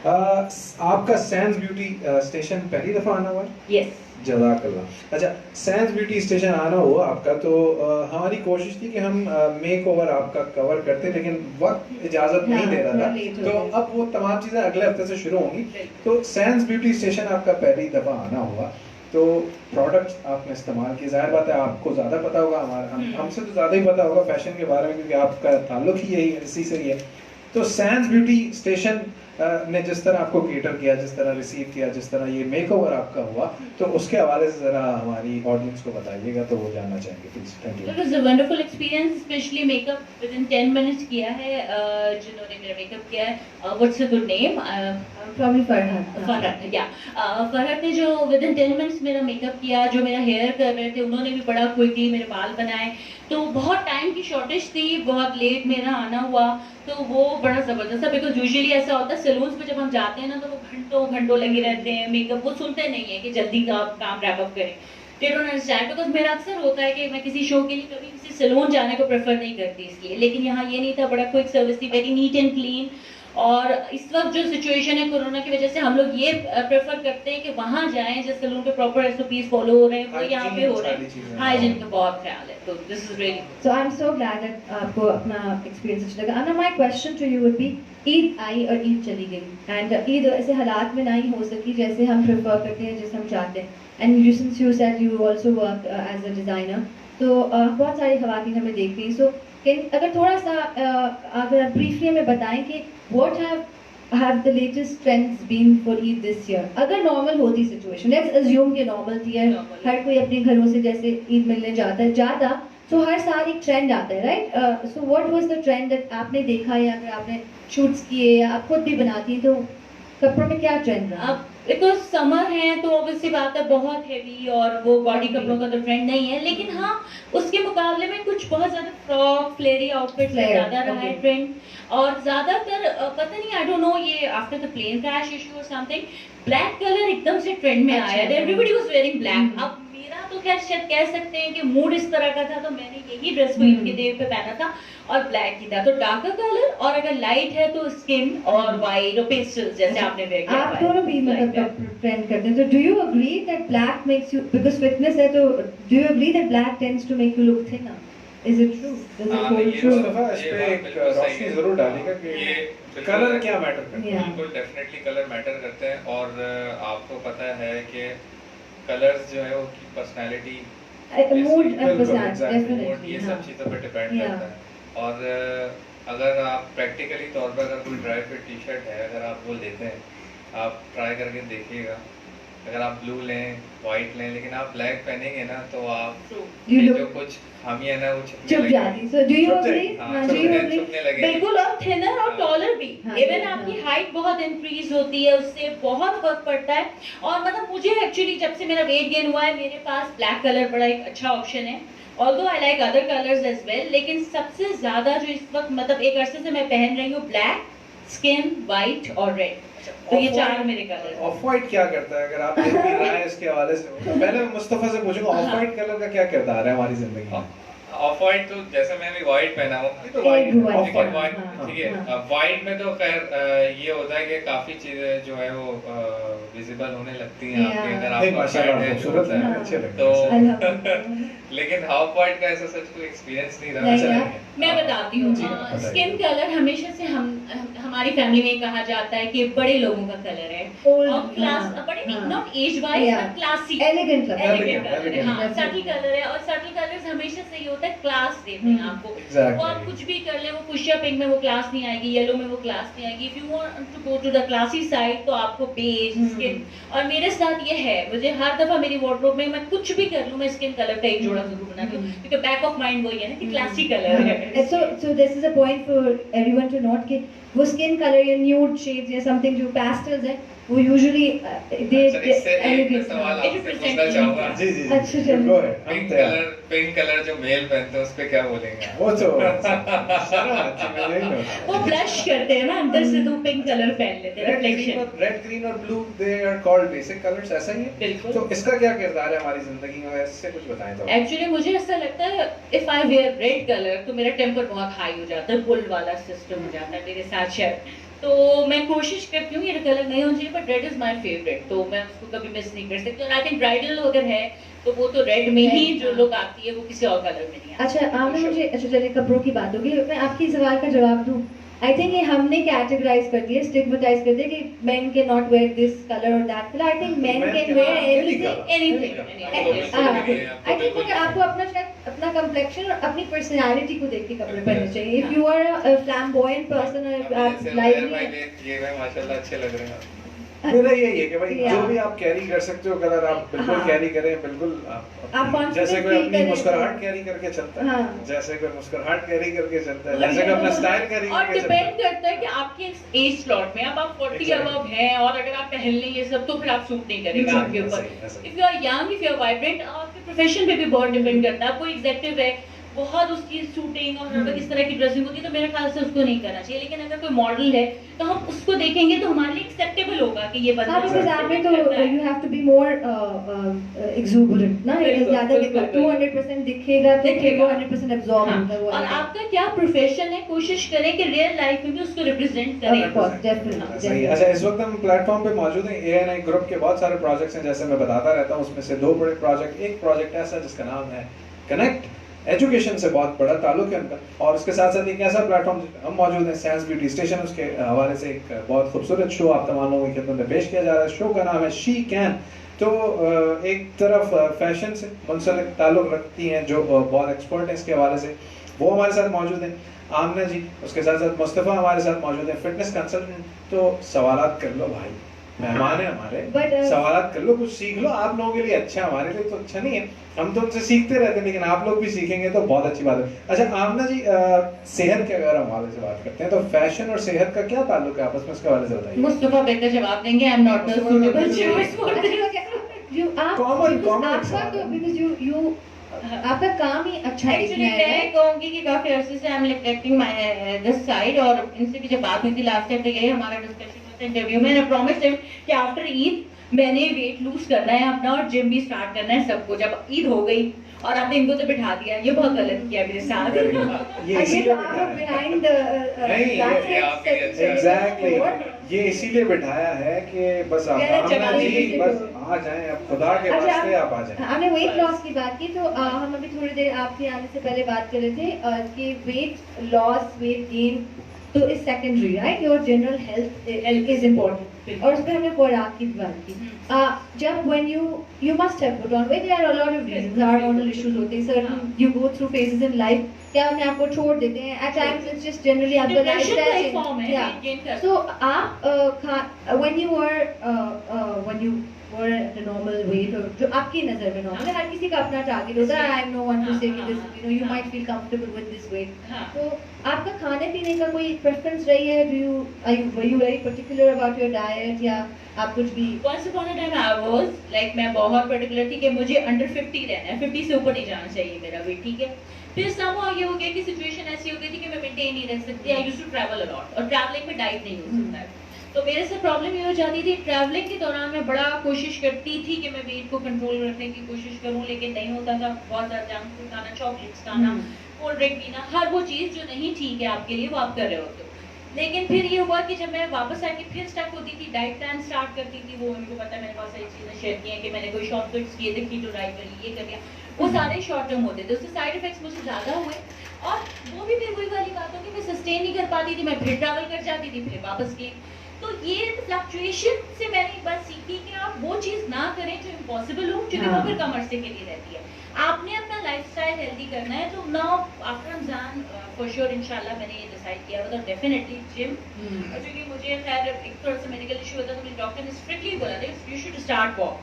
आपका सैंस ब्यूटी स्टेशन पहली दफा आना हुआ है? यस, जज़ाकल्लाह। अच्छा, सैंस ब्यूटी स्टेशन आना हुआ आपका, तो हमारी कोशिश थी कि हम मेक ओवर आपका कवर करते, लेकिन वक्त इजाजत नहीं दे रहा था, तो अब वो तमाम चीज़ें अगले हफ्ते से शुरू होंगी। तो सैंस ब्यूटी स्टेशन आपका पहली दफ़ा आना हुआ, तो प्रोडक्ट्स आपने इस्तेमाल किए, जाहिर बात है आपको ज़्यादा पता होगा, हमसे तो ज़्यादा ही पता होगा फैशन के बारे में, क्योंकि आपका ताल्लुक ही यही इसी से ही है। तो सैंस ब्यूटी स्टेशन ने जिस तरह आपको केटर किया, जिस तरह रिसीव किया, जिस तरह ये मेकओवर आपका हुआ, तो उसके हवाले से ज़रा हमारी ऑडियंस को बताइएगा, तो वो जानना चाहेंगे please. Thank you. It was a wonderful experience, specially makeup with in 10 minutes किया है जिन्होंने मेरा मेकअप किया है। What's your good name? Probably Farhat. या फरहत ने जो विद इन 10 मिनट्स मेरा मेकअप किया, जो मेरा हेयर कर रहे थे उन्होंने भी बड़ा क्विकली मेरे बाल बनाए। तो बहुत टाइम की शॉर्टेज थी, बहुत लेट मेरा आना हुआ, तो वो बड़ा ज़बरदस्त था। बिकॉज यूजुअली ऐसा होता है सैलून्स पे जब हम जाते हैं ना, तो वो घंटों घंटों लगे रहते हैं मेकअप, वो सुनते नहीं है कि जल्दी का काम रैप अप करें। दे डोंट अंडरस्टैंड, बिकॉज मेरा अक्सर होता है कि मैं किसी शो के लिए कभी किसी सैलून जाने को प्रेफर नहीं करती इसलिए, लेकिन यहाँ ये नहीं था, बड़ा क्विक सर्विस थी, वेरी नीट एंड क्लीन। और इस वक्त जो सिचुएशन है कोरोना की वजह से हम लोग ये प्रेफर करते हैं कि वहाँ जाएं जिस सैलून पे प्रॉपर SOPs फॉलो हो रहे हैं, वो यहाँ पे हो रहे हैं, हाइजीन का बहुत ख्याल है, तो this is really So I'm so glad that आपको अपना एक्सपीरियंस अच्छा लगा. Anna, my question to you would be, Eid आई और ईद चली गई एंड ईद ऐसे हालात में नहीं हो सकी जैसे हम प्रेफर करते हैं, जैसे हम चाहते हैं. And since you said you also work as a designer, तो बहुत सारी खवातीन हमें देखती हैं. सो अगर थोड़ा सा अगर ब्रीफली हमें बताएं कि what have the latest trends been for Eid this year? अगर नॉर्मल होती सिचुएशन, लेट्स अज्यूम कि नॉर्मल थी है, हर कोई अपने घरों से जैसे ईद मिलने जाता है ज़्यादा, तो हर साल एक ट्रेंड आता है, right? So what was the trend that आपने देखा या अगर आपने शूट्स किए या आप खुद भी बनाती हैं, तो कपड़ों में क्या ट्रेंड रहा? अब बिकॉज समर है तो ऑब्वियसली बात है बहुत हैवी और वो बॉडी कपड़ों का तो ट्रेंड नहीं है, लेकिन हाँ उसके मुकाबले में कुछ बहुत ज्यादा फ्रॉक फ्लेरी आउटफिट्स ज्यादा रहा है ट्रेंड. और ज्यादातर पता नहीं, आई डोंट नो, ये after the plane crash issue और समथिंग ब्लैक कलर एकदम से ट्रेंड में आया. Everybody was wearing black. अब मेरा तो खैर शायद कह सकते हैं कि मूड इस तरह का था, तो मैंने यही ड्रेस को ईद के डे पे पहना था और ब्लैक ही था. तो डार्कर कलर और अगर लाइट है तो स्किन और वाइट और पेस्टल्स जैसे आपने वेयर किया. आप दोनों भी मतलब ट्रेंड करते हैं, तो do you agree that black makes you, because fitness है, तो do you agree that black tends to make you look thinner? Is it true? Does it hold true? Mustafa इस पे एक रोशनी जरूर डालेगा कि कलर क्या मैटर करता है. बिल्कुल डेफिनेटली कलर मैटर करते हैं. और आपको पता है कि कलर्स जो है वो की पर्सनालिटी, मूड एंड बिल्कुल, पर्सनालिटी exactly. डेफिनेटली. ये सब चीज़ों पर डिपेंड करता है. और अगर आप प्रैक्टिकली तौर पर अगर कोई ड्राई फिट टी-शर्ट है, अगर आप वो लेते हैं, आप ट्राई करके देखिएगा. अगर आप ब्लू लें, वाइट लें, लेकिन आप ब्लैक पहनेंगे ना तो आप जो कुछ खामी है ना वो चुप जाती. So do you agree? do you agree? बिल्कुल. और थिनर और टॉलर भी, इवन आपकी हाइट बहुत इंक्रीज होती है, उससे बहुत फर्क पड़ता है. और मतलब मुझे एक्चुअली जब से मेरा वेट गेन हुआ है, मेरे पास ब्लैक कलर बड़ा एक अच्छा ऑप्शन है. Although I like other colours as well, लेकिन सबसे ज्यादा जो इस वक्त मतलब एक अरसे से मैं पहन रही हूँ, ब्लैक, स्किन, वाइट और रेड. तो ये चार मेरे कलर. ऑफ वाइट क्या करता है, अगर आप देख भी रहे हैं इसके हवाले से? पहले मैं मुस्तफा से पूछूंगा ऑफ वाइट कलर का क्या किरदार है हमारी जिंदगी में? ऑफ वाइट तो जैसे मैं भी वाइट पहना हूँ, तो वाइट ठीक है. वाइट में तो खैर ये होता है कि काफी चीजें जो है वो विजिबल होने लगती हैं आपके अंदर. आपका तो लेकिन हाफ वाइट का ऐसा सच कोई एक्सपीरियंस नहीं रहा. मैं बताती हूँ. स्किन कलर हमेशा से हमारी फैमिली में कहा जाता है कि बड़े लोगों का कलर है, और क्लास बड़े नहीं, not age wise but classy, elegant colour है. हाँ, सटल कलर है, और सटल कलर्स हमेशा से ही होता है क्लास देते हैं आपको. और कुछ भी कर ले, वो फुशिया पिंक में वो क्लास नहीं आएगी, येलो में वो क्लास नहीं आएगी. If you want to go to the classy side तो आपको बेज स्किन. और मेरे साथ ये है, मुझे हर दफा मेरी वार्डरोब में मैं कुछ भी कर लूं, मैं स्किन कलर का एक जोड़ा जरूर बनाती हूँ, क्योंकि बैक ऑफ माइंड वही है ना कि क्लासी कलर है. So this is a point for everyone to note कि वो स्किन कलर या न्यूड शेड्स या समथिंग जो पेस्टल्स है, वो यूजुअली दे एलिगेंट. जी चलो. पिंक कलर जो मेल पहनते हैं उस पे क्या बोलेंगे? वो तो वो ब्लश करते हैं ना अंदर से, तो पिंक कलर पहन लेते हैं. रिफ्लेक्शन. रेड, ग्रीन और blue they are called basic colours, ऐसा ही है? बिल्कुल. तो इसका क्या किरदार है हमारी जिंदगी में, इससे कुछ बताएं तो. एक्चुअली मुझे ऐसा लगता है if I where red colour तो मेरा टेम्पर बहुत हाई हो जाता है, पुल वाला सिस्टम हो जाता है मेरे साथ शायद. तो मैं कोशिश करती हूँ ये कलर नहीं होना चाहिए, but red is my favourite, तो मैं उसको कभी मिस नहीं कर सकती. आई थिंक ब्राइडल अगर है तो वो तो रेड में ही जो लुक आती है, वो किसी और कलर में नहीं आती. अच्छा आपने मुझे, अच्छा चलिए कपड़ों की बात होगी, मैं आपकी सवाल का जवाब दूं. आई थिंक ये हमने कैटेगराइज कर दिया, स्टिग्मेटाइज कर दिया कि men can not wear this colour और that colour. I think men can wear anything. I think अगर आपको अपना शायद अपना कंप्लेक्शन और अपनी पर्सनालिटी को देख के कपड़े पहनने चाहिए. If you are a flamboyant person और आप लाइवली, ये मैं माशाल्लाह अच्छे लग रहे हैं. मेरा यही है कि भाई जो भी आप कैरी कर सकते हो कलर आप बिल्कुल कैरी करें. बिल्कुल आप जैसे कोई अपनी मुस्कुराहट कैरी करके चलता है, जैसे कोई मुस्कुराहट कैरी करके चलता है, जैसे कोई अपना स्टाइल कैरी और करके चलता है. डिपेंड करता है कि आपके एज स्लॉट में अब आप 40 अबव हैं और अगर आप पहन लें ये सब तो फिर आप सूट नहीं करेगा आपके ऊपर. If you are young, if you are vibrant, आपके प्रोफेशन पे भी बहुत डिपेंड करता है. आप कोई एग्जीक्यूटिव है बहुत उसकी शूटिंग और हर वक्त इस तरह की ड्रेसिंग होती है, तो मेरे ख्याल से उसको नहीं करना चाहिए। लेकिन अगर कोई मॉडल है तो हम उसको देखेंगे तो हमारे लिए एक्सेप्टेबल होगा कि ये बंदा because आप में तो you have to be more exuberant ना, ज़्यादा 200% दिखेगा तो फिर वो 100% absorb होता है वो। और आपका क्या प्रोफेशन है, कोशिश करें कि रियल लाइफ में भी उसको रिप्रेजेंट करें। Of course, definitely, सही। definitely। अच्छा, इस वक्त हम प्लेटफॉर्म पे मौजूद हैं। ANI ग्रुप के बहुत सारे प्रोजेक्ट्स हैं, जैसे मैं बताता रहता हूँ, उसमें से 2 बड़े प्रोजेक्ट, एक प्रोजेक्ट ऐसा जिसका नाम है कनेक्ट, एजुकेशन से बहुत बड़ा ताल्लुक है उनका, और उसके साथ साथ एक ऐसा प्लेटफॉर्म हम मौजूद हैं, साइंस ब्यूटी स्टेशन, उसके हवाले से एक बहुत खूबसूरत शो आप तमाम लोगों की खिदमत में पेश किया जा रहा है। शो का नाम है शी कैन। तो एक तरफ फैशन से मुंसलिक ताल्लुक रखती हैं जो बहुत एक्सपर्ट हैं इसके हवाले से, वो हमारे साथ मौजूद हैं, आमना जी। उसके साथ साथ मुस्तफ़ा हमारे साथ मौजूद हैं, फिटनेस कंसल्टेंट। तो सवालात कर लो भाई, मेहमान है हमारे, सवालात कर लो, कुछ सीख लो। आप लोगों के लिए अच्छा है, हमारे लिए तो अच्छा नहीं है, हम तो उनसे सीखते रहते हैं, लेकिन आप लोग भी सीखेंगे तो बहुत अच्छी बात है। अच्छा आमना जी, सेहत के अगर हवाले से बात करते हैं तो फैशन और सेहत का क्या ताल्लुक है आपस में, उसके हवाले से बताइए। मुस्तफा बेहतर जवाब देंगे। I am not the suitable choice for आपका काम ही अच्छा है। एक्चुअली मैं कहूंगी कि काफी अरसे से I am neglecting my this side, और इनसे भी जब बात हुई थी लास्ट टाइम तो यही हमारा डिस्कशन हुआ था इंटरव्यू में। मैंने प्रॉमिस हिम कि आफ्टर ईद मैंने वेट लूज करना है अपना और जिम भी स्टार्ट करना है सब कुछ। अब ईद हो गई और आपने इनको तो बिठा दिया, ये बहुत गलत किया मेरे साथ। ये इसीलिए ये इसीलिए बिठाया है कि बस आप आमना जी बस आ जाएं, अब खुदा के वास्ते आप आ जाएं। हमने वेट लॉस की बात की, तो हम अभी थोड़ी देर आपके आने से पहले बात कर रहे थे कि वेट लॉस, वेट गेन तो is secondary, right? Your general health is important, और उस पर हमने खुराक की बात की। जब when you must have put on weight, there are a lot of reasons, hormonal issues होते हैं, certain you go through phases in life, क्या अपने आप को छोड़ देते हैं, at times it's just generally आपका lifestyle, yeah. So आप when you were at a normal weight, और जो आपकी नजर में नॉर्मल है, हर किसी का अपना टारगेट होता है। I am no one to say कि this, you know, you might feel comfortable with this weight. तो आपका खाने पीने का कोई प्रेफरेंस रही है? were you very particular about your diet, या आप कुछ भी? Once upon a time I was like, मैं बहुत पर्टिकुलर थी कि मुझे अंडर 50 रहना है, 50 से ऊपर नहीं जाना चाहिए मेरा वेट, ठीक है। फिर somehow ये हो गया कि सिचुएशन ऐसी हो गई थी कि मैं मेंटेन नहीं रह सकती। I used to travel a lot, और ट्रैवलिंग में डाइट नहीं हो सकता है, तो मेरे से प्रॉब्लम ये हो जाती थी। ट्रैवलिंग के दौरान मैं बड़ा कोशिश करती थी कि मैं वेट को कंट्रोल रखने की कोशिश करूं, लेकिन नहीं होता था। बहुत ज़्यादा जंक फूड खाना, चॉकलेट्स खाना, कोल्ड ड्रिंक पीना, हर वो चीज़ जो नहीं ठीक है आपके लिए वो आप कर रहे होते हो। लेकिन फिर ये हुआ कि जब मैं वापस आके फिर स्टक होती थी, डाइट प्लान स्टार्ट करती थी, वो उनको पता है मैंने बहुत सारी चीज़ें शेयर की हैं कि मैंने कोई शॉर्टकट्स किए थे, कीटो डाइट करी, ये कर लिया, वो सारे शॉर्ट टर्म होते थे, उससे साइड इफेक्ट्स मुझे ज़्यादा हुए, और वो भी फिर वही वाली बात होगी, मैं सस्टेन नहीं कर पाती थी, मैं फिर ट्रैवल कर जाती थी, फिर वापस गई। तो ये फ्लक्चुएशन से मैंने एक बात सीखी कि आप वो चीज़ ना करें जो इम्पॉसिबल हो, क्योंकि वो फिर कम अरसे के लिए रहती है। आपने अपना लाइफस्टाइल हेल्दी करना है, तो now after Ramzan for sure इंशाल्लाह मैंने ये डिसाइड किया हुआ था, डेफिनेटली जिम। क्योंकि मुझे खैर एक थोड़ा सा मेडिकल इशू होता, तो मेरे डॉक्टर ने स्ट्रिक्टली बोला था यू शुड स्टार्ट वॉक।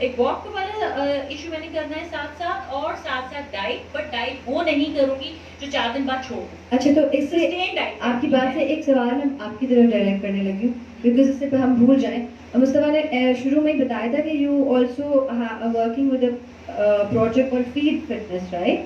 एक वॉक वाला इशू मैंने करना है साथ साथ, और साथ साथ डाइट, बट डाइट वो नहीं करूँगी जो 4 दिन बाद छोड़ दूँ। अच्छा, तो इससे आपकी बात से एक सवाल मैं आपकी तरफ डायरेक्ट करने लगी हूँ, बिकॉज इससे पर हम भूल जाएं। मुस्तफा ने शुरू में ही बताया था कि you also working with a project called feed fitness, right?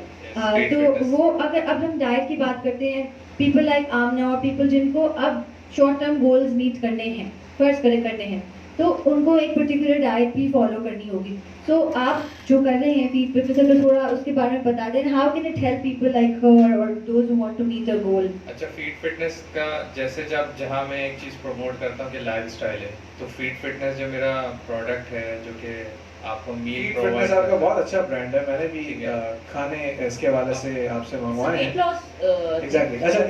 तो वो अगर अब हम डाइट की बात करते हैं, पीपल लाइक आमना और पीपल जिनको अब शॉर्ट टर्म गोल्स मीट करने हैं, फर्स्ट करने हैं, तो उनको एक पर्टिकुलर डाइट भी फॉलो करनी होगी। तो आप जो कर रहे हैं फीड फिटनेस, अगर थोड़ा उसके बारे में बता दें, how can it help people like her और those who want to meet a goal? अच्छा, फीड फिटनेस का जैसे जब जहाँ मैं एक चीज़ प्रमोट करता हूँ कि लाइफस्टाइल है, तो फीड फिटनेस जो मेरा प्रोडक्ट है, जो कि आपको मील फिटनेस आपका बहुत अच्छा ब्रांड है, मैंने भी खाने इसके हवाले से आपसे मंगवाए हैं। एग्जैक्टली। अच्छा,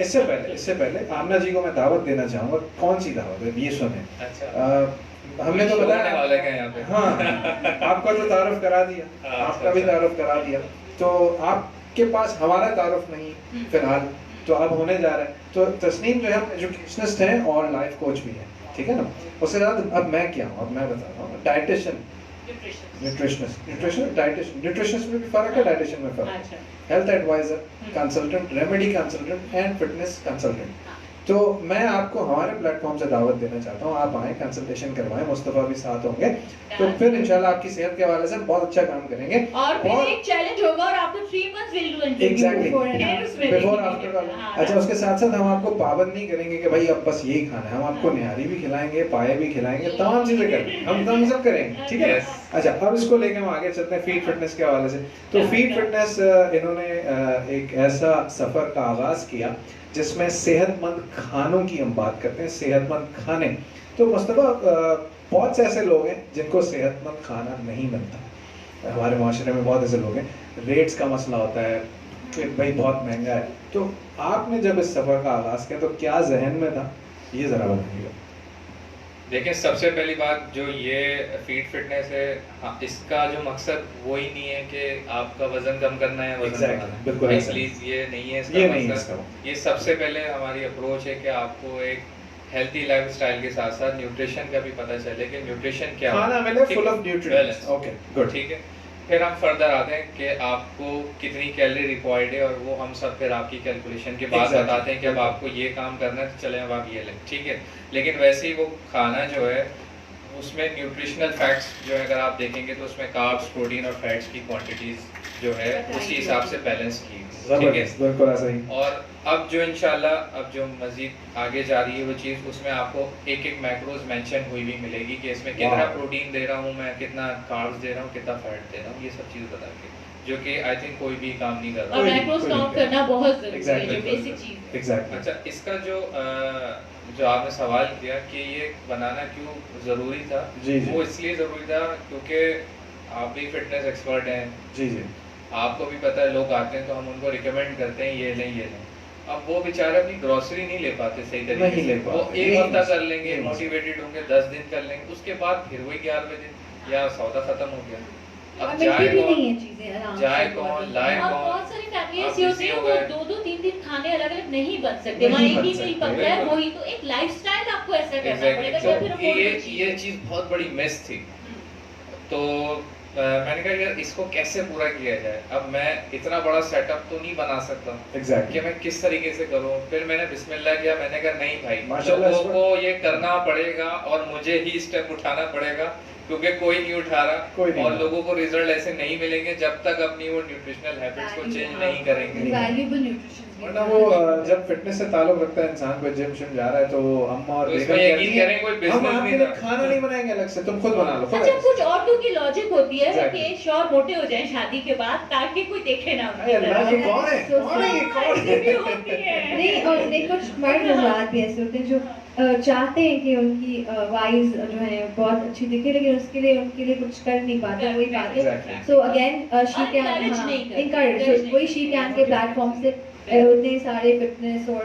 इससे पहले आमना जी को मैं दावत देना चाहूँगा। कौन सी दावत है ये सुने? अच्छा, हमने तो बताया वाले हैं यहाँ पे। हाँ, आपका तो तारुफ करा दिया, आपका भी तारुफ करा दिया, तो आपके पास हमारा तारुफ नहीं फिलहाल, तो अब होने जा रहा है। तो तस्नीम जो है एजुकेशनिस्ट हैं और लाइफ कोच भी है, ठीक है ना? उसके साथ अब मैं क्या हूँ, अब मैं बता रहा हूँ, डाइटिशियन, न्यूट्रिशनिस्ट में भी फर्क है, डाइटिशियन में फर्क है, health adviser, consultant, remedy consultant and fitness consultant. तो मैं आपको हमारे प्लेटफॉर्म से दावत देना चाहता हूँ, आप आए, कंसल्टेशन करवाएं, मुस्तफा भी साथ होंगे, तो फिर इंशाल्लाह आपकी सेहत के हवाले से बहुत अच्छा काम करेंगे। और फिर एक चैलेंज होगा और आपको 3 months will do interview exactly before after call. अच्छा, उसके साथ साथ हम आपको पाबंद नहीं करेंगे कि भाई अब बस यही खाना है, हम आपको निहारी भी खिलाएंगे, पाए भी खिलाएंगे, तमाम चीजें करेंगे, हम सब करेंगे, ठीक है। अच्छा, अब इसको लेके हम आगे चलते हैं फीड फिटनेस के हवाले से। तो फीड फिटनेस इन्होंने एक ऐसा सफर का आगाज किया जिसमें सेहतमंद खानों की हम बात करते हैं, सेहतमंद खाने। तो मुस्तफा, बहुत से ऐसे लोग हैं जिनको सेहतमंद खाना नहीं मिलता, हमारे माशरे में बहुत ऐसे लोग हैं, रेट्स का मसला होता है कि भाई बहुत महंगा है। तो आपने जब इस सफर का आगाज किया तो क्या जहन में था, ये जरा बताइएगा। देखिए, सबसे पहली बात जो ये फीड फिटनेस है, इसका जो मकसद वो ही नहीं है कि आपका वजन कम करना है, वजन बढ़ाना है। बिल्कुल भाई प्लीज, ये नहीं है इसका मकसद। ये सबसे पहले हमारी अप्रोच है कि आपको एक हेल्थी लाइफस्टाइल के साथ साथ न्यूट्रिशन का भी पता चले कि न्यूट्रिशन क्या खाना मिले full of nutrients. Okay, good, ठीक है। फिर हम फर्दर आते हैं कि आपको कितनी कैलोरी रिक्वायर्ड है, और वो हम सब फिर आपकी कैलकुलेशन के बाद बताते हैं कि अब आपको ये काम करना है तो चले अब आप ये लें, ठीक है। लेकिन वैसे ही वो खाना जो है उसमें न्यूट्रिशनल फैक्ट्स जो है अगर आप देखेंगे तो उसमें कार्ब्स, प्रोटीन और फैट्स की क्वांटिटीज जो है उसी हिसाब से बैलेंस की, ठीक है, बिल्कुल ऐसा ही। और अब जो इंशाल्लाह अब जो मजीद आगे जा रही है वो चीज़, उसमें आपको एक एक मैक्रोज मेंशन हुई भी मिलेगी कि इसमें कितना प्रोटीन दे रहा हूँ मैं, कितना कार्ब्स दे रहा हूँ, कितना फैट दे रहा हूँ, ये सब चीज़ बता के, जो कि आई थिंक कोई भी काम नहीं कर रहा। और मैक्रोज काउंट करना बहुत जरूरी है, जो बेसिक चीज है। एग्जैक्टली। अच्छा, इसका जो आपने सवाल किया कि ये बनाना क्यों ज़रूरी था, वो इसलिए ज़रूरी था क्योंकि आप भी फिटनेस एक्सपर्ट हैं, जी जी, आपको भी पता है लोग आते हैं तो हम उनको रिकमेंड करते हैं ये लें ये लें। अब वो बेचारे अपनी ग्रोसरी नहीं ले पाते सही तरीके से, वो एक हफ्ता कर लेंगे, मोटिवेटेड होंगे, 10 दिन कर लेंगे, उसके बाद फिर वही 11वें दिन या सौदा खत्म हो गया। अब जाए कौन लाए और कौन, बहुत सारी फैमिली ऐसी होती है वो 2-2 3-3 खाने अलग-अलग नहीं बन सकते, वहाँ एक ही मील पकता है, वही तो एक लाइफस्टाइल आपको ऐसा करना पड़ेगा जो फिर अफोर्ड ये चीज बहुत बड़ी मिस थी। तो मैंने कहा यार इसको कैसे पूरा किया जाए। अब मैं इतना बड़ा सेटअप तो नहीं बना सकता कि मैं किस तरीके से करूं। फिर मैंने बिस्मिल्लाह किया, मैंने कहा नहीं भाई, लोगों को ये करना पड़ेगा और मुझे ही स्टेप उठाना पड़ेगा क्योंकि कोई नहीं उठा रहा और लोगों को रिजल्ट ऐसे नहीं मिलेंगे जब तक अपनी वो न्यूट्रिशनल हैबिट्स को चेंज नहीं करेंगे। वैल्यूएबल न्यूट्रिशन, वरना वो जब फिटनेस से ताल्लुक रखता है इंसान को, जिम शिम जा रहा है तो अम्मा और बेगम कहती हैं कोई बिजनेस नहीं है, खाना नहीं बनाएंगे अलग से, तुम खुद बना लो। अच्छा, कुछ औरतों की लॉजिक होती है कि श्योर मोटे हो जाएं शादी के बाद ताकि कोई देखे ना उनकी तरफ। ये कौन है? कौन है ये? कौन ऐसी भी होती है। नहीं, और नहीं, कुछ मर्द हजरात भी ऐसे होते हैं जो चाहते हैं कि उनकी वाइज जो है बहुत अच्छी दिखे, लेकिन उसके लिए उनके लिए कुछ कर नहीं पाते, वही पाते। So again she can encourage, वही शी कैन के प्लेटफॉर्म से उतने सारे फिटनेस और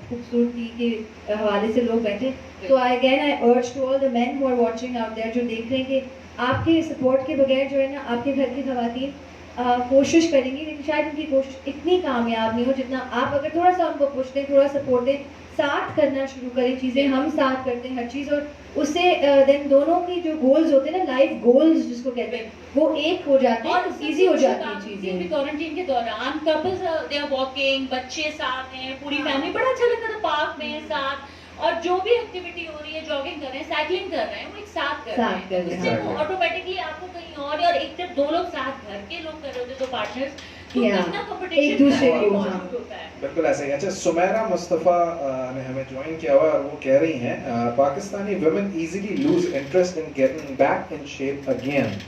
खूबसूरती के हवाले से लोग बैठे। तो I urge to all the men who are watching out there, जो देख रहे हैं कि आपके सपोर्ट के बगैर जो है ना आपके घर की खवातीन कोशिश करेंगी, लेकिन शायद उनकी कोशिश इतनी कामयाब नहीं हो जितना आप अगर थोड़ा सा उनको पुश दें, थोड़ा सपोर्ट दें, साथ करना शुरू करें चीज़ें। हम साथ करते हैं हर चीज़, और उससे देन दोनों की जो गोल्स होते हैं ना, लाइफ गोल्स जिसको कहते हैं, वो एक हो जाते हैं और इजी हो जाती है चीज़ें। क्वारंटीन के दौरान कपल्स दे आर वॉकिंग, बच्चे साथ हैं, पूरी फैमिली, बड़ा अच्छा लगता था पार्क में साथ, और जो भी एक्टिविटी हो रही है, जॉगिंग कर रहे हैं, साइकिलिंग कर रहे हैं, वो एक साथ कर रहे हैं। इससे ऑटोमेटिकली आपको कहीं और एक जब दो लोग साथ घर के लोग कर रहे होते, दो पार्टनर्स, तो कितना कंपटीशन एक दूसरे को मौजूद होता है। बिल्कुल ऐसे ही। अच्छा, सुमैरा मुस्तफ़ा ने हमें ज्वाइन किया हुआ है और वो कह रही हैं Pakistani women easily loose interest in getting back in shape again,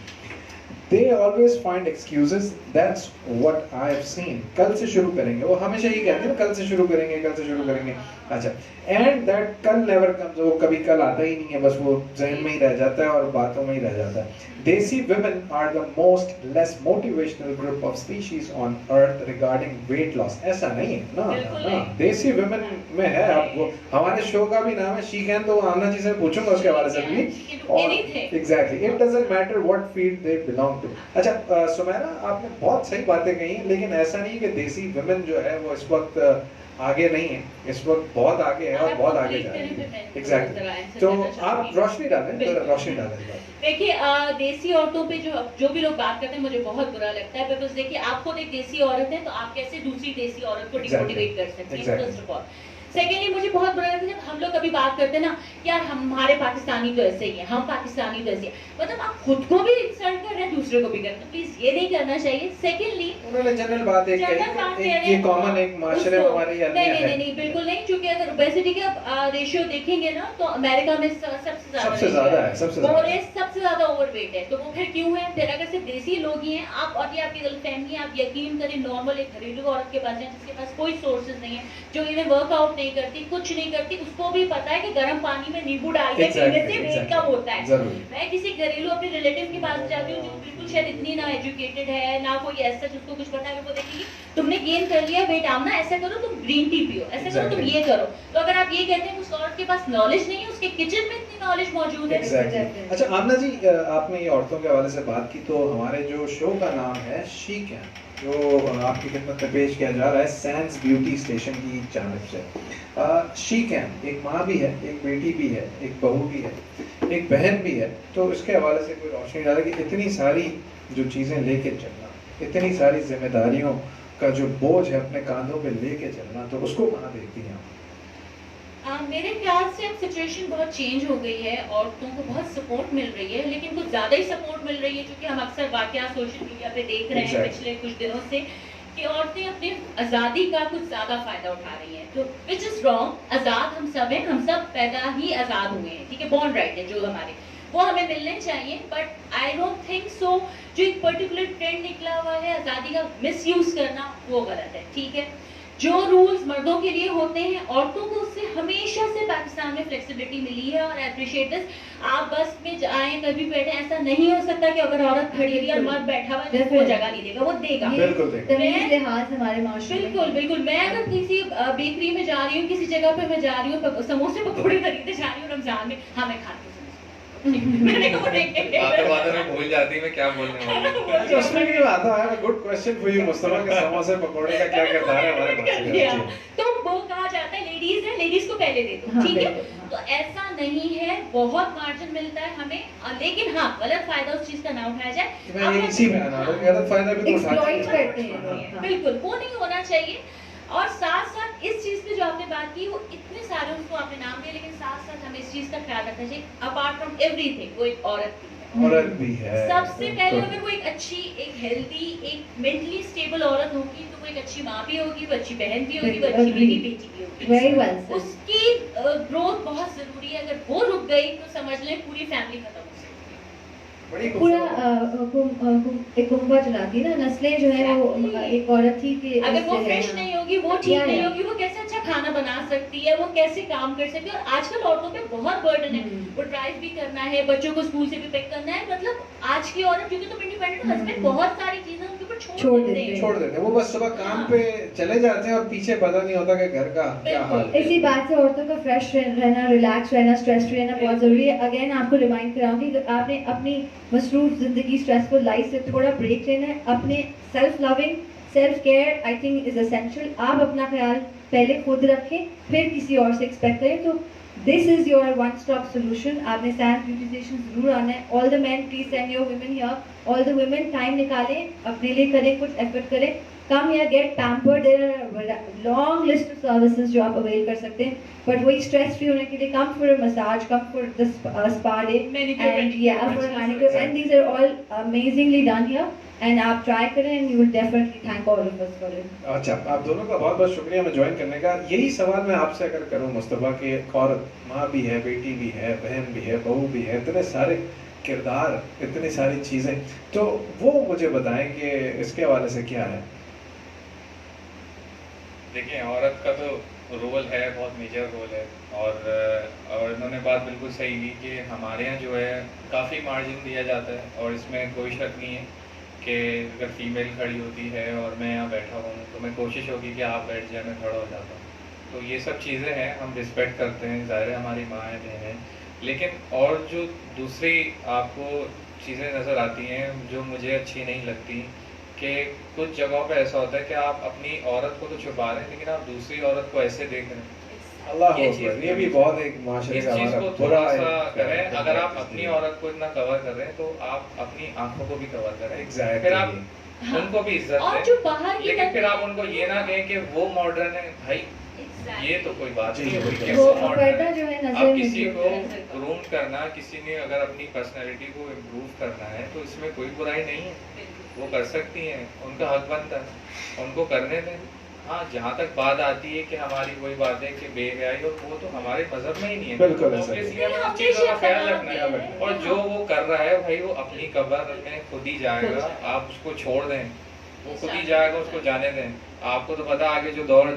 they always find excuses, that's what I have seen। कल से शुरू करेंगे, वो हमेशा ये कहते हैं कल से शुरू करेंगे, कल से शुरू करेंगे। अच्छा, and that कल never comes, वो कभी कल आता ही नहीं है, बस वो ज़हन में ही रह जाता है और बातों में ही रह जाता है। देसी women are the most less motivational group of species on earth regarding weight loss। ऐसा नहीं है ना, ना, देसी women में है। अब वो हमारे शो का भी नाम है शी कैन, तो आना जी से पूछूंगा उसके हवाले से भी। और exactly, it doesn't matter what field they belong to. अच्छा सुमैरा, आपने बहुत सही बातें कही, लेकिन ऐसा नहीं कि देसी वुमेन जो है वो इस वक्त आगे नहीं है, इस वक्त बहुत आगे है और बहुत आगे जा रही है। एग्जैक्टली, तो आप रोशनी डालें, रोशनी डालें। देखिए, देसी औरतों पे जो भी लोग बात करते हैं, मुझे बहुत बुरा लगता है, बिकॉज देखिए आप खुद एक देसी औरत है, तो आप कैसे दूसरी देसी औरत को डिमोटिवेट कर सकते हैं, फर्स्ट ऑफ ऑल। सेकेंडली मुझे बहुत बुरा लगता है जब हम लोग कभी बात करते हैं ना, यार हमारे पाकिस्तानी तो ऐसे ही है, हम पाकिस्तानी तो ऐसे ही है, मतलब आप खुद को भी इंसल्ट कर रहे हैं, दूसरे को भी कर रहे हैं, प्लीज ये नहीं करना चाहिए। सेकेंडली उन्होंने जनरल बात एक कही, ये कॉमन एक माशरे में हमारी नहीं बिल्कुल नहीं, क्योंकि अगर ओबेसिटी का रेशियो देखेंगे ना तो अमेरिका में सबसे ज्यादा है, सबसे ज्यादा ओवरवेट है। तो वो फिर क्यों है? फिर अगर सिर्फ देसी लोग ही हैं, आप और ये आपकी गलत फहमी है, आप यकीन करें नॉर्मल एक घरेलू औरत के पास है जिसके पास कोई सोर्सेज नहीं है, जो इन्हें वर्कआउट नहीं करती, कुछ नहीं करती, उसको भी पता है कि गर्म पानी में नींबू डाल के पीने से वेट कम होता है। मैं किसी घरेलू अपने रिलेटिव के पास जाती हूँ जो बिल्कुल शायद इतनी ना एजुकेटेड है ना कोई ऐसा जिसको कुछ पता है, वो देखेगी तुमने गेन कर लिया वेट, आमना ऐसा करो तुम ग्रीन टी पियो, ऐसा करो तुम ये करो। तो अगर आप ये कहते हैं उस औरत के पास नॉलेज नहीं है, उसके किचन में इतनी नॉलेज मौजूद है। अच्छा आमना जी, आपने ये औरतों के हवाले से बात की, तो हमारे जो शो का नाम है शी कैन, जो आपकी खिदमत में पेश किया जा रहा है सैंस ब्यूटी स्टेशन की जानिब से। शी कैन एक माँ भी है, एक बेटी भी है, एक बहू भी है, एक बहन भी है, तो इसके हवाले से कोई रोशनी डाले कि इतनी सारी जो चीज़ें लेके चलना, इतनी सारी जिम्मेदारियों का जो बोझ है अपने कांधों पे लेके चलना, तो उसको कहाँ देखती हैं आप? मेरे ख्याल से अब सिचुएशन बहुत चेंज हो गई है, औरतों को बहुत सपोर्ट मिल रही है, लेकिन कुछ ज़्यादा ही सपोर्ट मिल रही है, क्योंकि हम अक्सर वाकया सोशल मीडिया पे देख रहे हैं पिछले कुछ दिनों से कि औरतें अपनी आज़ादी का कुछ ज़्यादा फ़ायदा उठा रही हैं, तो विच इज़ रॉन्ग। आज़ाद हम सब हैं, हम सब पैदा ही आज़ाद हुए हैं, ठीक है, बॉर्न राइट है जो हमारे, वो हमें मिलने चाहिए, but I don't think so जो एक पर्टिकुलर ट्रेंड निकला हुआ है आज़ादी का मिसयूज़ करना, वो गलत है, ठीक है। जो रूल्स मर्दों के लिए होते हैं, औरतों को उससे हमेशा से पाकिस्तान में फ्लेक्सिबिलिटी मिली है, और अप्रिशिएट दिस। आप बस में जाएं कभी बैठे, ऐसा नहीं हो सकता कि अगर औरत खड़ी हुई और मर्द बैठा हुआ है वो जगह नहीं देगा, वो देगा बिल्कुल। मैं अगर किसी बेकरी में जा रही हूँ, किसी जगह पे मैं जा रही हूँ, समोसे पकौड़े खरीदने जा रही हूँ रमजान में, हाँ मैं खाती हूँ, बातों में भूल जाती मैं क्या बोलने वाली। उसमें भी आता है good question for you Mustafa के समोसे पकोड़े का क्या किरदार है हमारे पास? तो वो कहा जाता है लेडीज है, लेडीज को पहले दे दो, ठीक है। तो ऐसा नहीं है, बहुत मार्जिन मिलता है हमें, लेकिन हाँ गलत फायदा उस चीज का ना उठाया जाए। मैं ये इसी में आना गलत फायदा भी तो करते हैं, बिल्कुल वो नहीं होना चाहिए। और साथ साथ इस चीज पे जो आपने बात की, वो इतने सारे उसको आपने नाम दिए, लेकिन साथ साथ हमें इस चीज का ख्याल रखना चाहिए, अपार्ट फ्रॉम एवरीथिंग वो एक औरत भी है। सबसे पहले अगर वो एक अच्छी, एक हेल्दी, एक मेंटली स्टेबल औरत होगी, तो वो एक अच्छी माँ भी होगी, वो अच्छी बहन भी होगी, वो अच्छी बेटी भी होगी। Very well said. उसकी ग्रोथ बहुत जरूरी है, अगर वो रुक गई तो समझ लें पूरी फैमिली खत्म हो सकती है। पूरा एक कुंभा चलाती ना, नस्लें जो है वो एक औरत थी कि अगर वो फ्रेश नहीं होगी, वो ठीक नहीं होगी, वो कैसे अच्छा खाना बना सकती है, वो कैसे काम कर सकती है। और आजकल औरतों पे बहुत बर्डन है, वो ड्राइव भी करना है, बच्चों को स्कूल से भी पिक करना है, मतलब आज की औरत, क्योंकि तुम इंडिपेंडेंट हस्बैंड बहुत सारी चीजें उनके ऊपर छोड़ देते हैं, वो बस सुबह काम पे चले जाते हैं और पीछे पता नहीं होता कि घर का क्या हाल है। इसी बात से औरतों का फ्रेश रहना, रिलैक्स रहना, स्ट्रेस फ्री रहना बहुत जरूरी है। अगेन आपको रिमाइंड कराऊंगी, आपने अपनी मसरूफ जिंदगी, स्ट्रेसफुल लाइफ से थोड़ा ब्रेक लेना है। अपने self loving, self care I think is essential. आप अपना ख्याल पहले खुद रखें, फिर किसी और से एक्सपेक्ट करें, तो this is your one stop solution. आपने सैंस ब्यूटी स्टेशन जरूर आना है। All the man please send your women here, all the women time निकालें, अपने लिए करें, कुछ एफर्ट करें, कम या get pampered. There are long list of services जो आप अवेल कर सकते हैं, बट वही स्ट्रेस फ्री होने के लिए come for a massage, come for the spa day, and या for manicure, and these are all amazingly done here, and आप ट्राई करें and you will definitely thank all of us for it. अच्छा, आप दोनों का बहुत बहुत शुक्रिया हमें ज्वाइन करने का। यही सवाल मैं आपसे अगर करूं मुस्तफा, कि एक औरत माँ भी है, बेटी भी है, बहन भी है, बहू भी है, इतने सारे किरदार, इतनी सारी चीज़ें, तो वो मुझे बताएं कि इसके हवाले से क्या है? देखिए, औरत का तो रोल है, बहुत मेजर रोल है, और इन्होंने बात बिल्कुल सही की कि हमारे यहाँ जो है काफ़ी मार्जिन दिया जाता है, और इसमें कोई शक नहीं है कि अगर फीमेल खड़ी होती है और मैं यहाँ बैठा हूँ तो मैं कोशिश होगी कि आप बैठ जाए, मैं खड़ा हो जाता हूँ। तो ये सब चीज़ें हैं, हम रिस्पेक्ट करते हैं, ज़ाहिर है हमारी माँ है, बहन है, लेकिन और जो दूसरी आपको चीज़ें नज़र आती हैं जो मुझे अच्छी नहीं लगती, कि कुछ जगहों पे ऐसा होता है कि आप अपनी औरत को तो छुपा रहे हैं, लेकिन आप दूसरी औरत को ऐसे देख रहे हैं। अल्लाह ये भी बहुत एक माशरे का हमारा थोड़ा सा करें। अगर आप अपनी औरत को इतना कवर कर रहे हैं तो आप अपनी आंखों को भी कवर करें, फिर आप उनको भी इज्जत दें, लेकिन फिर आप उनको ये ना कहें कि वो मॉडर्न है। भाई ये तो कोई बात नहीं है, वो कैसे modern पर्दा है। जो है अब नजर में किसी को नजर को। ग्रूम करना, किसी ने अगर अपनी पर्सनैलिटी को इम्प्रूव करना है तो इसमें कोई बुराई नहीं है, वो कर सकती हैं, उनका हक बनता है, उनको करने दें। हाँ, जहाँ तक बात आती है कि हमारी वही बात है कि बेहयाई, और वो तो हमारे मजहब में ही नहीं है, बिल्कुल ऐसा ही है। Obviously हमें उन चीज़ों का ख्याल रखना है। और जो वो कर रहा है भाई, वो अपनी कब्र में खुद ही जाएगा, आप उसको छोड़ दें, वो खुद ही जाएगा, उसको जाने दें। आपको तो पता आगे जो दौर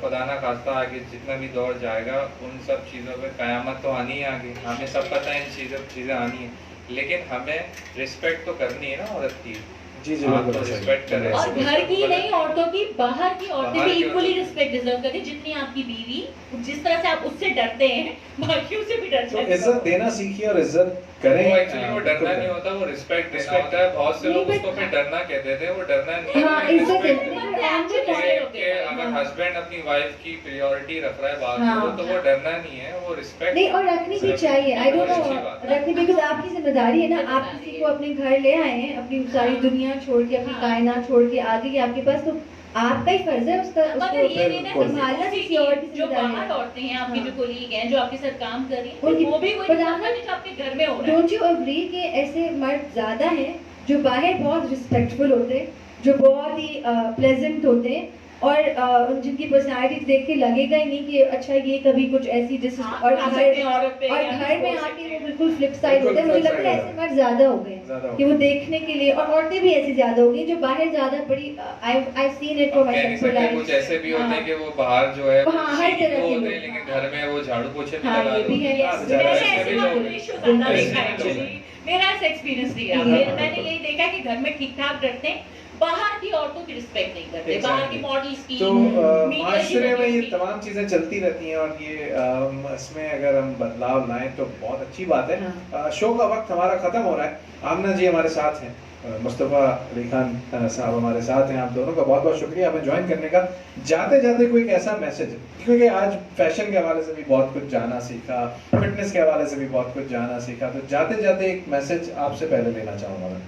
खुदा ना खास्ता आगे जितना भी दौर जाएगा, उन सब चीज़ों पे कयामत तो आनी है आगे, हमें सब पता है इन चीज़ें आनी है, लेकिन हमें रिस्पेक्ट तो करनी है ना औरत की। जी जी हाँ, बिल्कुल तो सही। रिस्पेक्ट करें। और घर की नहीं, औरतों की, बाहर की औरतें बाहर भी की इक्वली औरतें। रिस्पेक्ट डिजर्व करती है। जितनी आपकी बीवी, जिस तरह से आप उससे डरते हैं, बाकियों से भी डर तो जाते इज्जत देना सीखिए और इज्जत करें। वो एक्चुअली वो डरना नहीं होता, वो रिस्पेक्ट देना होता है। बहुत से नहीं, लोग but- उसको फिर डरना कहते थे, वो डरना नहीं हाँ, है, इज्जत respect देना। है। लेकिन actually actually follow कि होते हैं। अगर हाँ। हस्बैंड अपनी वाइफ की प्रायोरिटी रख रहा है बात हाँ। को, तो वो डरना नहीं है, वो रिस्पेक्ट नहीं, और रखनी भी चाहिए। आई डोंट अच्छी नो, बात है। रखनी, बिकॉज आपकी जिम्मेदारी है ना। आप किसी को अपने घर ले आए हैं, अपनी सारी दुनिया छोड़ के, अपनी हाँ। कायनात छोड़ के आ गई आपके पास, तो आपका ही फर्ज है उसका मगर ये नहीं ना, संभालना किसी किसी और की जो जिम्मेदारी बाहर है। औरतें हैं, आपकी हाँ। जो कोलीग हैं, जो आपके साथ काम कर रही हैं, उनकी- वो भी कोई पर काम आप- करने जो आपके घर में हो रहा है। डोंट यू अग्री कि ऐसे मर्द ज्यादा हैं जो बाहर बहुत रिस्पेक्टफुल होते हैं, जो बहुत ही प्लेजेंट होते हैं, और जिनकी पर्सनालिटी देख के लगेगा ही नहीं कि अच्छा ये कभी कुछ ऐसी हाँ, और आ सकते हैं औरत पे, और या घर में हो आके सकते वो हैं। बिल्कुल फ्लिप साइड बिल्कुल होते हैं। मुझे flip लगता है side ऐसे मर्द ज्यादा हो गए ज्यादा हो हैं कि वो देखने के लिए, और औरतें भी ऐसी ज्यादा हो गई जो बाहर ज्यादा बड़ी आई सीन इट फॉर कह नहीं सकते, माय कुछ ऐसे भी होते हैं कि वो बाहर जो है हाँ, हर सीखते तरह के होते हैं, लोग। लेकिन घर में वो झाड़ू पोछे भी हाँ, लगा ये भी देते है। हैं। हाँ, हाँ, ज्यादा मैंने ऐसे ऐसे भी लोगों लोग को हैं। इशू ज्यादा ऐसे देखा है भी लोग एक्चुअली। हैं। मेरा ऐसा एक्सपीरियंस नहीं रहा। हाँ, मैंने यही देखा कि घर में ठीक ठाक रखते हैं, बाहर की औरतों की रिस्पेक्ट नहीं करते, बाहर की Exactly. मॉडल्स की, तो मीडिया की माशरे में ये वीडियोस की। तमाम चीजें चलती रहती हैं, और ये इसमें अगर हम बदलाव लाएं तो बहुत अच्छी बात है। शो का वक्त हमारा खत्म हो रहा है। आमना जी हमारे साथ हैं, मुस्तफ़ा अली खान साहब हमारे साथ हैं। आप दोनों का बहुत बहुत शुक्रिया हमें ज्वाइन करने का। जाते जाते कोई एक ऐसा मैसेज, क्योंकि आज फैशन के हवाले से भी बहुत कुछ जाना सीखा, फिटनेस के हवाले से भी बहुत कुछ जाना सीखा, तो जाते जाते एक मैसेज आपसे पहले लेना चाहूँगा मैं।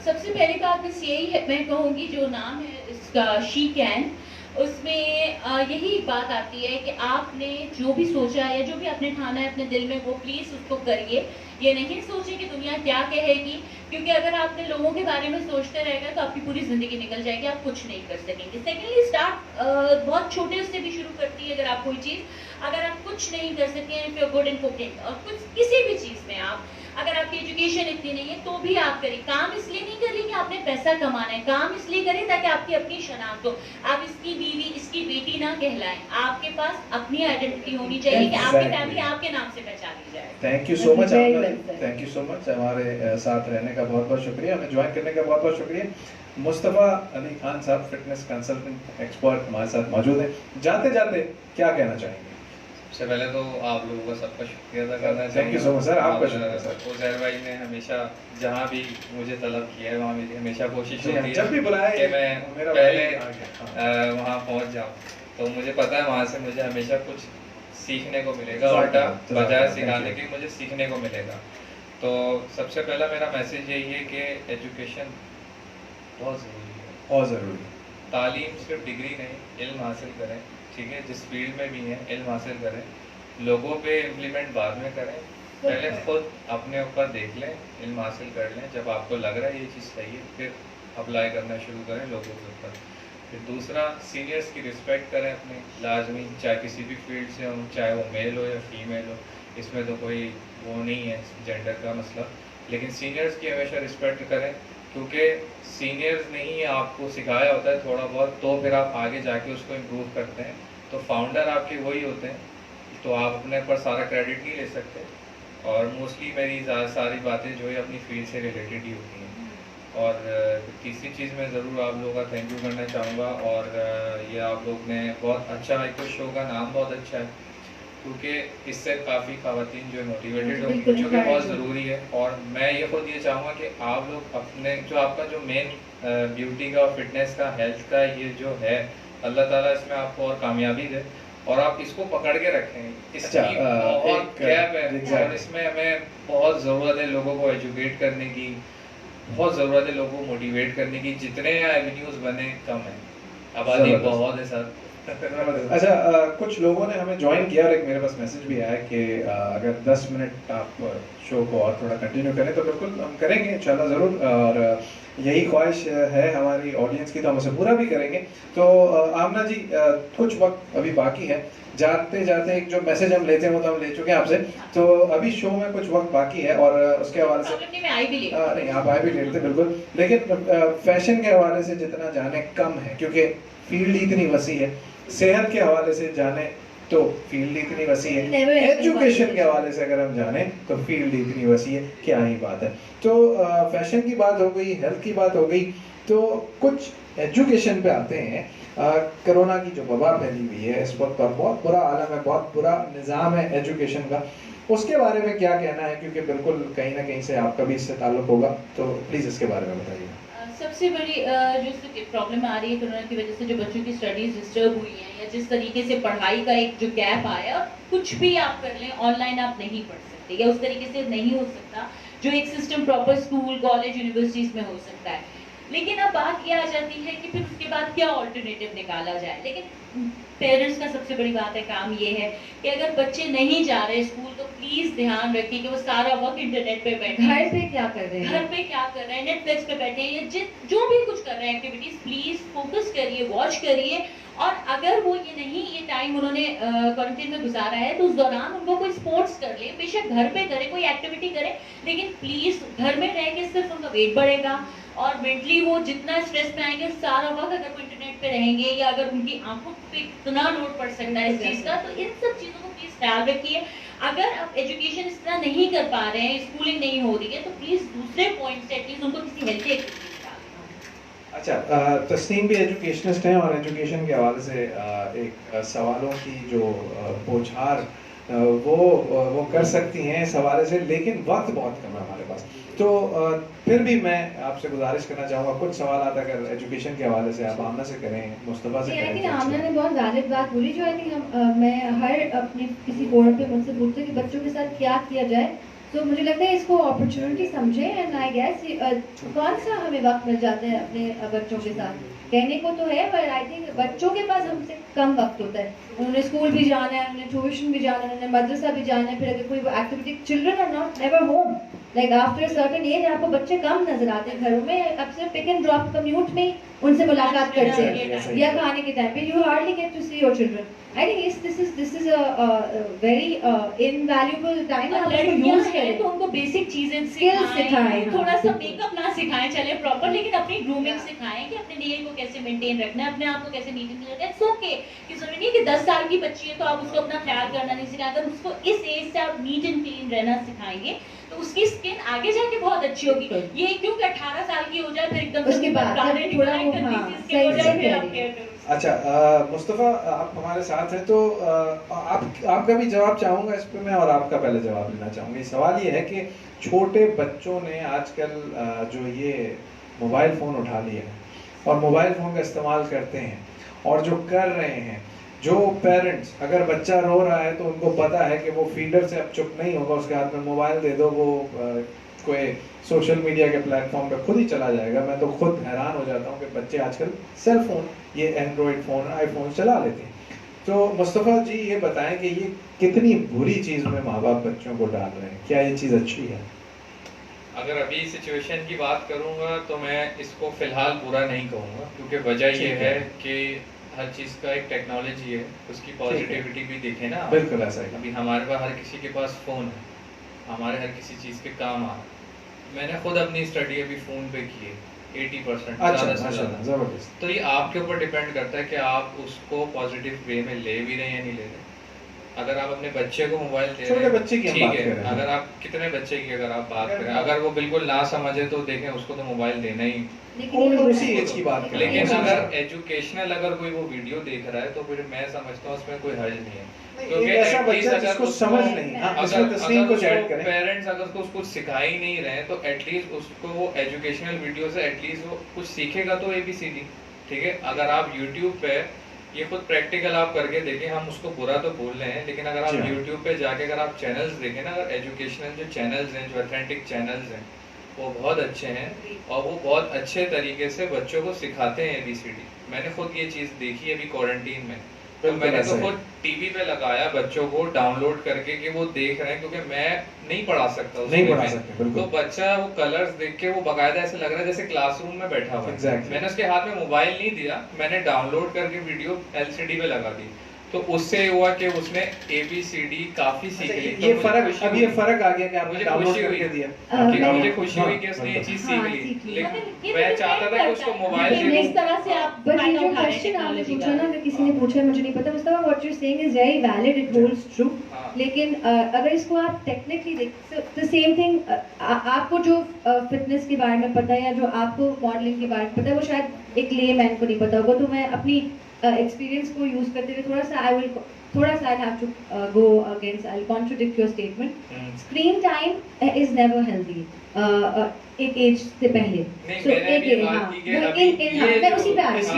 सबसे पहली बात बस यही है, मैं कहूँगी जो नाम है इसका शी कैन, उसमें यही बात आती है कि आपने जो भी सोचा है या जो भी आपने ठाना है अपने दिल में, वो प्लीज़ उसको करिए। ये नहीं सोचिए कि दुनिया क्या कहेगी, क्योंकि अगर आपने लोगों के बारे में सोचते रहेगा तो आपकी पूरी ज़िंदगी निकल जाएगी, आप कुछ नहीं कर सकेंगे। सेकेंडली, स्टार्ट बहुत छोटे से भी शुरू करती है। अगर आप कोई चीज़, अगर आप कुछ नहीं कर सके, if you are good in cooking और कुछ किसी भी चीज़ में आप, अगर आपकी एजुकेशन इतनी नहीं है तो भी आप करिए। काम इसलिए नहीं करिए कि आपने पैसा कमाना है, काम इसलिए करिए ताकि आपकी अपनी शनाख्त हो, आप इसकी बीवी, इसकी बेटी ना कहलाएं, आपके पास अपनी आइडेंटिटी होनी चाहिए कि आपकी Exactly. फैमिली आपके नाम से पहचानी जाए। Thank you so much Very आपका, well said. Thank you so much हमारे साथ रहने का बहुत बहुत शुक्रिया, हमें ज्वाइन करने का बहुत बहुत शुक्रिया। मुस्तफ़ा अली खान साहब, फिटनेस कंसल्टेंट एक्सपर्ट हमारे साथ मौजूद हैं। जाते जाते क्या कहना चाहेंगे? सबसे पहले तो आप लोगों का सबका शुक्रिया अदा करना Thank you so much, sir. आपका और, शुक्रिया, sir. उज़ैर भाई ने हमेशा जहाँ भी मुझे तलब किया है, वहाँ मेरी हमेशा कोशिश जी हाँ, होती है जब भी बुलाए कि मैं मेरा पहले भाई आ गया। हाँ। वहाँ पहुँच जाऊँ। तो मुझे पता है वहाँ से मुझे हमेशा कुछ सीखने को मिलेगा, ज़रूर, उल्टा ज़रूर, बजाय thank सिखाने you. के मुझे सीखने को मिलेगा। तो सबसे पहला मेरा मैसेज यही है कि एजुकेशन बहुत ज़रूरी है। बहुत ज़रूरी है। तालीम सिर्फ डिग्री नहीं, इल्म हासिल करें, ठीक है, जिस फील्ड में भी हैं इल्म हासिल करें, लोगों पे इम्प्लीमेंट बाद में करें, पहले खुद अपने ऊपर देख लें, इल्म हासिल कर लें, जब आपको लग रहा है ये चीज़ सही है फिर अप्लाई करना शुरू करें लोगों के ऊपर। फिर दूसरा, सीनियर्स की रिस्पेक्ट करें अपनी, लाजमी, चाहे किसी भी फील्ड से हो, चाहे वो मेल हो या फीमेल हो, इसमें तो कोई वो नहीं है जेंडर का मसला, लेकिन सीनियर्स की हमेशा रिस्पेक्ट करें, क्योंकि सीनियर्स ने ही आपको सिखाया होता है थोड़ा बहुत, तो फिर आप आगे जाके उसको इम्प्रूव करते हैं। तो फाउंडर आपके वही होते हैं, तो आप अपने पर सारा क्रेडिट नहीं ले सकते, और मोस्टली मेरी सारी बातें जो है अपनी फील्ड से रिलेटेड ही होती हैं। और तीसरी चीज़ मैं ज़रूर आप लोगों का थैंक यू करना चाहूँगा, और ये आप लोग ने बहुत अच्छा, एक तो शो का नाम बहुत अच्छा है, क्योंकि इससे काफ़ी ख़वातीन जो मोटिवेटेड होंगी, बिल्कुल, जो कि बहुत encouraging। ज़रूरी है। और मैं ये खुद ये चाहूँगा कि आप लोग अपने जो आपका जो मेन ब्यूटी का, फिटनेस का, हेल्थ का ये जो है, अल्लाह ताला इसमें आपको और कामयाबी दे, और आप इसको पकड़ के रखें। इसकी अच्छा, बहुत एक गैप है, exactly. और इसमें हमें बहुत ज़रूरत है लोगों को एजुकेट करने की, बहुत ज़रूरत है लोगों को मोटिवेट करने की। जितने एवेन्यूज़ बने कम है, आबादी ज़बरदस्त। बहुत है सर, अच्छा, कुछ लोगों ने हमें ज्वाइन किया और एक मेरे पास मैसेज भी आया कि अगर 10 मिनट आप शो को और थोड़ा कंटिन्यू करें तो बिल्कुल हम करेंगे इंशाल्लाह ज़रूर, और यही ख्वाहिश है हमारी ऑडियंस की, तो हम उसे पूरा भी करेंगे। तो आमना जी, कुछ वक्त अभी बाकी है, जाते जाते एक जो मैसेज हम लेते हैं वो तो हम ले चुके हैं आपसे, तो अभी शो में कुछ वक्त बाकी है और उसके हवाले से नहीं, आप आए भी लेते बिल्कुल, लेकिन फैशन के हवाले से जितना जाने कम है, क्योंकि फील्ड इतनी वसी है। सेहत के हवाले से जाने तो फील्ड इतनी वसी है, एजुकेशन के हवाले से अगर हम जाने तो फील्ड इतनी वसी है, क्या ही बात है। तो फैशन की बात हो गई, हेल्थ की बात हो गई, तो कुछ एजुकेशन पे आते हैं। कोरोना की जो वबा फैली हुई है इस वक्त, और बहुत बुरा आलम है, बहुत बुरा निज़ाम है एजुकेशन का, उसके बारे में क्या कहना है, क्योंकि बिल्कुल कहीं ना कहीं से आपका भी इससे ताल्लुक होगा, तो प्लीज़ इसके बारे में बताइए। सबसे बड़ी जो प्रॉब्लम आ रही है कोरोना की वजह से, जो बच्चों की स्टडीज डिस्टर्ब हुई हैं, या जिस तरीके से पढ़ाई का एक जो गैप आया, कुछ भी आप कर लें ऑनलाइन आप नहीं पढ़ सकते, या उस तरीके से नहीं हो सकता जो एक system proper school college universities में हो सकता है। लेकिन अब बात ये आ जाती है कि फिर उसके बाद क्या ऑल्टरनेटिव निकाला जाए। लेकिन पेरेंट्स का सबसे बड़ी बात है, काम ये है कि अगर बच्चे नहीं जा रहे स्कूल तो प्लीज ध्यान रखिए कि वो सारा वक्त इंटरनेट पे बैठे हैं, घर पे क्या कर रहे हैं, घर पे क्या कर रहे हैं, नेटफ्लिक्स पे बैठे हैं, या जो भी कुछ कर रहे हैं एक्टिविटीज, प्लीज फोकस करिए, वॉच करिए। और अगर वो ये टाइम उन्होंने क्वारंटाइन में गुजारा है तो उस दौरान उनको कोई स्पोर्ट्स कर ले, बेशक घर पे करे, कोई एक्टिविटी करे, लेकिन प्लीज घर में रह के सिर्फ उनका वेट बढ़ेगा और मेंटली वो जितना स्ट्रेस में आएंगे, सारा वक्त अगर वो इंटरनेट पे रहेंगे, या अगर उनकी आंखों पे इतना लोड पड़ सकता है इस चीज का, तो इन सब चीजों को प्लीज ख्याल रखिए। अगर आप एजुकेशन इस तरह नहीं कर पा रहे हैं, स्कूलिंग नहीं हो रही है, तो प्लीज दूसरे पॉइंट से एटलीस्ट उनको किसी हेल्थी एक्टिविटी। अच्छा, तस्नीम भी एजुकेशनिस्ट हैं और एजुकेशन के हवाले से एक सवालों की जो बौछार वो कर सकती हैं इस हवाले से, लेकिन वक्त बहुत कम है हमारे पास, तो फिर भी मैं आपसे गुजारिश करना चाहूँगा कुछ सवाल अगर एजुकेशन के हवाले से आप आमना से करें, मुस्तफा से करें। आमना ने बहुत वैलिड बात बोली, जो आई थिंक मैं हर अपने किसी फोरम पे मुझसे पूछते कि बच्चों के साथ क्या किया जाए, तो मुझे लगता है इसको अपॉर्चुनिटी समझे। एंड आई गेस कौन सा हमें वक्त मिल जाता है अपने बच्चों के साथ, कहने को तो है, पर आई थिंक बच्चों के पास हमसे कम वक्त होता है। उन्होंने स्कूल भी जाना है, उन्होंने ट्यूशन भी जाना है, उन्होंने मदरसा भी जाना है, फिर अगर कोई activity, children are not never home, like after certain age आपको बच्चे कम नजर आते हैं घरों में, अब सिर्फ पिक एंड ड्रॉप कम्यूट में उनसे मुलाकात करते हैं, या खाने के टाइम पे you hardly get to see your children. I think this is a very invaluable time, आप उसको यूज करें तो उनको बेसिक चीजें सिखाएं, थोड़ा सा मेकअप ना सिखाएं चले प्रॉपर, लेकिन अपनी ग्रूमिंग सिखाएं कि अपने नेल को कैसे मेंटेन रखना है, अपने आप को कैसे नीट एंड क्लीन रखना है। इट्स ओके कि जरूरी नहीं कि 10 साल की बच्ची है तो आप उसको अपना ख्याल करना नहीं सिखाएं। अगर उसको इस एज से आप नीट एंड क्लीन रहना सिखाएंगे तो उसकी स्किन आगे जाके बहुत अच्छी होगी। ये क्यों कि 18 साल की हो जाए फिर एकदम उसके बाद अच्छा, मुस्तफ़ा आप हमारे साथ हैं, तो आपका भी जवाब चाहूँगा इस पे मैं, और आपका पहले जवाब लेना चाहूँगा। सवाल ये है कि छोटे बच्चों ने आजकल जो ये मोबाइल फ़ोन उठा लिया है और मोबाइल फ़ोन का इस्तेमाल करते हैं, और जो कर रहे हैं, जो पेरेंट्स, अगर बच्चा रो रहा है तो उनको पता है कि वो फीडर से अब चुप नहीं होगा, उसके हाथ में मोबाइल दे दो, वो कोई सोशल मीडिया के प्लेटफॉर्म पे खुद ही चला जाएगा। मैं तो खुद हैरान हो जाता हूँ कि बच्चे आजकल सेल फोन, ये एंड्रॉयड फ़ोन, आईफोन चला लेते हैं। तो मुस्तफ़ा जी ये बताएं कि ये कितनी बुरी चीज़ में माँ बाप बच्चों को डाल रहे हैं, क्या ये चीज़ अच्छी है? अगर अभी सिचुएशन की बात करूँगा तो मैं इसको फ़िलहाल बुरा नहीं कहूँगा, क्योंकि वजह ये है कि हर चीज़ का एक टेक्नोलॉजी है, उसकी पॉजिटिविटी भी देखें ना। बिल्कुल ऐसा है। अभी हमारे पास हर किसी के पास फ़ोन है, हमारे हर किसी चीज़ के काम आ। मैंने खुद अपनी स्टडी अभी फ़ोन पे की है 80%, ज़्यादा से ज़्यादा। ज़बरदस्त। तो ये आपके ऊपर डिपेंड करता है कि आप उसको पॉजिटिव वे में ले भी रहे हैं या नहीं ले रहे। अगर आप अपने बच्चे को मोबाइल दे रहे हैं, बच्चे की ठीक है, अगर आप कितने बच्चे की अगर आप बात करें, अगर वो बिल्कुल ना समझे तो देखें, उसको तो मोबाइल देना ही। उसी एज की बात करें। लेकिन अगर एजुकेशनल अगर कोई वो वीडियो देख रहा है तो फिर मैं समझता हूँ उसमें कोई हर्ज नहीं है, क्योंकि ऐसा बच्चा जिसको समझ नहीं, अगर पेरेंट्स अगर उसको कुछ सिखा ही नहीं रहे तो एटलीस्ट उसको वो एजुकेशनल वीडियो से एटलीस्ट वो कुछ सीखेगा तो ABCD, ठीक है। अगर आप यूट्यूब पे ये खुद प्रैक्टिकल आप करके देखें, हम उसको बुरा तो बोल रहे हैं, लेकिन अगर आप यूट्यूब पे जाके अगर आप चैनल्स देखें ना, अगर एजुकेशनल जो चैनल्स हैं, जो ऑथेंटिक चैनल्स हैं, वो बहुत अच्छे हैं और वो बहुत अच्छे तरीके से बच्चों को सिखाते हैं ABCD। मैंने खुद ये चीज़ देखी अभी क्वारंटीन में, तो मैंने तो खुद टीवी पे लगाया बच्चों को डाउनलोड करके कि वो देख रहे हैं, क्योंकि मैं नहीं पढ़ा सकता नहीं पढ़ा सकते, तो बच्चा वो कलर्स देख के वो बकायदा ऐसे लग रहा है जैसे क्लासरूम में बैठा हुआ है। Exactly. मैंने उसके हाथ में मोबाइल नहीं दिया, मैंने डाउनलोड करके वीडियो LCD पे लगा दी, तो उससे हुआ कि उसने ABCD काफी सीख ली। ये फर्क, अब ये फर्क आ गया कि आपने डाउनलोड करके दिया, मुझे खुशी हुई कि उसने ये चीज सीख ली, लेकिन मैं चाहता था कि उसको मोबाइल लेकिन इस तरह से आप But ये जो फायदा उठा रहे हैं क्वेश्चन आपने technology पूछा का। ना, अगर किसी ने पूछा मुझे नहीं पता, Mustafa what you saying is very valid, it holds true. लेकिन अगर इसको आप टेक्निकली देख, द सेम थिंग, आपको जो फिटनेस के बारे में पता है या जो आपको मॉडलिंग के बारे में पता है वो शायद एक लेमैन को नहीं पता होगा। तो मैं अपनी एक्सपीरियंस को यूज करते हुए थोड़ा सा I have to go against, I will contradict your statement. Screen time is never healthy एक एज से पहले। सो एक एज, हाँ मैं उसी पे आ रही थी,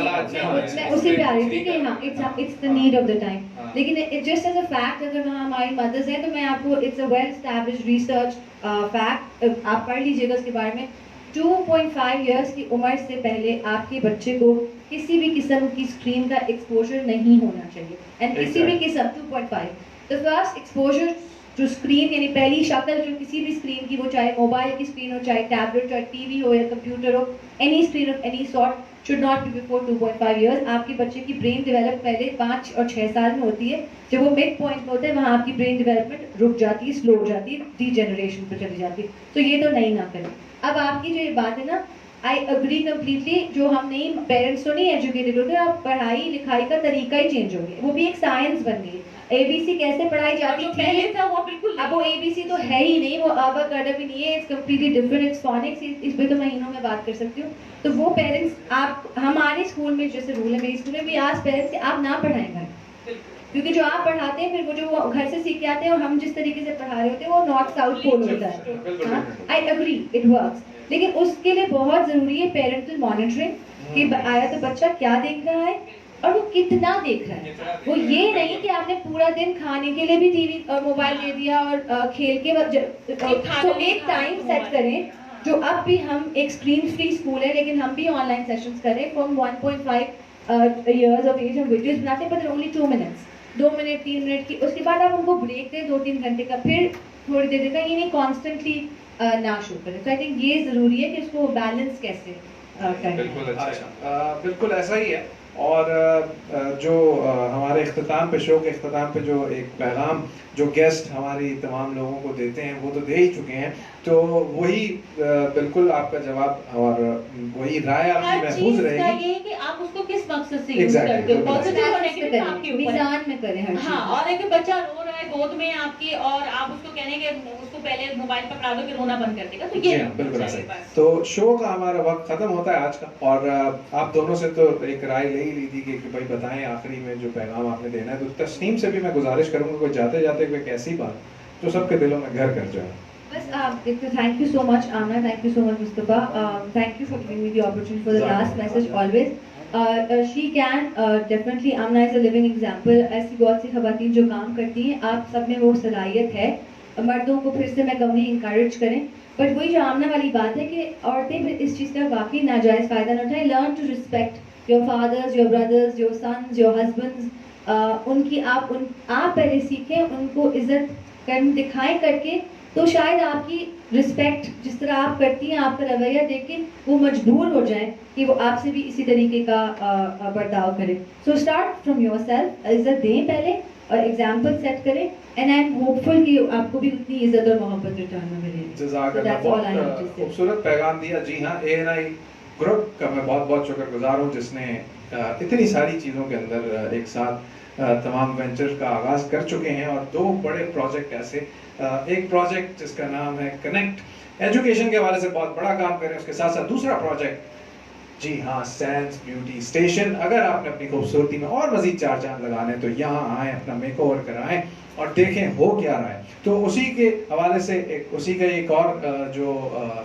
मैं उसी पे आ रही थी कि हाँ it's the need of the time. लेकिन it just as a fact, अगर वहाँ हमारी मदर्स हैं तो मैं आपको, it's a well established research fact, आप पढ़ लीजिएगा उसके बारे में। 2.5 इयर्स की उम्र से पहले आपके बच्चे को किसी भी किस्म की स्क्रीन का एक्सपोजर नहीं होना चाहिए, एंड किसी भी किस्म 2.5 द फर्स्ट एक्सपोजर जो स्क्रीन, यानी पहली शक्ल जो किसी भी स्क्रीन की, वो चाहे मोबाइल की स्क्रीन हो, चाहे टैबलेट, चाहे टीवी हो या कंप्यूटर हो, any screen of any sort should not be before 2.5 years. आपके बच्चे की ब्रेन डेवलप पहले 5 और 6 साल में होती है। जब वो मिड पॉइंट में होता है वहाँ आपकी ब्रेन डेवलपमेंट रुक जाती है, स्लो हो जाती है, डीजेनरेशन पर चली जाती है। तो ये तो नहीं ना करें। अब आपकी जो ये बात है ना, आई अग्री कम्प्लीटली, जो हम नहीं, पेरेंट्स तो नहीं एजुकेटेड होते, अब पढ़ाई लिखाई का तरीका ही चेंज हो गया, वो भी एक साइंस बन गई। ABC कैसे पढ़ाई जाती थी, पहले था वो बिल्कुल अब वो ABC तो है ही नहीं, वो अब भी नहीं है, it's completely different, it's phoenix, इस पे तो महीनों में बात कर सकती हूँ। तो वो पेरेंट्स, आप हमारे स्कूल में जैसे रूल है, मेरे स्कूल में भी आज पेरेंट्स के आप ना पढ़ाएं घर, क्योंकि जो आप पढ़ाते हैं फिर वो जो घर से सीख के आते हैं और हम जिस तरीके से पढ़ा रहे होते हैं वो नॉर्थ साउथ पोल होता है। आई अग्री, इट वर्क्स, लेकिन उसके लिए बहुत जरूरी है पेरेंटल मॉनिटरिंग, कि आया तो बच्चा क्या देख रहा है और वो कितना देख रहा है। वो ये नहीं कि आपने पूरा दिन खाने के लिए भी टीवी और मोबाइल दे दिया और खेल के तो एक टाइम सेट करें। जो अब भी हम एक स्क्रीन फ्री स्कूल है, लेकिन हम भी ऑनलाइन सेशंस करें फ्रॉम 1.5 years of age, हम वीडियोस बनाते हैं, but only 2 minutes, 2 minute 3 minute की। उसके बाद आप उनको ब्रेक दें 2-3 घंटे का, फिर थोड़ी देर देता, ये नहीं कॉन्स्टेंटली ना शो करें। तो आई थिंक ये जरूरी है कि उसको बैलेंस कैसे करें। बिल्कुल ऐसा ही है। और जो हमारे इख्तिताम पे, शो के इख्तिताम पे जो एक पैगाम जो गेस्ट हमारी तमाम लोगों को देते हैं वो तो दे ही चुके हैं, तो वही बिल्कुल आपका जवाब और वही राय आपकी महफूज रहेगी। ये कि आप उसको किस मकसद से यूज करते हो, पॉजिटिव और नेगेटिव आपके ऊपर है। मिजान में करें हर चीज। हाँ, और एक बच्चा रो रहा है गोद में आपकी और आप उसको कहने के उसको पहले मोबाइल पकड़ा दो कि रोना बंद कर देगा, तो ये बिल्कुल ऐसा। तो शो का हमारा वक्त खत्म होता है आज का, और आप दोनों से तो एक राय ले ही ली थी कि भाई बताएं आखिरी में जो पैगाम आपने देना है। तो तस्नीम से भी मैं गुजारिश करूंगा कोई जाते जाते कोई ऐसी बात जो सबके दिलों में घर कर जाए। बस thank you so much Amna, thank you so much Mustafa, thank you for giving me the opportunity for the last message always. She can definitely, Amna is a living example, ऐसी बहुत सी खवातीन जो काम करती हैं, आप सब में वो सलाहियत है। मर्दों को फिर से मैं कहूँगी इंकरेज करें, बट वही जो आमना वाली बात है कि औरतें फिर इस चीज़ का वाकई नाजायज़ फ़ायदा न उठाएं। Learn to respect your fathers, your brothers, your sons, your husbands. उनकी आप पहले सीखें, उनको इज्जत कर दिखाएं करके, तो शायद आपकी रिस्पेक्ट जिस तरह आप करती हैं, आपका रवैया देख के वो मजबूर हो जाए कि वो आपसे भी इसी तरीके का बर्ताव करें। So start from your self, इज्जत दें पहले और एग्जाम्पल सेट करें, एंड आई एम होपफुल कि आपको भी उतनी इज्जत और मोहब्बत रिटर्न में मिलेगी। खूबसूरत पैगाम दिया। जी हाँ, ANI ग्रुप का मैं बहुत बहुत शुक्रगुजार हूँ जिसने इतनी सारी चीज़ों के अंदर एक साथ तमाम वेंचर का आगाज़ कर चुके हैं, और 2 बड़े प्रोजेक्ट ऐसे, एक प्रोजेक्ट जिसका नाम है कनेक्ट, एजुकेशन के हवाले से बहुत बड़ा काम करें, उसके साथ साथ दूसरा प्रोजेक्ट, जी हाँ, सैंस ब्यूटी स्टेशन। अगर आपने अपनी खूबसूरती में और मज़ीद 4 चांद लगाने तो यहाँ आएँ, अपना मेकओवर कराएं, और देखें हो क्या रहा है। तो उसी के हवाले से उसी का एक और जो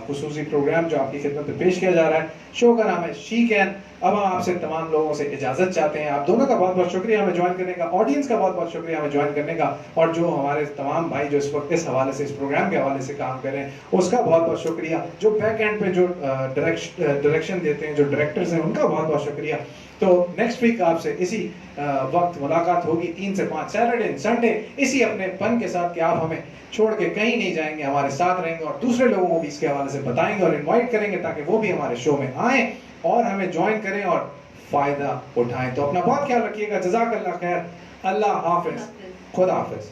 खुसूसी प्रोग्राम जो आपकी खिदमत में पेश किया जा रहा है, शो का नाम है शी कैन। अब हम आपसे तमाम लोगों से इजाज़त चाहते हैं। आप दोनों का बहुत बहुत शुक्रिया हमें ज्वाइन करने का, ऑडियंस का बहुत बहुत शुक्रिया हमें ज्वाइन करने का, और जो हमारे तमाम भाई जो इस वक्त इस हवाले से, इस प्रोग्राम के हवाले से काम कर रहे हैं, उसका बहुत बहुत शुक्रिया। जो बैक एंड पे जो डायरेक्शन देते हैं, जो डायरेक्टर्स हैं, उनका बहुत बहुत शुक्रिया। तो नेक्स्ट वीक आपसे इसी वक्त मुलाकात होगी 3 से 5 सैटरडे संडे, इसी अपने पन के साथ कि आप हमें छोड़ के कहीं नहीं जाएंगे, हमारे साथ रहेंगे और दूसरे लोगों को भी इसके हवाले से बताएंगे और इनवाइट करेंगे ताकि वो भी हमारे शो में आए और हमें ज्वाइन करें और फायदा उठाएं। तो अपना बहुत ख्याल रखिएगा। जज़ाकल्लाह खैर। अल्लाह हाफिज। खुदा हाफिज।